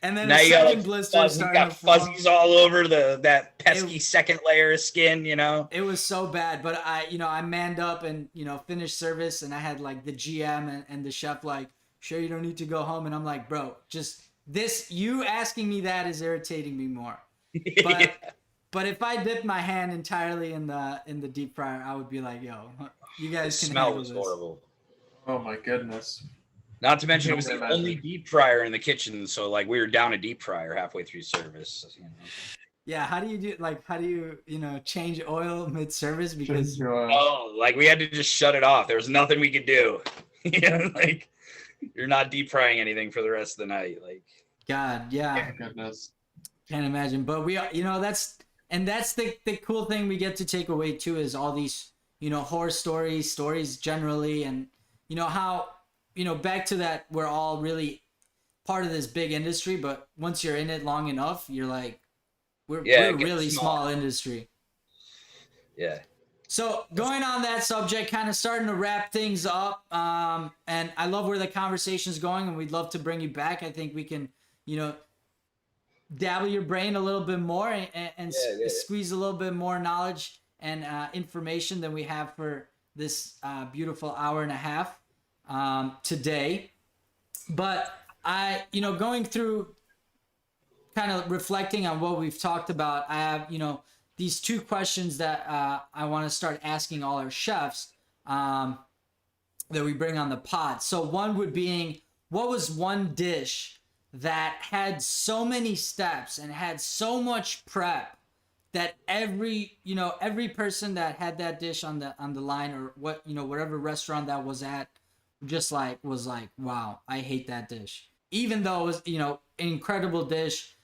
[SPEAKER 1] And then
[SPEAKER 3] Now
[SPEAKER 1] the
[SPEAKER 3] you got
[SPEAKER 1] second
[SPEAKER 3] like
[SPEAKER 1] blister
[SPEAKER 3] you
[SPEAKER 1] starting
[SPEAKER 3] got
[SPEAKER 1] to form.
[SPEAKER 3] fuzzies all over that pesky second layer of skin, you know?
[SPEAKER 1] It was so bad, but I manned up and, you know, finished service, and I had like the GM and the chef like, sure you don't need to go home. And I'm like, bro, just this, you asking me that is irritating me more. But,
[SPEAKER 3] Yeah.
[SPEAKER 1] but if I dipped my hand entirely in the deep fryer, I would be like, yo, you
[SPEAKER 3] The
[SPEAKER 1] guys can
[SPEAKER 3] smell
[SPEAKER 1] handle
[SPEAKER 3] was
[SPEAKER 1] this.
[SPEAKER 3] horrible.
[SPEAKER 2] Oh my goodness.
[SPEAKER 3] Not to mention, it was
[SPEAKER 2] I
[SPEAKER 3] the
[SPEAKER 2] can
[SPEAKER 3] only
[SPEAKER 2] imagine.
[SPEAKER 3] deep fryer in the kitchen, so like we were down a deep fryer halfway through service. You know?
[SPEAKER 1] Yeah, how do you you know, change oil mid-service? Because
[SPEAKER 3] Oh, like we had to just shut it off. There was nothing we could do. You know, like you're not deep frying anything for the rest of the night. Like,
[SPEAKER 1] God, yeah.
[SPEAKER 2] My goodness.
[SPEAKER 1] Can't imagine, but we, you know, that's the cool thing we get to take away too, is all these, you know, horror stories generally, and you know how, you know, back to that, we're all really part of this big industry, but once you're in it long enough, you're like, we're
[SPEAKER 3] Yeah,
[SPEAKER 1] a
[SPEAKER 3] it gets
[SPEAKER 1] really
[SPEAKER 3] small.
[SPEAKER 1] small industry.
[SPEAKER 3] yeah.
[SPEAKER 1] So going on that subject, kind of starting to wrap things up, and I love where the conversation's going, and we'd love to bring you back. I think we can, you know, dabble your brain a little bit more and squeeze a little bit more knowledge and information than we have for this beautiful hour and a half today. But I, you know, going through, kind of reflecting on what we've talked about, I have, you know, these two questions that I want to start asking all our chefs that we bring on the pod. So one would being, what was one dish that had so many steps and had so much prep that every person that had that dish on the line, or what, you know, whatever restaurant that was at, just like was like, wow, I hate that dish, even though it was, you know, an incredible dish,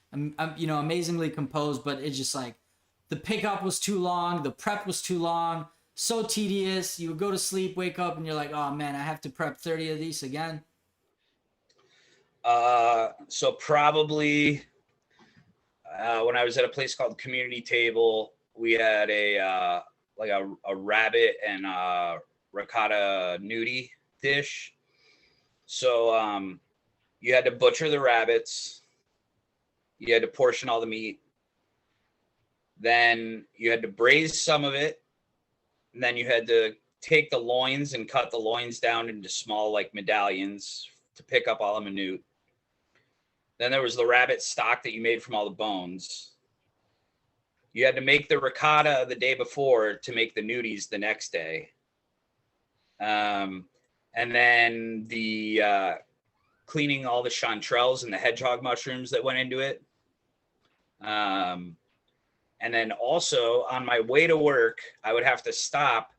[SPEAKER 1] you know, amazingly composed, but it's just like the pickup was too long, the prep was too long, so tedious. You would go to sleep, wake up, and you're like, oh man, I have to prep 30 of these again.
[SPEAKER 3] So probably when I was at a place called Community Table, we had a rabbit and ricotta nudie dish. So you had to butcher the rabbits, you had to portion all the meat, then you had to braise some of it, and then you had to take the loins and cut the loins down into small like medallions to pick up all the minute. Then there was the rabbit stock that you made from all the bones. You had to make the ricotta the day before to make the nudies the next day. And then the cleaning all the chanterelles and the hedgehog mushrooms that went into it. And then also on my way to work, I would have to stop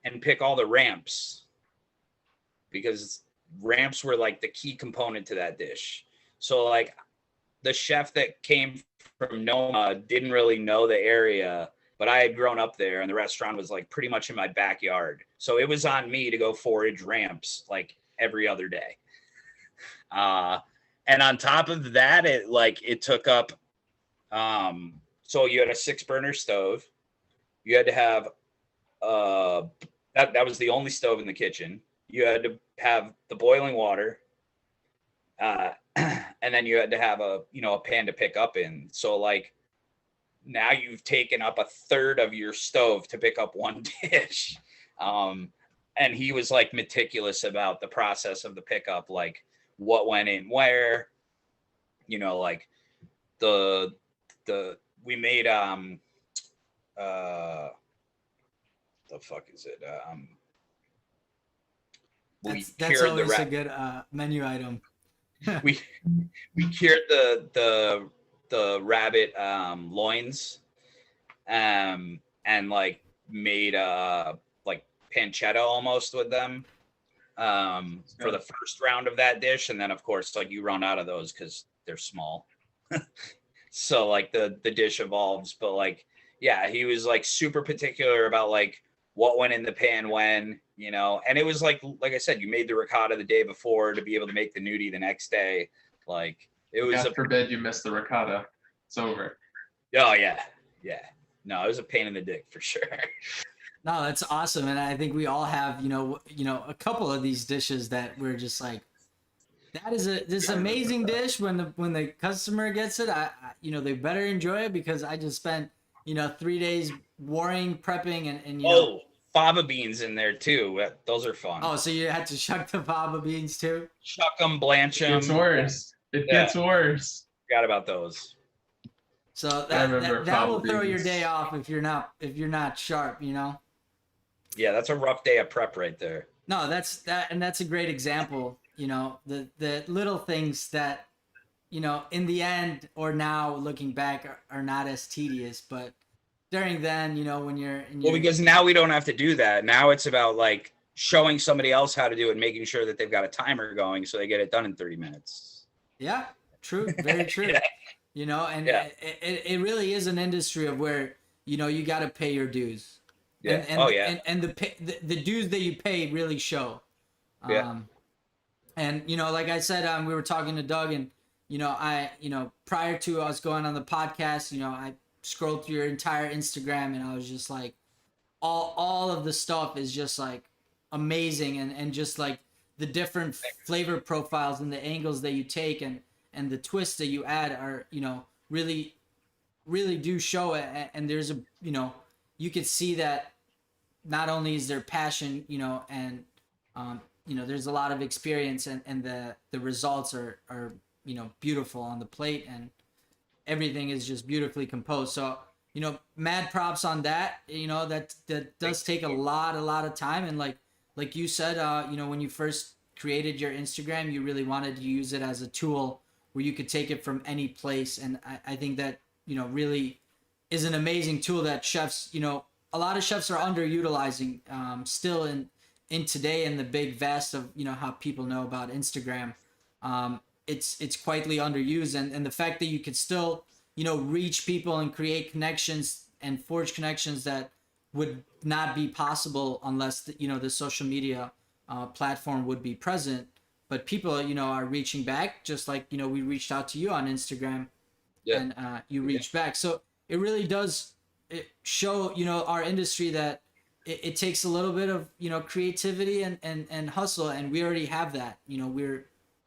[SPEAKER 3] and pick all the ramps, because ramps were like the key component to that dish. So like the chef that came from Noma didn't really know the area, but I had grown up there and the restaurant was like pretty much in my backyard. So it was on me to go forage ramps like every other day. And on top of that, it took up, so you had a 6-burner stove. You had to have, that was the only stove in the kitchen. You had to have the boiling water. And then you had to have a pan to pick up in. So like now you've taken up a third of your stove to pick up one dish. And he was like meticulous about the process of the pickup, like what went in where, you know, like we made the fuck is it?
[SPEAKER 1] That's always a good menu item.
[SPEAKER 3] we cured the rabbit loins, and like made like pancetta almost with them for the first round of that dish, and then of course like you run out of those because they're small. So like the dish evolves, but like yeah, he was like super particular about like what went in the pan when, you know, and it was like I said, you made the ricotta the day before to be able to make the nudie the next day. Like it was
[SPEAKER 2] God forbid you miss the ricotta. It's over.
[SPEAKER 3] Oh yeah. No, it was a pain in the dick for sure.
[SPEAKER 1] No, that's awesome. And I think we all have, you know, a couple of these dishes that we're just like, that is this amazing dish. When the customer gets it, I you know, they better enjoy it because I just spent, you know, 3 days warring, prepping, and you know.
[SPEAKER 3] Fava beans in there too. Those are fun.
[SPEAKER 1] Oh, so you had to shuck the fava beans too?
[SPEAKER 3] Shuck them, blanch them.
[SPEAKER 2] It's worse. It gets worse.
[SPEAKER 3] Forgot about those.
[SPEAKER 1] So that will throw your day off if you're not sharp, you know.
[SPEAKER 3] Yeah, that's a rough day of prep right there.
[SPEAKER 1] No, that's a great example. You know, the little things that, you know, in the end or now looking back are not as tedious, but during then, you know, when you're
[SPEAKER 3] well, because now we don't have to do that. Now it's about like showing somebody else how to do it, and making sure that they've got a timer going so they get it done in 30 minutes.
[SPEAKER 1] Yeah, true, very true. Yeah. You know, and it really is an industry of where, you know, you got to pay your dues.
[SPEAKER 3] Yeah.
[SPEAKER 1] And the dues that you pay really show. And you know, like I said, we were talking to Doug, and you know, prior to us going on the podcast, you know, I scrolled through your entire Instagram, and I was just like, all of the stuff is just like amazing, and just like the different flavor profiles and the angles that you take, and the twists that you add are, you know, really do show it. And there's a, you know, you could see that not only is there passion, you know, and you know, there's a lot of experience, and the results are you know, beautiful on the plate, and everything is just beautifully composed. So, you know, mad props on that. You know, that does take a lot of time, and like you said, you know, when you first created your Instagram, you really wanted to use it as a tool where you could take it from any place, and I think that, you know, really is an amazing tool that chefs, you know, a lot of chefs are underutilizing still in today, in the big vast of, you know, how people know about Instagram. It's quietly underused, and the fact that you could still, you know, reach people and create connections and forge connections that would not be possible unless the, you know, the social media platform would be present. But people, you know, are reaching back, just like, you know, we reached out to you on Instagram, and you reached back. So it really does show, you know, our industry that it takes a little bit of, you know, creativity and hustle, and we already have that. You know,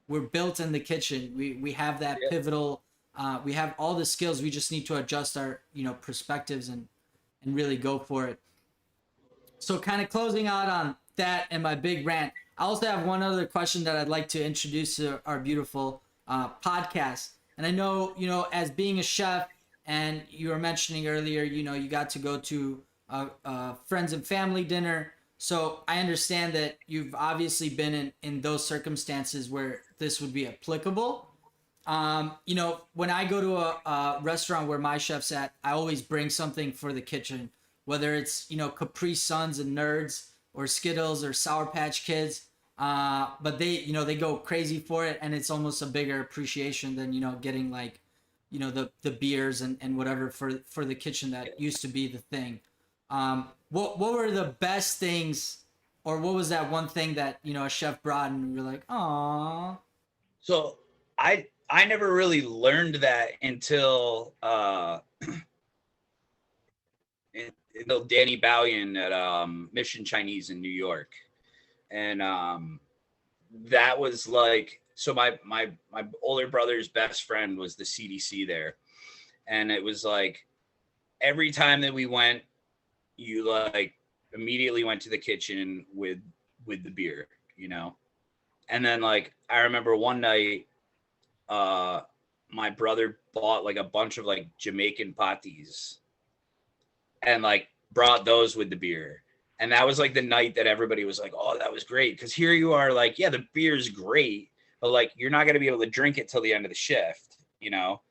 [SPEAKER 1] we're built in the kitchen. We have that pivotal. We have all the skills. We just need to adjust our, you know, perspectives and really go for it. So kind of closing out on that and my big rant, I also have one other question that I'd like to introduce to our beautiful podcast. And I know, you know, as being a chef, and you were mentioning earlier, you know, you got to go to a friends and family dinner. So I understand that you've obviously been in those circumstances where this would be applicable. You know, when I go to a restaurant where my chef's at, I always bring something for the kitchen, whether it's, you know, Capri Suns and Nerds, or Skittles, or Sour Patch Kids. But they, you know, they go crazy for it, and it's almost a bigger appreciation than, you know, getting like, you know, the beers and whatever for the kitchen that used to be the thing. What were the best things, or what was that one thing that, you know, a chef brought and you're like, "Aw"?
[SPEAKER 3] So I never really learned that until until Danny Balian at Mission Chinese in New York, and that was like, so my older brother's best friend was the CDC there, and it was like every time that we went, you like immediately went to the kitchen with the beer, you know. And then like I remember one night, my brother bought like a bunch of like Jamaican patties and like brought those with the beer. And that was like the night that everybody was like, oh, that was great. Cause here you are, like, yeah, the beer's great, but like you're not gonna be able to drink it till the end of the shift, you know?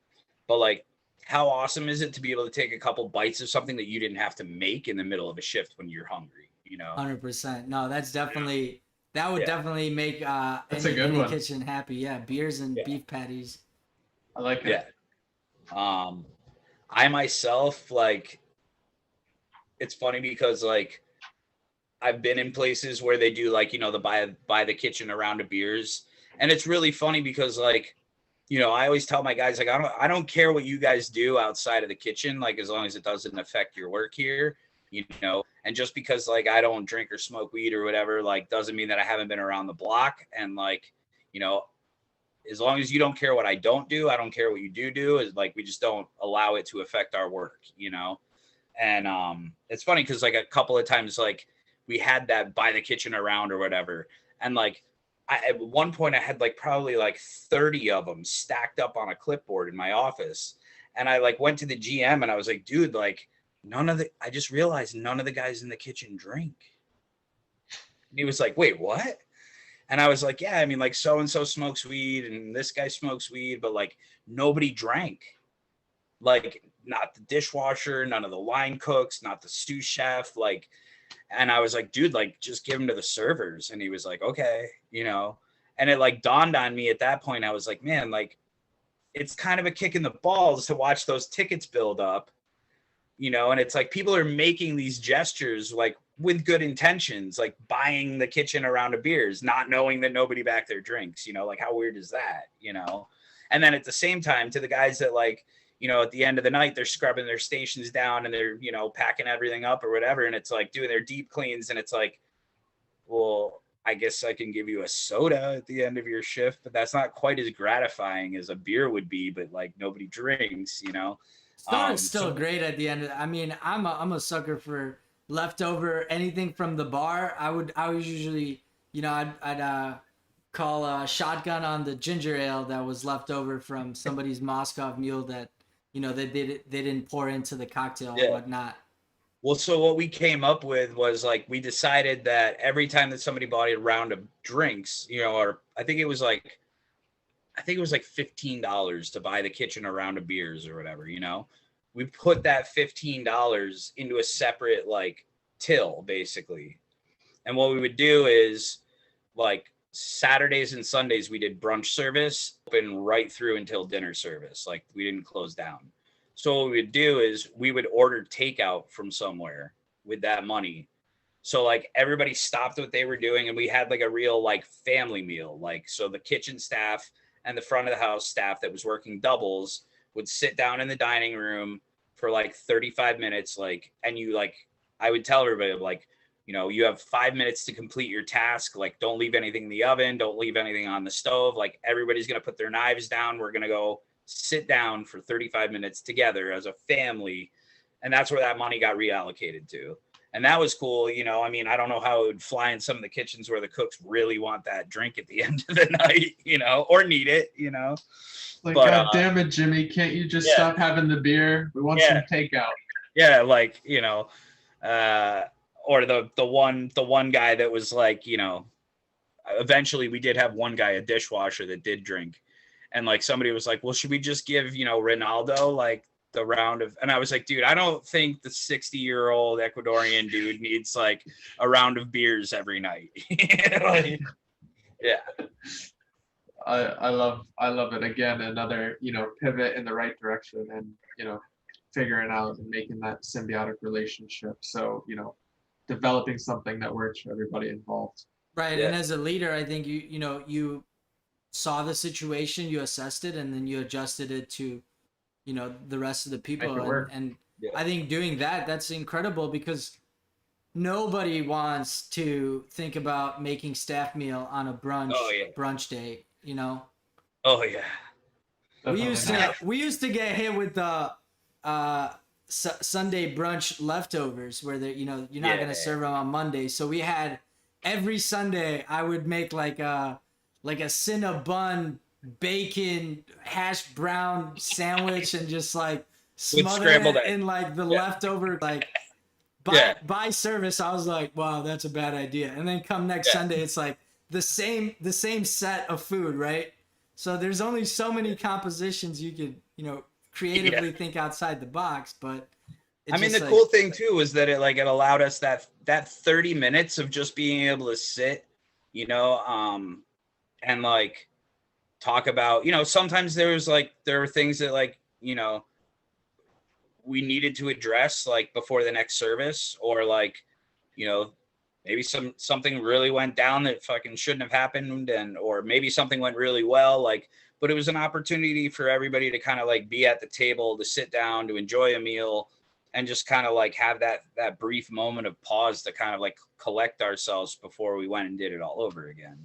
[SPEAKER 3] But like, how awesome is it to be able to take a couple bites of something that you didn't have to make in the middle of a shift when you're hungry, you know?
[SPEAKER 1] 100%. No, that's definitely, that would
[SPEAKER 3] Yeah.
[SPEAKER 1] definitely make
[SPEAKER 2] That's a
[SPEAKER 1] any,
[SPEAKER 2] good
[SPEAKER 1] any
[SPEAKER 2] one.
[SPEAKER 1] kitchen happy. Yeah, beers and
[SPEAKER 3] Yeah.
[SPEAKER 1] beef patties.
[SPEAKER 2] I like it.
[SPEAKER 3] Yeah. I myself, like, it's funny because like I've been in places where they do like, you know, the buy the kitchen a round of beers. And it's really funny because like, you know, I always tell my guys, like, I don't care what you guys do outside of the kitchen, like as long as it doesn't affect your work here, you know. And just because like I don't drink or smoke weed or whatever, like doesn't mean that I haven't been around the block. And like, you know, as long as you don't care what I don't do, I don't care what you do, is like we just don't allow it to affect our work, you know. And it's funny because like a couple of times like we had that buy the kitchen around or whatever, and like at one point I had like probably like 30 of them stacked up on a clipboard in my office, and I like went to the GM and I was like, dude, like I just realized none of the guys in the kitchen drink. And he was like, wait, what? And I was like, yeah, I mean, like so and so smokes weed and this guy smokes weed, but like nobody drank. Like not the dishwasher, none of the line cooks, not the sous chef, like. And I was like, dude, like just give them to the servers. And he was like, okay, you know. And it like dawned on me at that point. I was like, man, like it's kind of a kick in the balls to watch those tickets build up, you know. And it's like people are making these gestures like with good intentions, like buying the kitchen a round of beers, not knowing that nobody back there drinks, you know. Like how weird is that, you know? And then at the same time, to the guys that like, you know, at the end of the night, they're scrubbing their stations down and they're, you know, packing everything up or whatever. And it's like doing their deep cleans. And it's like, well, I guess I can give you a soda at the end of your shift, but that's not quite as gratifying as a beer would be, but like nobody drinks, you know?
[SPEAKER 1] Soda's still great at the end of I mean, I'm a sucker for leftover anything from the bar. I was usually, you know, I'd call a shotgun on the ginger ale that was left over from somebody's Moscow mule that, you know, they didn't pour into the cocktail
[SPEAKER 3] Yeah.
[SPEAKER 1] or whatnot.
[SPEAKER 3] Well, so what we came up with was like we decided that every time that somebody bought a round of drinks, you know, or I think it was like $15 to buy the kitchen a round of beers or whatever, you know. We put that $15 into a separate like till basically. And what we would do is like Saturdays and Sundays we did brunch service open right through until dinner service. Like we didn't close down. So what we would do is we would order takeout from somewhere with that money. So like everybody stopped what they were doing and we had like a real like family meal. Like so the kitchen staff and the front of the house staff that was working doubles would sit down in the dining room for like 35 minutes, like, and you like, I would tell everybody like, you know, you have 5 minutes to complete your task. Like, don't leave anything in the oven. Don't leave anything on the stove. Like everybody's going to put their knives down. We're going to go sit down for 35 minutes together as a family. And that's where that money got reallocated to. And that was cool. You know, I mean, I don't know how it would fly in some of the kitchens where the cooks really want that drink at the end of the night, you know, or need it, you know.
[SPEAKER 2] Like,
[SPEAKER 3] but,
[SPEAKER 2] God damn it, Jimmy, can't you just stop having the beer? We want some takeout.
[SPEAKER 3] Yeah, like, you know, or the one guy that was like, you know, eventually we did have one guy, a dishwasher that did drink. And like somebody was like, well, should we just give, you know, Ronaldo like the round of, and I was like, dude, I don't think the 60-year-old Ecuadorian dude needs like a round of beers every night. Like, yeah.
[SPEAKER 2] I love it. Again, another, you know, pivot in the right direction and, you know, figuring out and making that symbiotic relationship. So, you know, developing something that works for everybody involved.
[SPEAKER 1] Right. Yeah. And as a leader, I think you saw the situation, you assessed it, and then you adjusted it to, you know, the rest of the people. And I think doing that, that's incredible because nobody wants to think about making staff meal on a brunch day, you know?
[SPEAKER 3] Oh yeah.
[SPEAKER 1] We used to get hit with the Sunday brunch leftovers where they, you're not
[SPEAKER 3] Yeah.
[SPEAKER 1] gonna serve them on Monday. So we had every Sunday I would make like a Cinnabon bacon hash brown sandwich and just like
[SPEAKER 3] With
[SPEAKER 1] smother
[SPEAKER 3] scrambled
[SPEAKER 1] it
[SPEAKER 3] egg.
[SPEAKER 1] in like the
[SPEAKER 3] Yeah.
[SPEAKER 1] leftover like
[SPEAKER 3] Yeah.
[SPEAKER 1] by service. I was like, wow, that's a bad idea. And then come next
[SPEAKER 3] Yeah.
[SPEAKER 1] Sunday, it's like the same set of food, right? So there's only so many compositions you could, creatively think outside the box, but
[SPEAKER 3] I mean, the cool thing too is that it allowed us that 30 minutes of just being able to sit, and like talk about, sometimes there were things that we needed to address like before the next service, or maybe something really went down that fucking shouldn't have happened, or maybe something went really well, but it was an opportunity for everybody to kind of like be at the table, to sit down, to enjoy a meal, and just kind of like have that brief moment of pause to kind of like collect ourselves before we went and did it all over again,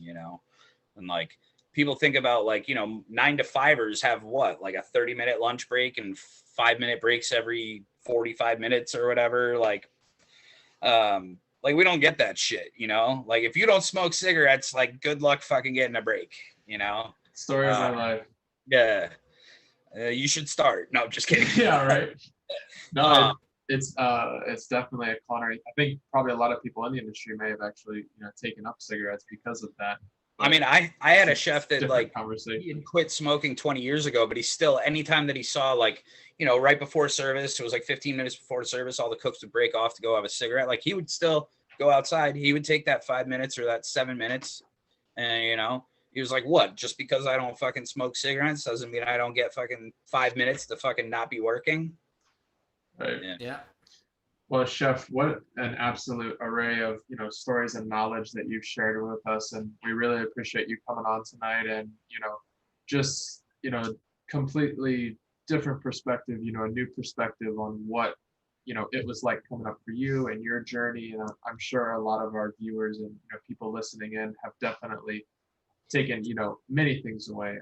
[SPEAKER 3] and like people think about 9-to-5ers have what, like a 30-minute lunch break and 5-minute breaks every 45 minutes or whatever. We don't get that shit, like if you don't smoke cigarettes, like good luck fucking getting a break,
[SPEAKER 2] Story of my life.
[SPEAKER 3] Yeah. You should start. No, just kidding.
[SPEAKER 2] Yeah, right. No, it's definitely a culinary. I think probably a lot of people in the industry may have actually taken up cigarettes because of that.
[SPEAKER 3] I mean, I had a chef that
[SPEAKER 2] conversation.
[SPEAKER 3] he had quit smoking 20 years ago, but he still, anytime that he saw right before service, it was like 15 minutes before service, all the cooks would break off to go have a cigarette. Like he would still go outside. He would take that 5 minutes or that 7 minutes. And, he was like, what, just because I don't fucking smoke cigarettes doesn't mean I don't get fucking 5 minutes to fucking not be working.
[SPEAKER 2] Right.
[SPEAKER 1] Yeah.
[SPEAKER 2] Well, Chef, what an absolute array of stories and knowledge that you've shared with us, and we really appreciate you coming on tonight. And just completely different perspective, a new perspective on what it was like coming up for you and your journey. And I'm sure a lot of our viewers and people listening in have definitely taken many things away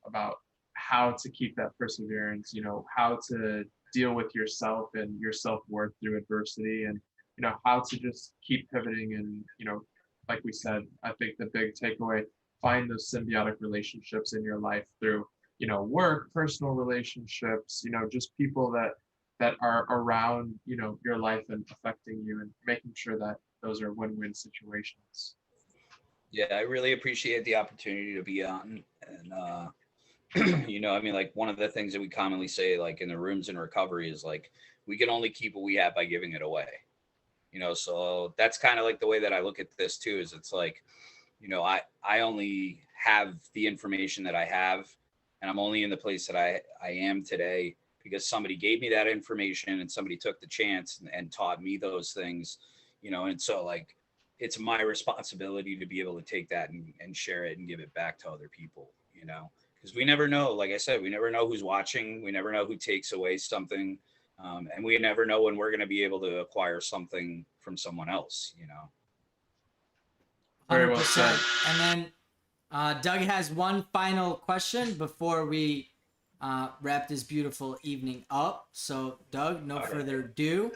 [SPEAKER 2] about how to keep that perseverance, how to deal with yourself and your self-worth through adversity, and how to just keep pivoting. And like we said, I think the big takeaway, find those symbiotic relationships in your life through work, personal relationships, just people that are around your life and affecting you, and making sure that those are win-win situations.
[SPEAKER 3] Yeah, I really appreciate the opportunity to be on. And I mean, like one of the things that we commonly say, like in the rooms in recovery, is like we can only keep what we have by giving it away. So that's kind of like the way that I look at this too, is it's like, I only have the information that I have, and I'm only in the place that I am today because somebody gave me that information and somebody took the chance and taught me those things, and so like it's my responsibility to be able to take that and share it and give it back to other people, because we never know. Like I said, we never know who's watching. We never know who takes away something. And we never know when we're going to be able to acquire something from someone else,
[SPEAKER 2] Very well said.
[SPEAKER 1] 100%. And then Doug has one final question before we wrap this beautiful evening up. So Doug, no further ado.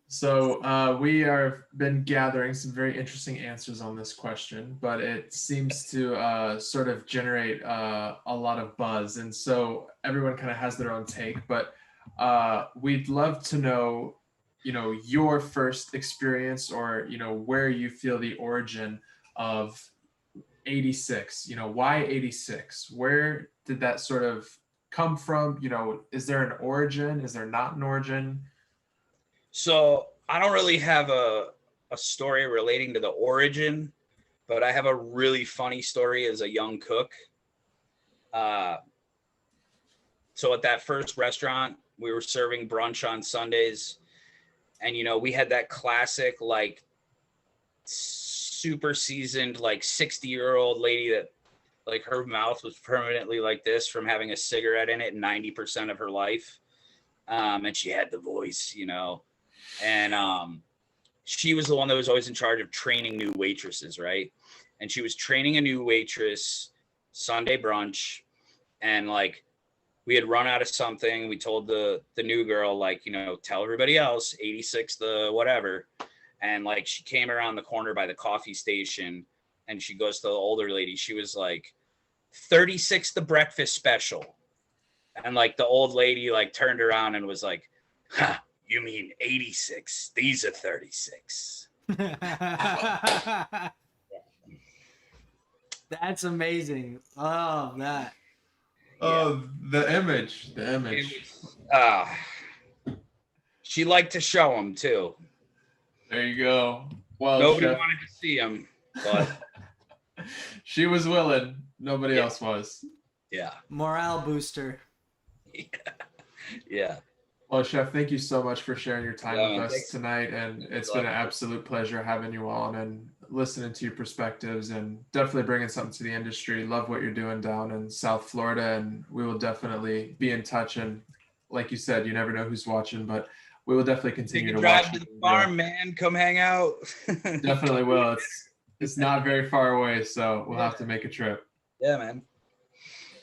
[SPEAKER 2] So we have been gathering some very interesting answers on this question, but it seems to sort of generate a lot of buzz. And so everyone kind of has their own take, but we'd love to know, your first experience, or, where you feel the origin of 86, why 86? Where did that sort of come from? Is there an origin? Is there not an origin?
[SPEAKER 3] So I don't really have a story relating to the origin, but I have a really funny story as a young cook. So at that first restaurant, we were serving brunch on Sundays, and we had that classic like super seasoned like 60-year-old lady that like her mouth was permanently like this from having a cigarette in it 90% of her life, and she had the voice, and she was the one that was always in charge of training new waitresses, right? And she was training a new waitress Sunday brunch, and like we had run out of something. We told the new girl, like, you know, tell everybody else 86 the whatever. And like she came around the corner by the coffee station and she goes to the older lady. She was like 36 the breakfast special. And like the old lady like turned around and was like, "Huh, you mean 86? These are 36."
[SPEAKER 1] That's amazing. Oh, that.
[SPEAKER 2] Oh, the image. The image.
[SPEAKER 3] She liked to show them too.
[SPEAKER 2] There you go. Well,
[SPEAKER 3] Nobody
[SPEAKER 2] Chef,
[SPEAKER 3] wanted to see them, but
[SPEAKER 2] she was willing. Nobody else was.
[SPEAKER 3] yeah.
[SPEAKER 1] Morale booster.
[SPEAKER 3] Yeah.
[SPEAKER 2] Well, Chef, thank you so much for sharing your time with us
[SPEAKER 3] Thanks.
[SPEAKER 2] tonight. And it's been an absolute pleasure having you on and listening to your perspectives and definitely bringing something to the industry. Love what you're doing down in South Florida. And we will definitely be in touch. And like you said, you never know who's watching, but we will definitely continue
[SPEAKER 3] Take
[SPEAKER 2] to
[SPEAKER 3] a drive
[SPEAKER 2] watch.
[SPEAKER 3] to the farm, man. Come hang out.
[SPEAKER 2] Definitely will. It's not very far away, so we'll have to make a trip.
[SPEAKER 3] Yeah, man.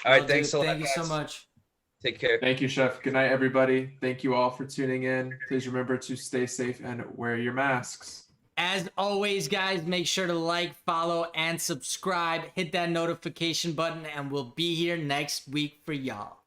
[SPEAKER 3] All right.
[SPEAKER 1] Well,
[SPEAKER 3] Thanks
[SPEAKER 1] dude,
[SPEAKER 3] a lot.
[SPEAKER 1] thank you so
[SPEAKER 3] guys.
[SPEAKER 1] much.
[SPEAKER 3] Take care.
[SPEAKER 2] Thank you, Chef. Good night, everybody. Thank you all for tuning in. Please remember to stay safe and wear your masks.
[SPEAKER 1] As always, guys, make sure to like, follow, and subscribe. Hit that notification button, and we'll be here next week for y'all.